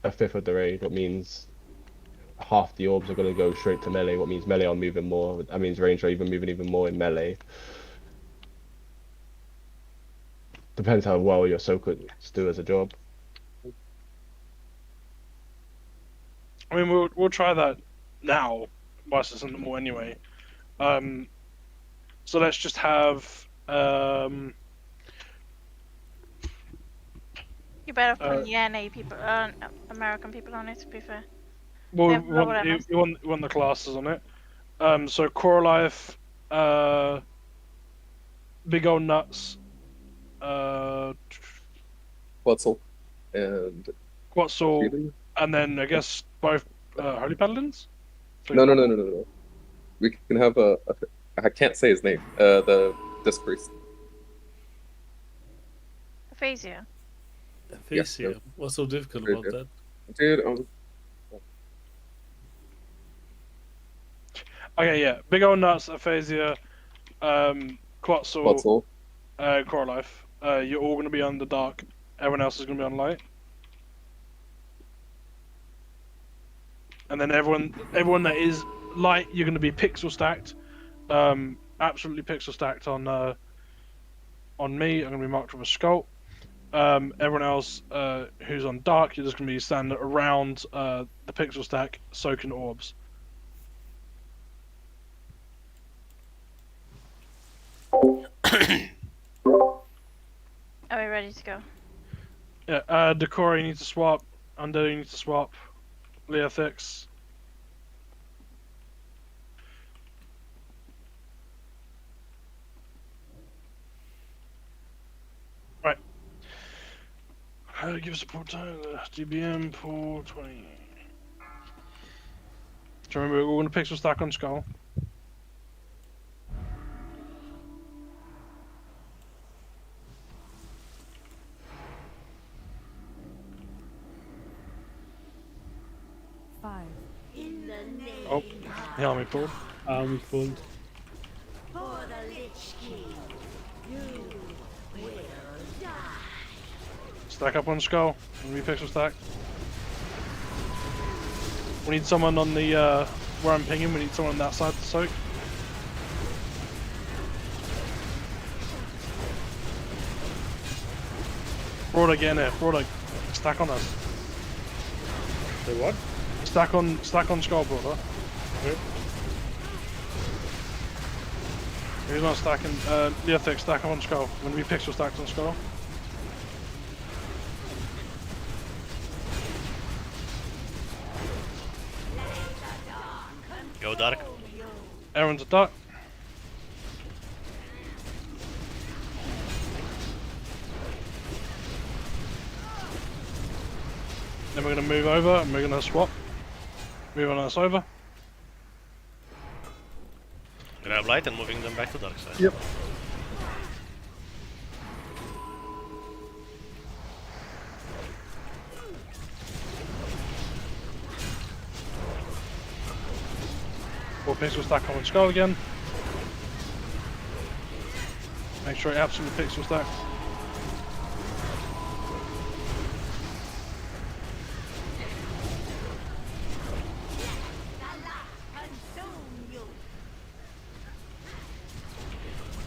a fifth of the raid, what means half the orbs are going to go straight to melee, what means melee are moving more. That means range are even moving even more in melee. Depends how well your Sokas do as a job. I mean, we'll try that now, whilst it's in the more anyway. So let's just have You better put the NA people, American people on it. To be fair. Well, Yeah, you want the classes on it. So Coralife, Big Old Nuts, Quetzal, and Quetzal, and then I guess both Holy Paladins? No. We can have I can't say his name. The Disc Priest. Aphasia. Aphasia. What's so difficult about that? Dude, Okay, yeah. Big Old Nuts, Aphasia, Quetzal, Coralife. You're all going to be on the dark. Everyone else is going to be on light. And then everyone that is light, you're going to be pixel stacked. Absolutely pixel stacked on me. I'm going to be marked with a skull. Everyone else who's on dark, you're just going to be standing around the pixel stack, soaking orbs. Are we ready to go? Yeah, Decor, you need to swap. Undead, you need to swap. Leothix. Right. Give us a port time. DBM pool 20. So remember, we're going to pixel stack on Skull. Oh, the army pulled. Army pulled. For the Lich King, you will die. Stack up on Skull. And pixel stack. We need someone on the where I'm pinging. We need someone on that side to soak. Broader, get in here. Broader, stack on us. Say what? Stack on Skull, Broader. Okay. He's not stacking. Leothix, stack on Skull. When we pixel stacked on Skull. Go dark. Everyone's a dark. Then we're going to move over and we're going to swap. Move on us over. Grab light and moving them back to dark side. Yep. Four pixel stack on Skull again. Make sure it absolutely pixel stack.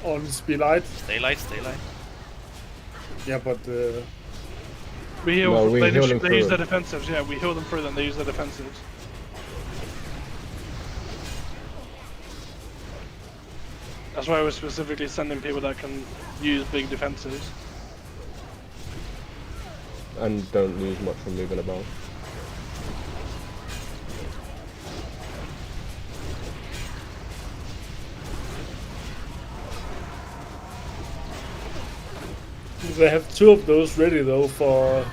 On speed light. Stay light, stay light. Yeah, but We heal. No, we they heal them they use through. their defensives. Yeah, we heal them through. Then they use their defensives. That's why we're specifically sending people that can use big defenses. And don't lose much from moving about. they have two of those ready though for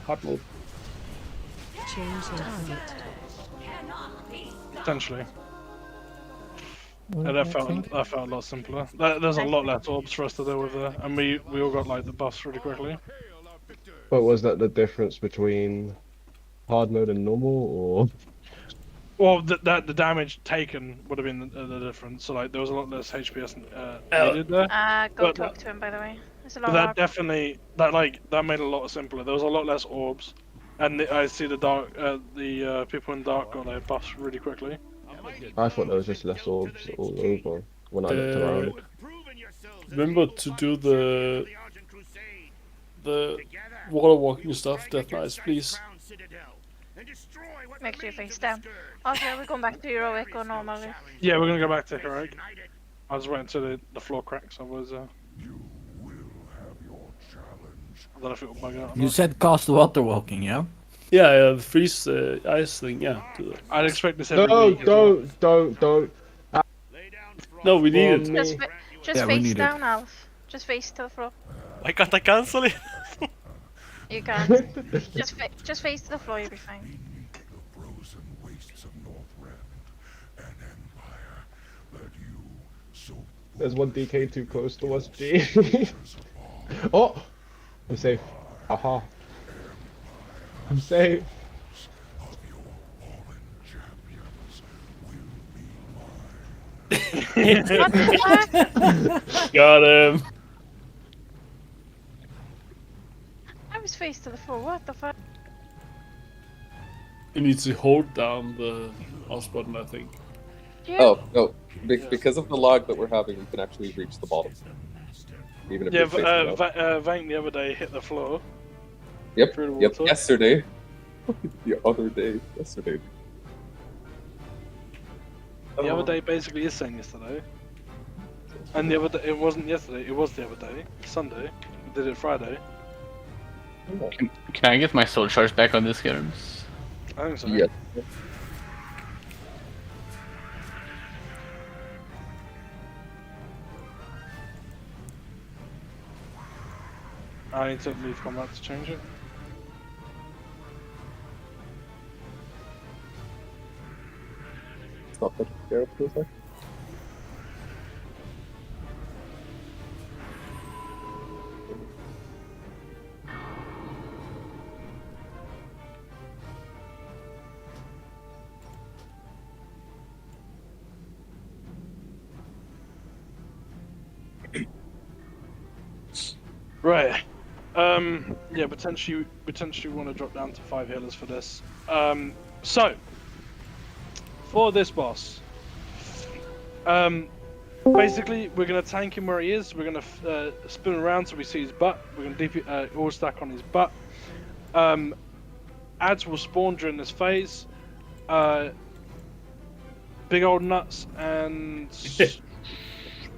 hot mode. Change target. Potentially. Yeah, that felt a lot simpler. There's a lot less orbs for us to deal with there, and we all got like the buffs really quickly. But was that the difference between hard mode and normal, or? Well, the damage taken would have been the difference. So like there was a lot less HPS needed there. Go But talk to him, by the way. There's a lot that of definitely that made it a lot simpler. There was a lot less orbs, and I see the dark people in dark got their buffs really quickly. I thought there was just less orbs all over when I looked around. Remember to do the water walking stuff, Death Knights, please. Make sure you face down. Also, are we going back to heroic or normal? Yeah, we're gonna go back to heroic. I was waiting until the floor cracks. I was. I don't know if it will bug out. Or You not. said cast water walking, yeah? Yeah, the freeze ice thing, yeah. Do that. I'd expect this every No, week. as well. don't. No, we need it. Just Yeah, we face need it. down, Alf. Just face to the floor. Why can't I cancel it? You can't. just face to the floor, you'll be fine. There's one DK too close to us, G. Oh! I'm safe. Aha. I'm safe. Got him. I was face to the floor. What the fuck? You need to hold down the mouse button, I think. Yeah. Oh, no. Because of the lag that we're having, we can actually reach the bottom. even if Yeah, you're facing out. Vank the other day hit the floor. Yep. Through the Yep. water. Yesterday. The other day. Yesterday. The other day basically is saying yesterday. And the other day, it wasn't yesterday, it was the other day. Sunday. We did it Friday. Can I get my soul charge back on this game? I think so. Yeah. I need to leave combat to change it. It's not much of a scare for a sec. Right. Yeah, potentially want to drop down to 5 healers for this. So for this boss, basically we're gonna tank him where he is. We're gonna spin around so we see his butt. We're gonna all stack on his butt. Ads will spawn during this phase. Big old nuts and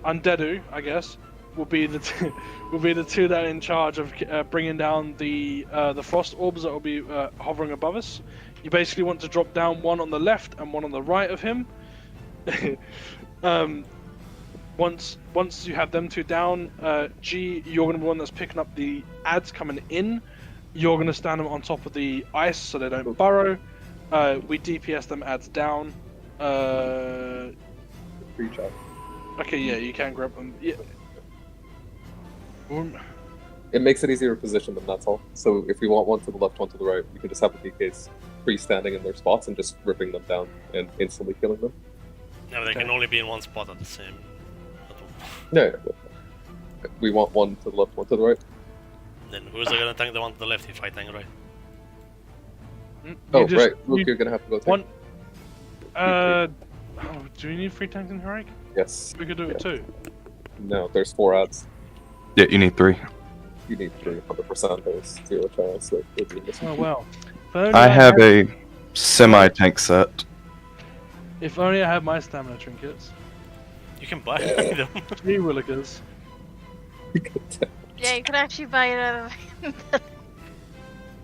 Undeadu, I guess, will be the two that are in charge of bringing down the frost orbs that will be hovering above us. You basically want to drop down one on the left and one on the right of him. Once you have them two down, G, you're going to be the one that's picking up the ads coming in. You're going to stand them on top of the ice so they don't burrow. We DPS them ads down. Free shot. Okay, yeah, you can grab them. Yeah. It makes it easier to position them, that's all. So if we want one to the left, one to the right, you can just have the DKs freestanding in their spots and just ripping them down and instantly killing them. No, they can only be in one spot at the same. No, we want one to the left, one to the right. Then who's gonna tank the one to the left if I tank right? Oh, right. Luke, you're gonna have to go tank. Do we need 3 tanks in Heroic? Yes. We could do it too. No, there's 4 ads. Yeah, you need 3. You need 300%. There's 0 chance that it'll be missing. Oh well. I have a semi-tank set. If only I had my stamina trinkets. You can buy them. 3 Willikers. Yeah, you could actually buy it out of.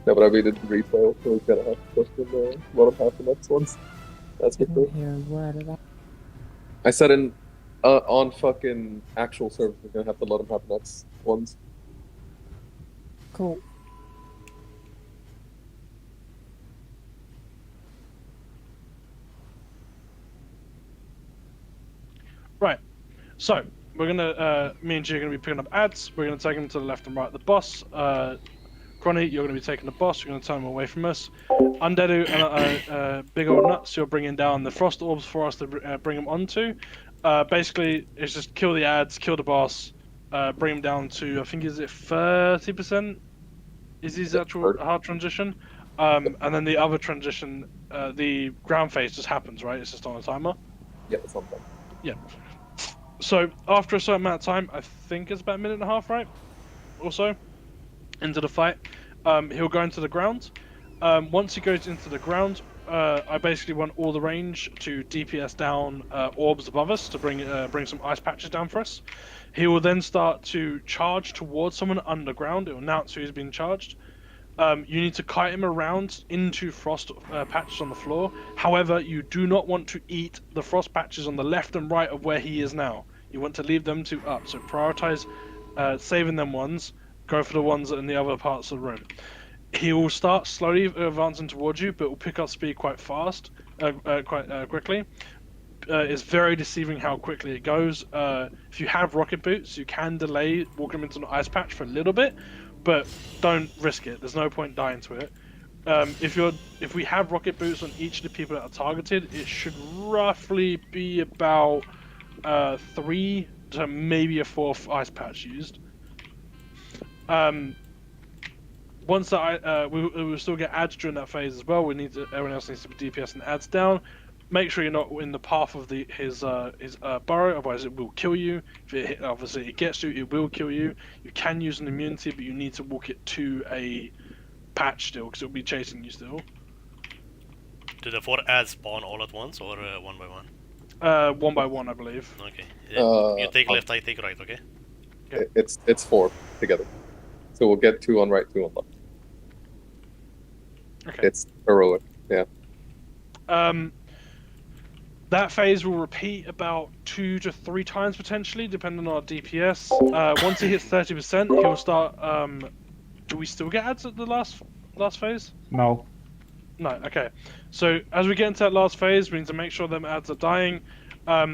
No, but I mean in retail, so we're gonna have to question a lot of half the next ones. That's for sure. Hear a word of that. I said on fucking actual servers, we're gonna have to let them have the next ones. Cool. Right. So we're gonna me and G are gonna be picking up ads. We're gonna take them to the left and right of the boss. Cronny, you're gonna be taking the boss. You're gonna turn him away from us. Undeadu and Big Old Nuts, you're bringing down the frost orbs for us to bring them onto. Basically, it's just kill the ads, kill the boss, bring him down to, I think, is it 30%? Is his actual hard transition? And then the other transition, the ground phase just happens, right? It's just on a timer. Yeah, it's on time. Yeah. So after a certain amount of time, I think it's about a minute and a half, right? Also, into the fight, he'll go into the ground. Once he goes into the ground, I basically want all the range to DPS down orbs above us to bring some ice patches down for us. He will then start to charge towards someone underground. It will announce who's been charged. You need to kite him around into frost patches on the floor. However, you do not want to eat the frost patches on the left and right of where he is now. You want to leave them 2 up. So prioritize saving them ones. Go for the ones in the other parts of the room. He will start slowly advancing towards you, but will pick up speed quite fast, quite quickly. It's very deceiving how quickly it goes. If you have rocket boots, you can delay walking him into an ice patch for a little bit, but don't risk it. There's no point dying to it. If we have rocket boots on each of the people that are targeted, it should roughly be about 3 to maybe a 4th ice patch used. Once that we will still get ads during that phase as well. Everyone else needs to be DPS and ads down. make sure you're not in the path of his burrow, otherwise it will kill you. If obviously it gets you, it will kill you. You can use an immunity, but you need to walk it to a patch still, because it'll be chasing you still. Do the 4 ads spawn all at once or one by one? One by one, I believe. Okay. You take left, I take right. Okay. It's 4 together. So we'll get 2 on right, 2 on left. Okay. It's heroic. Yeah. That phase will repeat about 2 to 3 times potentially, depending on our DPS. Once he hits 30%, he'll start. Do we still get ads at the last phase? No. No. Okay. So as we get into that last phase, we need to make sure them ads are dying.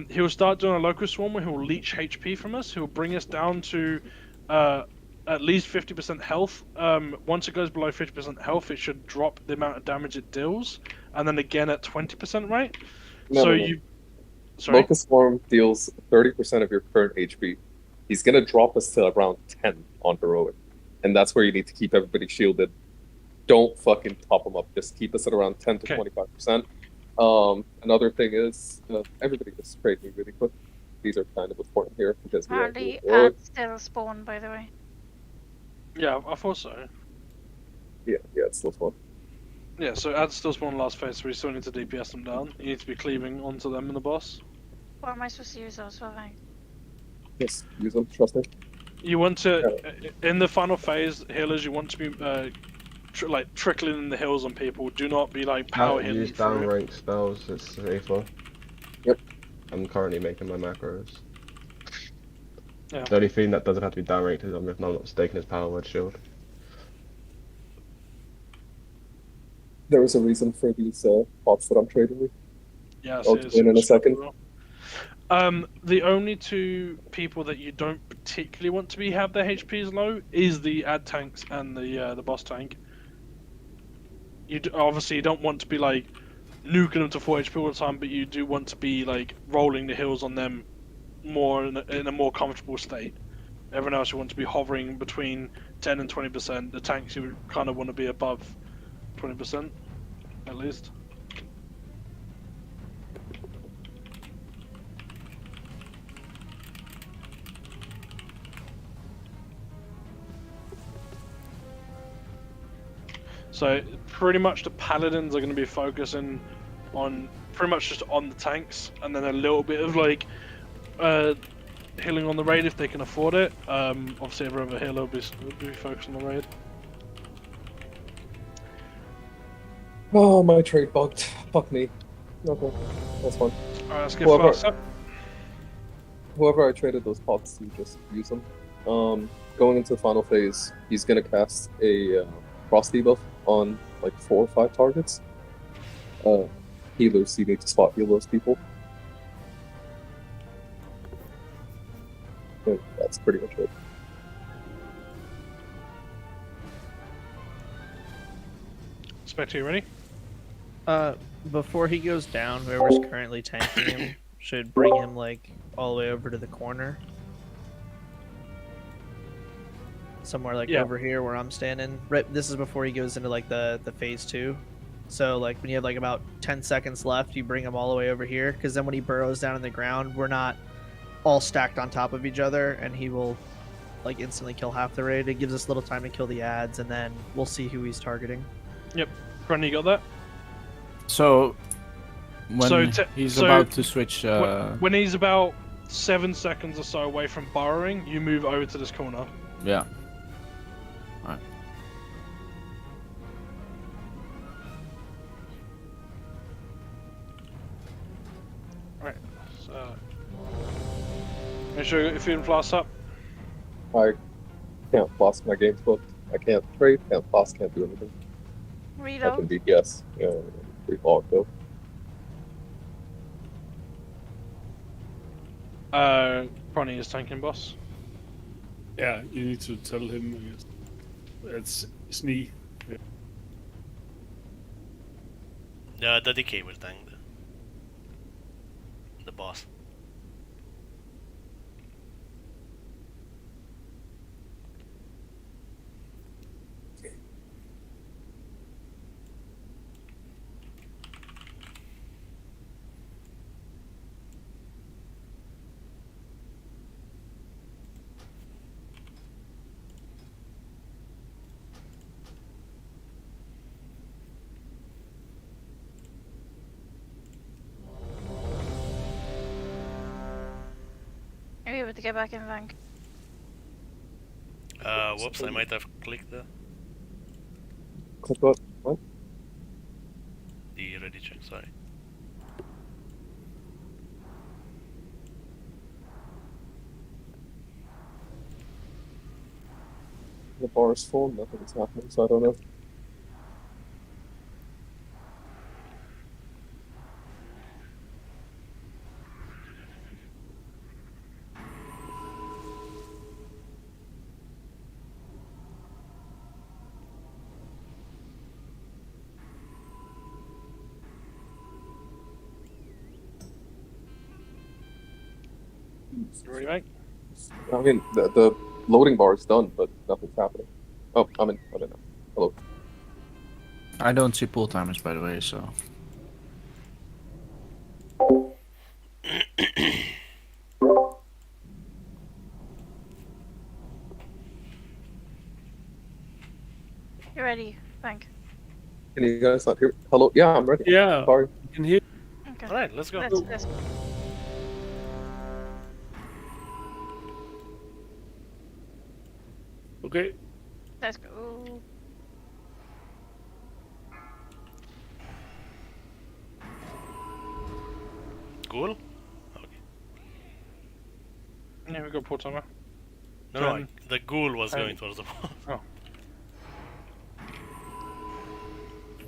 He'll start doing a local swarm where he'll leech HP from us. He'll bring us down to at least 50% health. Once it goes below 50% health, it should drop the amount of damage it deals, and then again at 20% rate. No. Sorry? Locust Swarm deals 30% of your current HP. He's gonna drop us to around 10 on heroic, and that's where you need to keep everybody shielded. Don't fucking top them up. Just keep us at around 10 to 25%. Another thing is everybody just trade me really quick. These are kind of important here because we are Apparently, doing ads still spawn, by the way. Yeah, I thought so. Yeah, it's still fun. Yeah, so ads still spawn last phase, so we still need to DPS them down. You need to be cleaving onto them in the boss. What am I supposed to use those for, then? Just use them, trust me. You want to, in the final phase, healers, you want to be trickling in the heals on people. Do not be like power healing. Use down rank spells, it's safer. Yep. I'm currently making my macros. Yeah. The only thing that doesn't have to be down ranked is, if I'm not mistaken, is Power Word Shield. There is a reason for these pots that I'm trading with. Yeah, I'll explain in a second. The only 2 people that you don't particularly want to have their HPs low is the ad tanks and the boss tank. Obviously you don't want to be like nuking them to 4 HP all the time, but you do want to be like rolling the heals on them more in a more comfortable state. Everyone else you want to be hovering between 10 and 20%. The tanks you kind of want to be above 20% at least. So pretty much the paladins are going to be focusing on pretty much just on the tanks, and then a little bit of like healing on the raid if they can afford it. Obviously every other healer will be focused on the raid. Oh, my trade bugged. Fuck me. Okay, that's fine. Alright, let's get fast up. Whoever I traded those pots to, just use them. Going into the final phase, he's gonna cast a frost debuff on like 4 or 5 targets. Healers, you need to spot heal those people. And that's pretty much it. Spectre, you ready? Before he goes down, whoever's currently tanking him should bring him like all the way over to the corner. Somewhere like over here where I'm standing. Right, this is before he goes into like the phase 2. So like when you have like about 10 seconds left, you bring him all the way over here, because then when he burrows down in the ground, we're not all stacked on top of each other, and he will like instantly kill half the raid. It gives us a little time to kill the ads, and then we'll see who he's targeting. Yep. Brendan, you got that? So when he's about to switch, when he's about 7 seconds or so away from burrowing, you move over to this corner. Yeah. Alright. Right. So make sure if you can flask up. I can't flask, my game's booked. I can't trade, can't flask, can't do anything. I can DPS. Yeah, pretty locked though. Ronnie is tanking boss. Yeah, you need to tell him, I guess. It's me. The DK will tank the boss. be able to get back in Vank. Whoops, I might have clicked the Click what? What? ready check, sorry. The bar is full, nothing's happening, so I don't know. You ready, mate? I mean, the loading bar is done, but nothing's happening. Oh, I'm in now. Hello. I don't see pull timers, by the way, so. You ready, Vank? Can you guys not hear? Hello? Yeah, I'm ready. Yeah. Sorry. You can hear. Okay. Alright, let's go. Let's go. Okay. Let's go. Cool? Yeah, we got pull timer. No, the ghoul was going towards the ball. Oh.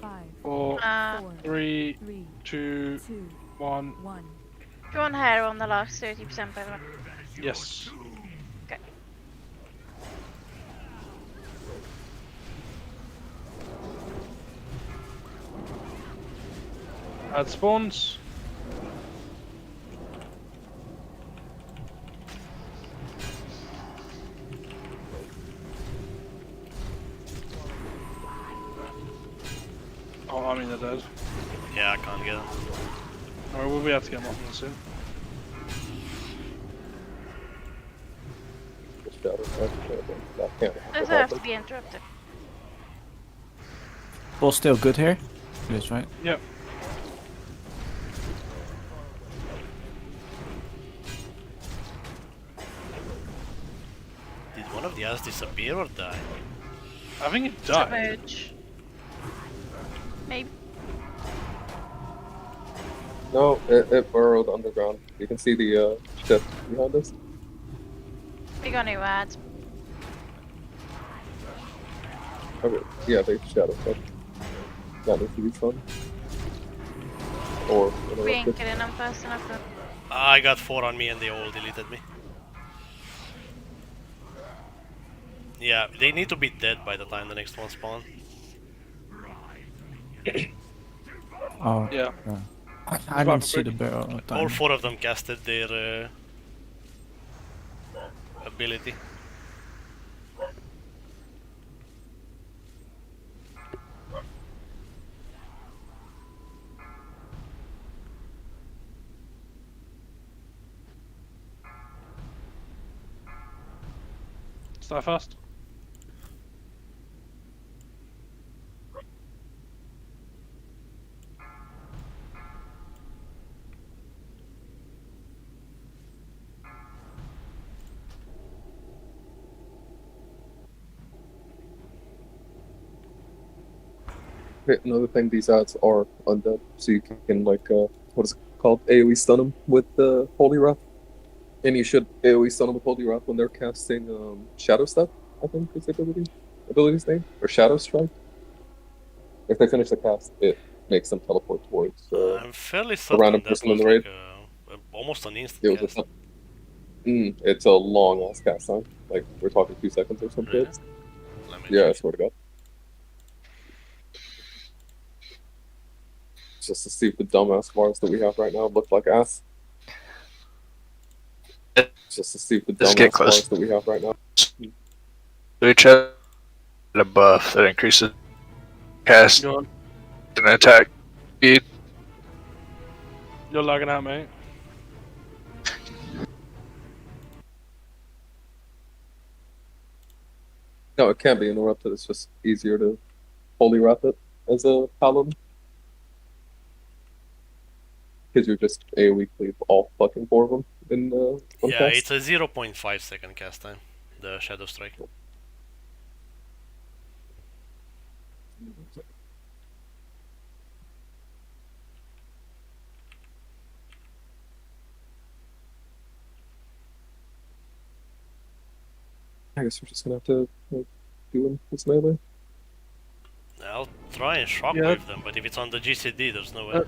5, 4, Uh, 3, 2, 1. Do you want hair on the last 30% by the way? Yes. Okay. Add spawns. Oh, I mean they're dead. Yeah, I can't get them. Alright, we'll be able to get them off them soon. Does it have to be interrupted? Ball's still good here? It is, right? Yep. Did one of the others disappear or die? I think it died. Submerge. Maybe. No, it burrowed underground. You can see the ship behind us. We got new ads. Okay, yeah, they shadow cut. That needs to be fun. Or We ain't getting them fast enough. Though. I got 4 on me and they all deleted me. Yeah, they need to be dead by the time the next one spawns. Oh. Yeah. I didn't see the barrel. All 4 of them casted their ability. Start fast. Another thing, these ads are undead, so you can like what is it called? AoE stun them with the Holy Wrath, and you should AoE stun them with Holy Wrath when they're casting Shadow Step. I think is the ability's name, or Shadow Strike. If they finish the cast, it makes them teleport towards I'm fairly a certain random that person was in the raid. like almost an instant It was cast. it's a long ass cast time. Like we're talking 2 seconds or some Really? shit. Let me Yeah, I check. swear to God. Just to see if the dumbass bars that we have right now look like ass. Just to see if the Just get dumbass close. bars that we have right now. We try a buff that increases cast You're, and attack speed. you're lagging out, mate. No, it can't be interrupted. It's just easier to Holy Wrath it as a paladin. Because you're just AoE cleave all fucking 4 of them. in one Yeah, cast? it's a 0.5 second cast time. The Shadow Strike. I guess we're just gonna have to do this melee. I'll try and shockwave them, but if it's on the GCD, there's no way.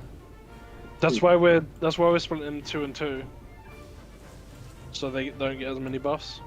That's why we're splitting them 2 and 2. So they don't get as many buffs.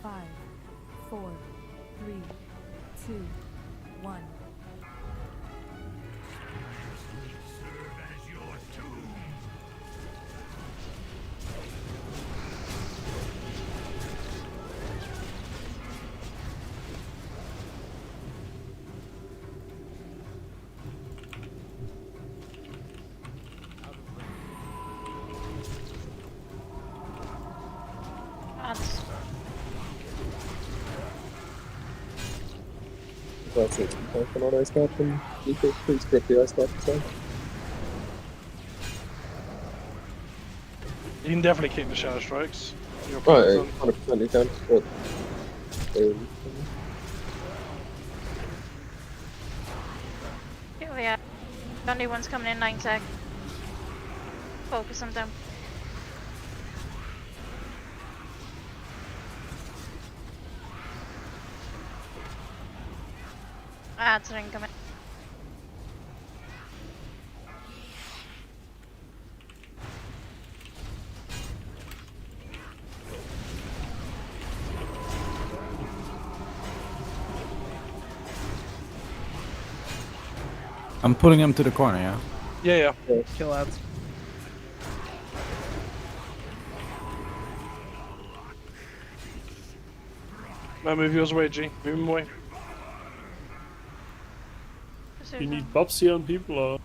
Five, 4, 3, 2, 1. That's it. Talking on ice cap and please grip the ice cap aside. You can definitely keep the Shadow Strikes. Right, 100% you can. But, Here we are. The only one's coming in 9 sec. Focus on them. It's an incoming. I'm pulling him to the corner, yeah? Yeah. Kill ads. Move yours away, G. Move him away. You need buffs here on people, or?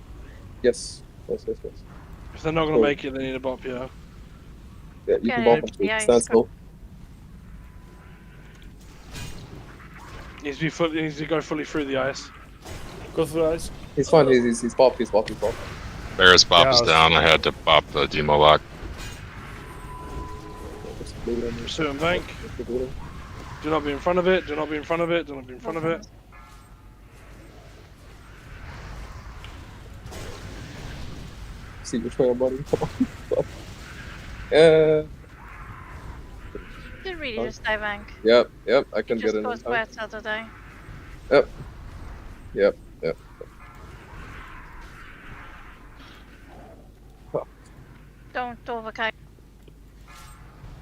Yes. Yes. If they're not gonna make it, they need a bop, yeah. Yeah, you can bop them. Stand still. Needs to go fully through the ice. Go through the ice. He's fine. He's bopped. He's bopped. Bear's bop is down. I had to bop the demo lock. Pursue and bank. Do not be in front of it. Do not be in front of it. Do not be in front of it. See which way I'm running. Come on. Yeah. Did really just die bank. Yep. I can get in. Just goes wet out of day. Yep. Don't overkite.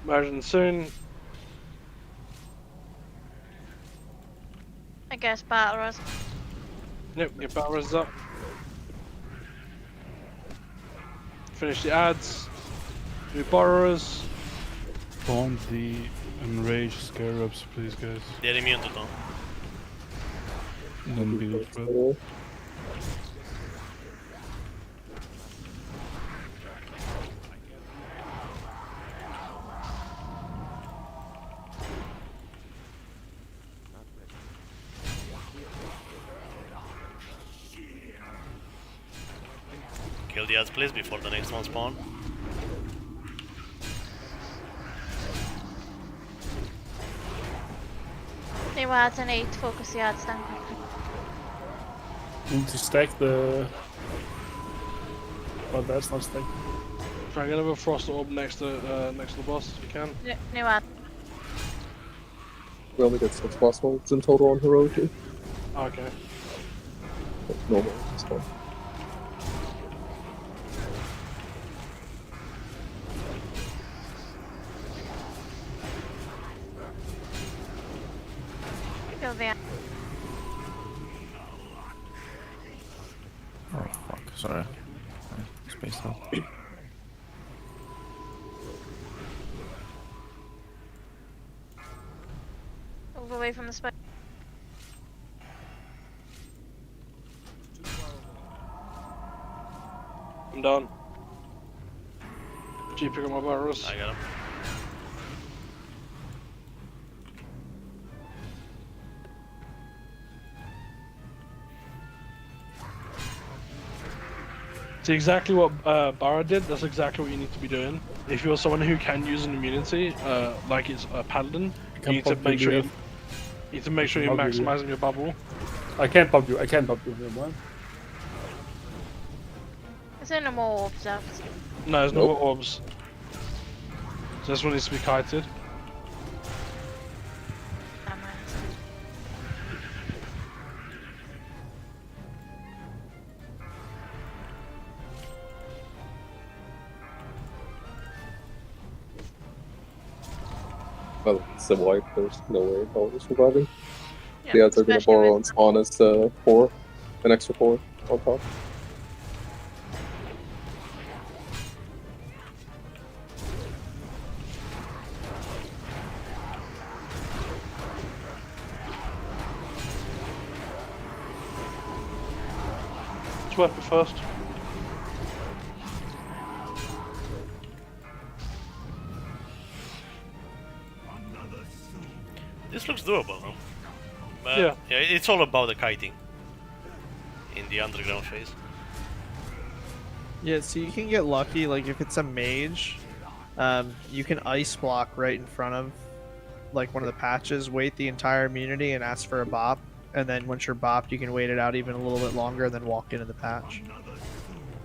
Imagine soon. I guess battle us. Yep, get battle res up. Finish the ads. Do borrowers. Spawn the enraged scarabs, please, guys. They're immune to them. Don't be afraid. Kill the ads, please, before the next one spawn. New ads and 8, focus the ads down. Need to stack the. But that's not stacked. Try and get another frost orb next to the boss if you can. New ad. We only get 6 boss modes in total on heroic too. Okay. Normal, it's fine. sorry. I spaced out. Move away from the spike. I'm done. G, pick up my barrels. I got him. See exactly what Barra did. That's exactly what you need to be doing. If you're someone who can use an immunity, like it's a paladin, you need to make sure you need to make sure you're maximizing your bubble. I can't pop you. I can't pop you. What? Is there no more orbs left? No, there's no more orbs. So this one needs to be kited. Well, it's a wipe, there's no way how we're surviving. Yeah, The odds are gonna especially borrow with- and spawn us 4, an extra 4 on top. Let's work it first. This looks doable, huh? But Yeah. yeah, it's all about the kiting in the underground phase. Yeah, so you can get lucky, like if it's a mage, you can ice block right in front of like one of the patches, wait the entire immunity and ask for a bop, and then once you're bopped you can wait it out even a little bit longer, then walk into the patch.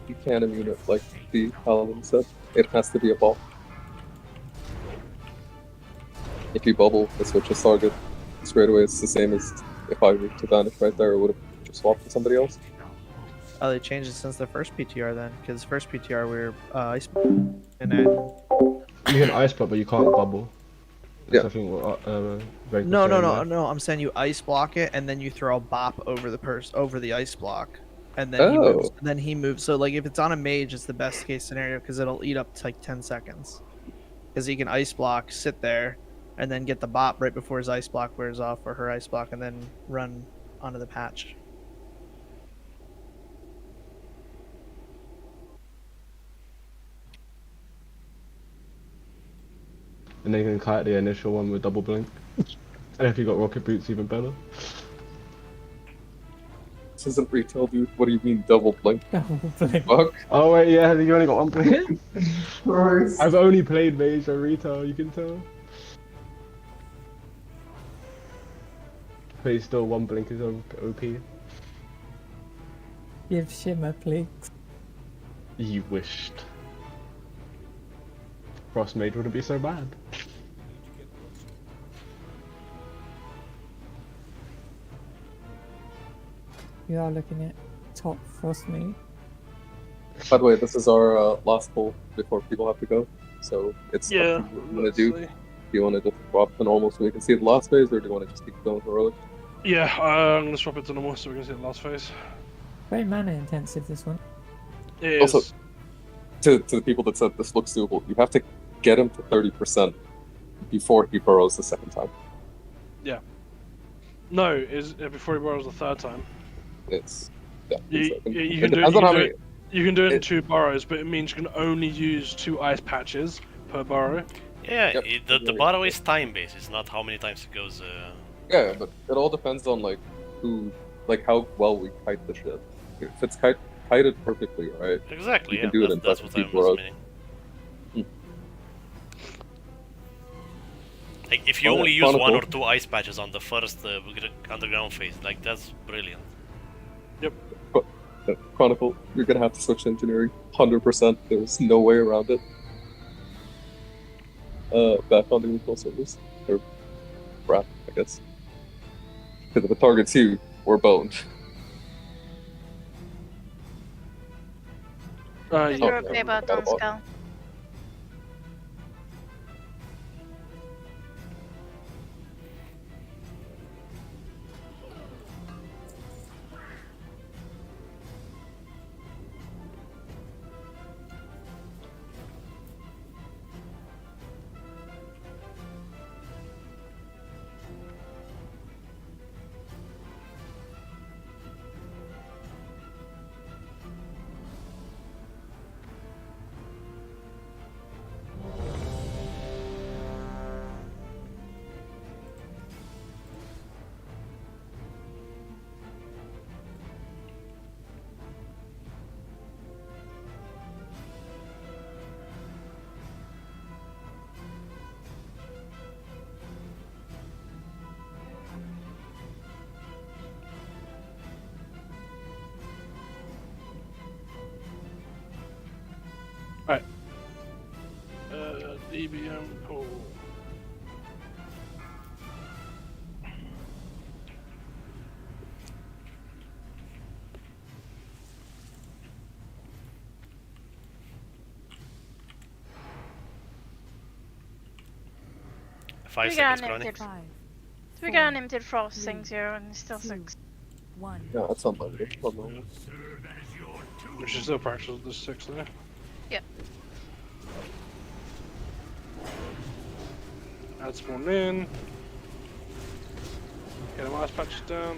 You can't immune it like the paladin said. It has to be a ball. If you bubble, it switches target straight away. It's the same as if I were to vanish right there, it would have just swapped to somebody else. Oh, they changed it since the first PTR then, because first PTR we were ice, and then You can ice block, but you can't bubble. Yeah. I think what Drake was no, saying there. I'm saying you ice block it, and then you throw a bop over the ice block, and then he moves. So like if it's on a mage, it's the best case scenario because it'll eat up to like 10 seconds, because he can ice block, sit there, and then get the bop right before his ice block wears off or her ice block, and then run onto the patch. And then you can kite the initial one with double blink. And if you got rocket boots, even better. This isn't retail, dude. What do you mean double blink? Double blink. Fuck. Oh wait, yeah, you only got one blink. Christ. I've only played mage or retail, you can tell. But still, one blink is OP. Give Shimmer, please. You wished. Frost mage wouldn't be so bad. You are looking at top Frost me. By the way, this is our last pull before people have to go. So it's Yeah, up to you what you want to do. Do you want to just drop the normal so we can see the last phase, or do you want to just keep going heroic? Yeah, I'm gonna swap it to normal so we can see the last phase. Very mana intensive, this one. It is. Also, to the people that said this looks doable, you have to get him to 30% before he burrows the second time. Yeah. No, is before he borrows the third time. It's yeah. You it can do it. depends on how many. You can do it in 2 burrows, but it means you can only use 2 ice patches per burrow. Yeah, Yep. the borrow is time based. It's not how many times it goes. Yeah, but it all depends on like who, like how well we kite the shit. If it's kited perfectly, right? Exactly. You can Yeah, do it in that's what I was meaning. Like if you Oh, yeah, only use 1 or Chronicle. 2 ice patches on the first underground phase, like that's brilliant. Yep. Chronicle, you're gonna have to switch engineering 100%. There's no way around it. Back on the recall service or wrap, I guess. Because if it targets you, we're boned. You're Yeah. okay about on skull. Alright. DBM pull. Five We seconds, got Crony. limited. 5, We got limited frost things here, and it's still 6. 1. Yeah, that's unlimited. Unlimited. Which is still partial. There's 6 there. Yep. Add spawn in. Get the last patches down.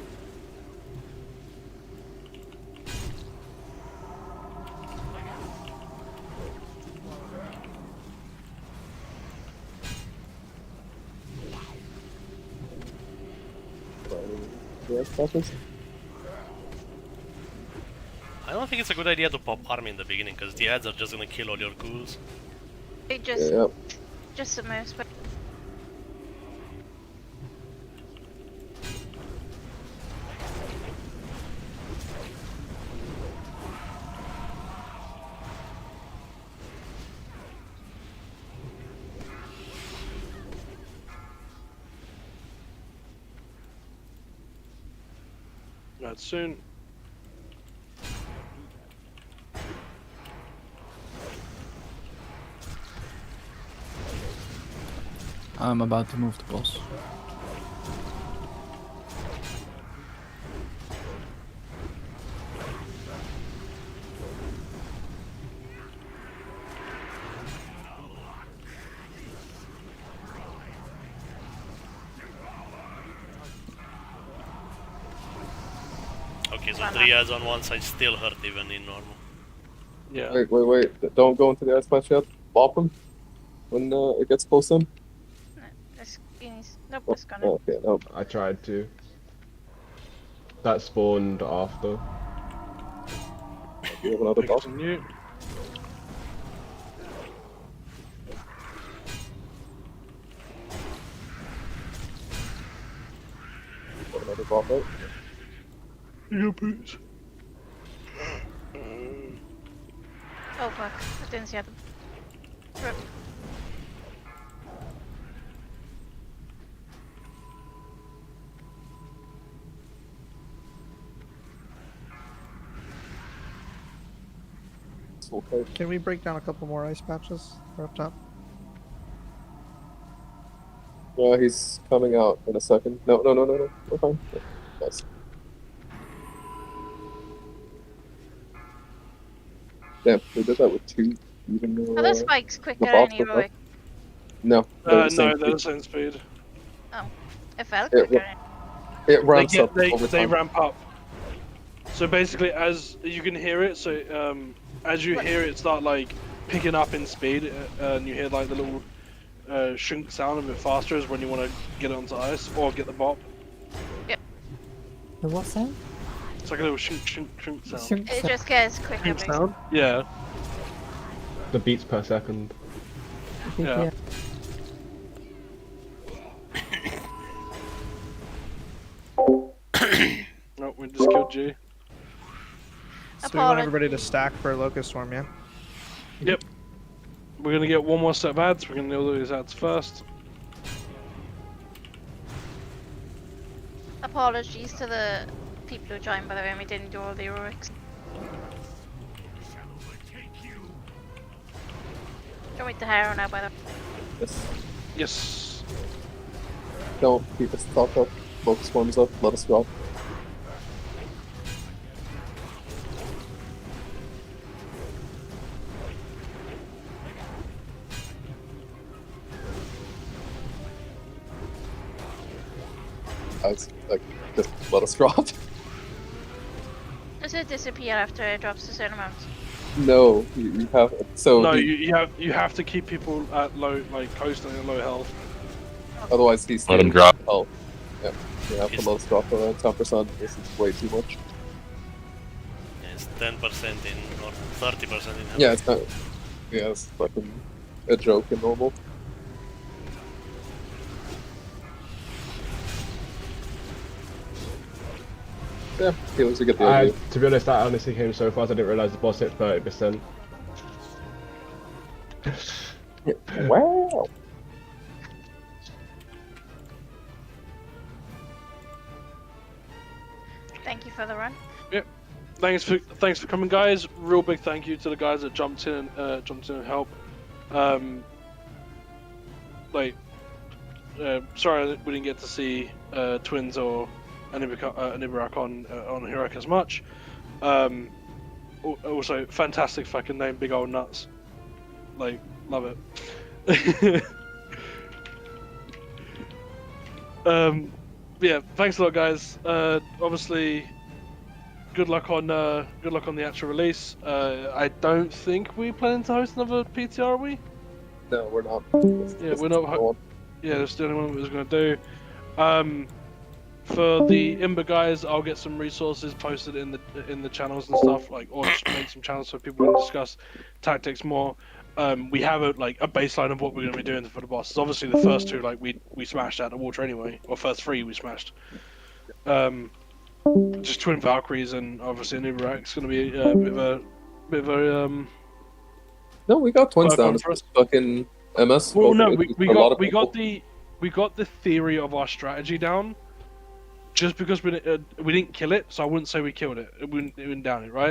Yeah, patches. I don't think it's a good idea to pop army in the beginning, because the ads are just gonna kill all your ghouls. It just, Yeah. just a mouse, but Right, soon. I'm about to move the boss. Okay, so 3 ads on one side still hurt even in normal. Yeah. Wait. Don't go into the ice patch yet. Bop him when it gets close in. this is nope, Oh, it's gonna. okay, no. I tried to. That spawned after. You have another boss. Continue. Got another bop out. Yeah, boots. Oh fuck! I didn't see them. Rip. It's okay. Can we break down a couple more ice patches? Or up top? Yeah, he's coming out in a second. No. We're fine. Nice. Damn, they did that with 2 even Are the spikes quicker the bots in were heroic? No. No, they're the same speed. Oh, it felt It quicker. It ramps up They over time. ramp up. So basically, as you can hear it, so as you hear it start like picking up in speed, and you hear like the little shrink sound a bit faster is when you want to get it onto ice or get the bop. Yep. The what sound? It's like a little shrink sound. It just gets quicker. Shrink basically. sound? Yeah. The beats per second. Yeah. No, we just killed G. So we want everybody to stack for Locust Storm, yeah? Yep. We're gonna get one more set of ads. We're gonna do these ads first. Apologies to the people who joined, by the way, we didn't do all the heroics. Don't wait the hero now, by the way. Yes. Yes. Don't keep us top up. Focus ones up. Let us drop. Guys, like, just let us drop. Does it disappear after it drops a certain amount? No, you have so. No, he- you have to keep people at low, like posting at low health. Otherwise, he's Let him drop. Oh, yeah. You have to let us drop around 10%. This is way too much. It's 10% in or 30% in health. Yeah, it's not. Yeah, it's fucking a joke in normal. Yeah, healers, you get the idea. To be honest, that honestly came so fast I didn't realise the boss hit 30%. Wow. Thank you for the run. Yep. Thanks for coming, guys. Real big thank you to the guys that jumped in and helped. Sorry that we didn't get to see Twins or Anibarak on Heroic as much. Also, fantastic fucking name, Big Old Nuts. Like, love it. Yeah, thanks a lot, guys. Obviously, good luck on the actual release. I don't think we plan to host another PTR, are we? No, we're not. Yeah, we're not. Yeah, that's the only one we was gonna do. For the Imber guys, I'll get some resources posted in the channels and stuff, like, or just make some channels so people can discuss tactics more. We have a baseline of what we're gonna be doing for the bosses. Obviously, the first two, like, we smashed out of the water anyway, or first three we smashed. Just Twin Valkyries and obviously Anibarak's gonna be a bit of a No, we got twins down. for us. Fucking MS. Well, no, okay, we for a lot got of we people. got the theory of our strategy down. Just because we didn't kill it, so I wouldn't say we killed it. We wouldn't down it, right?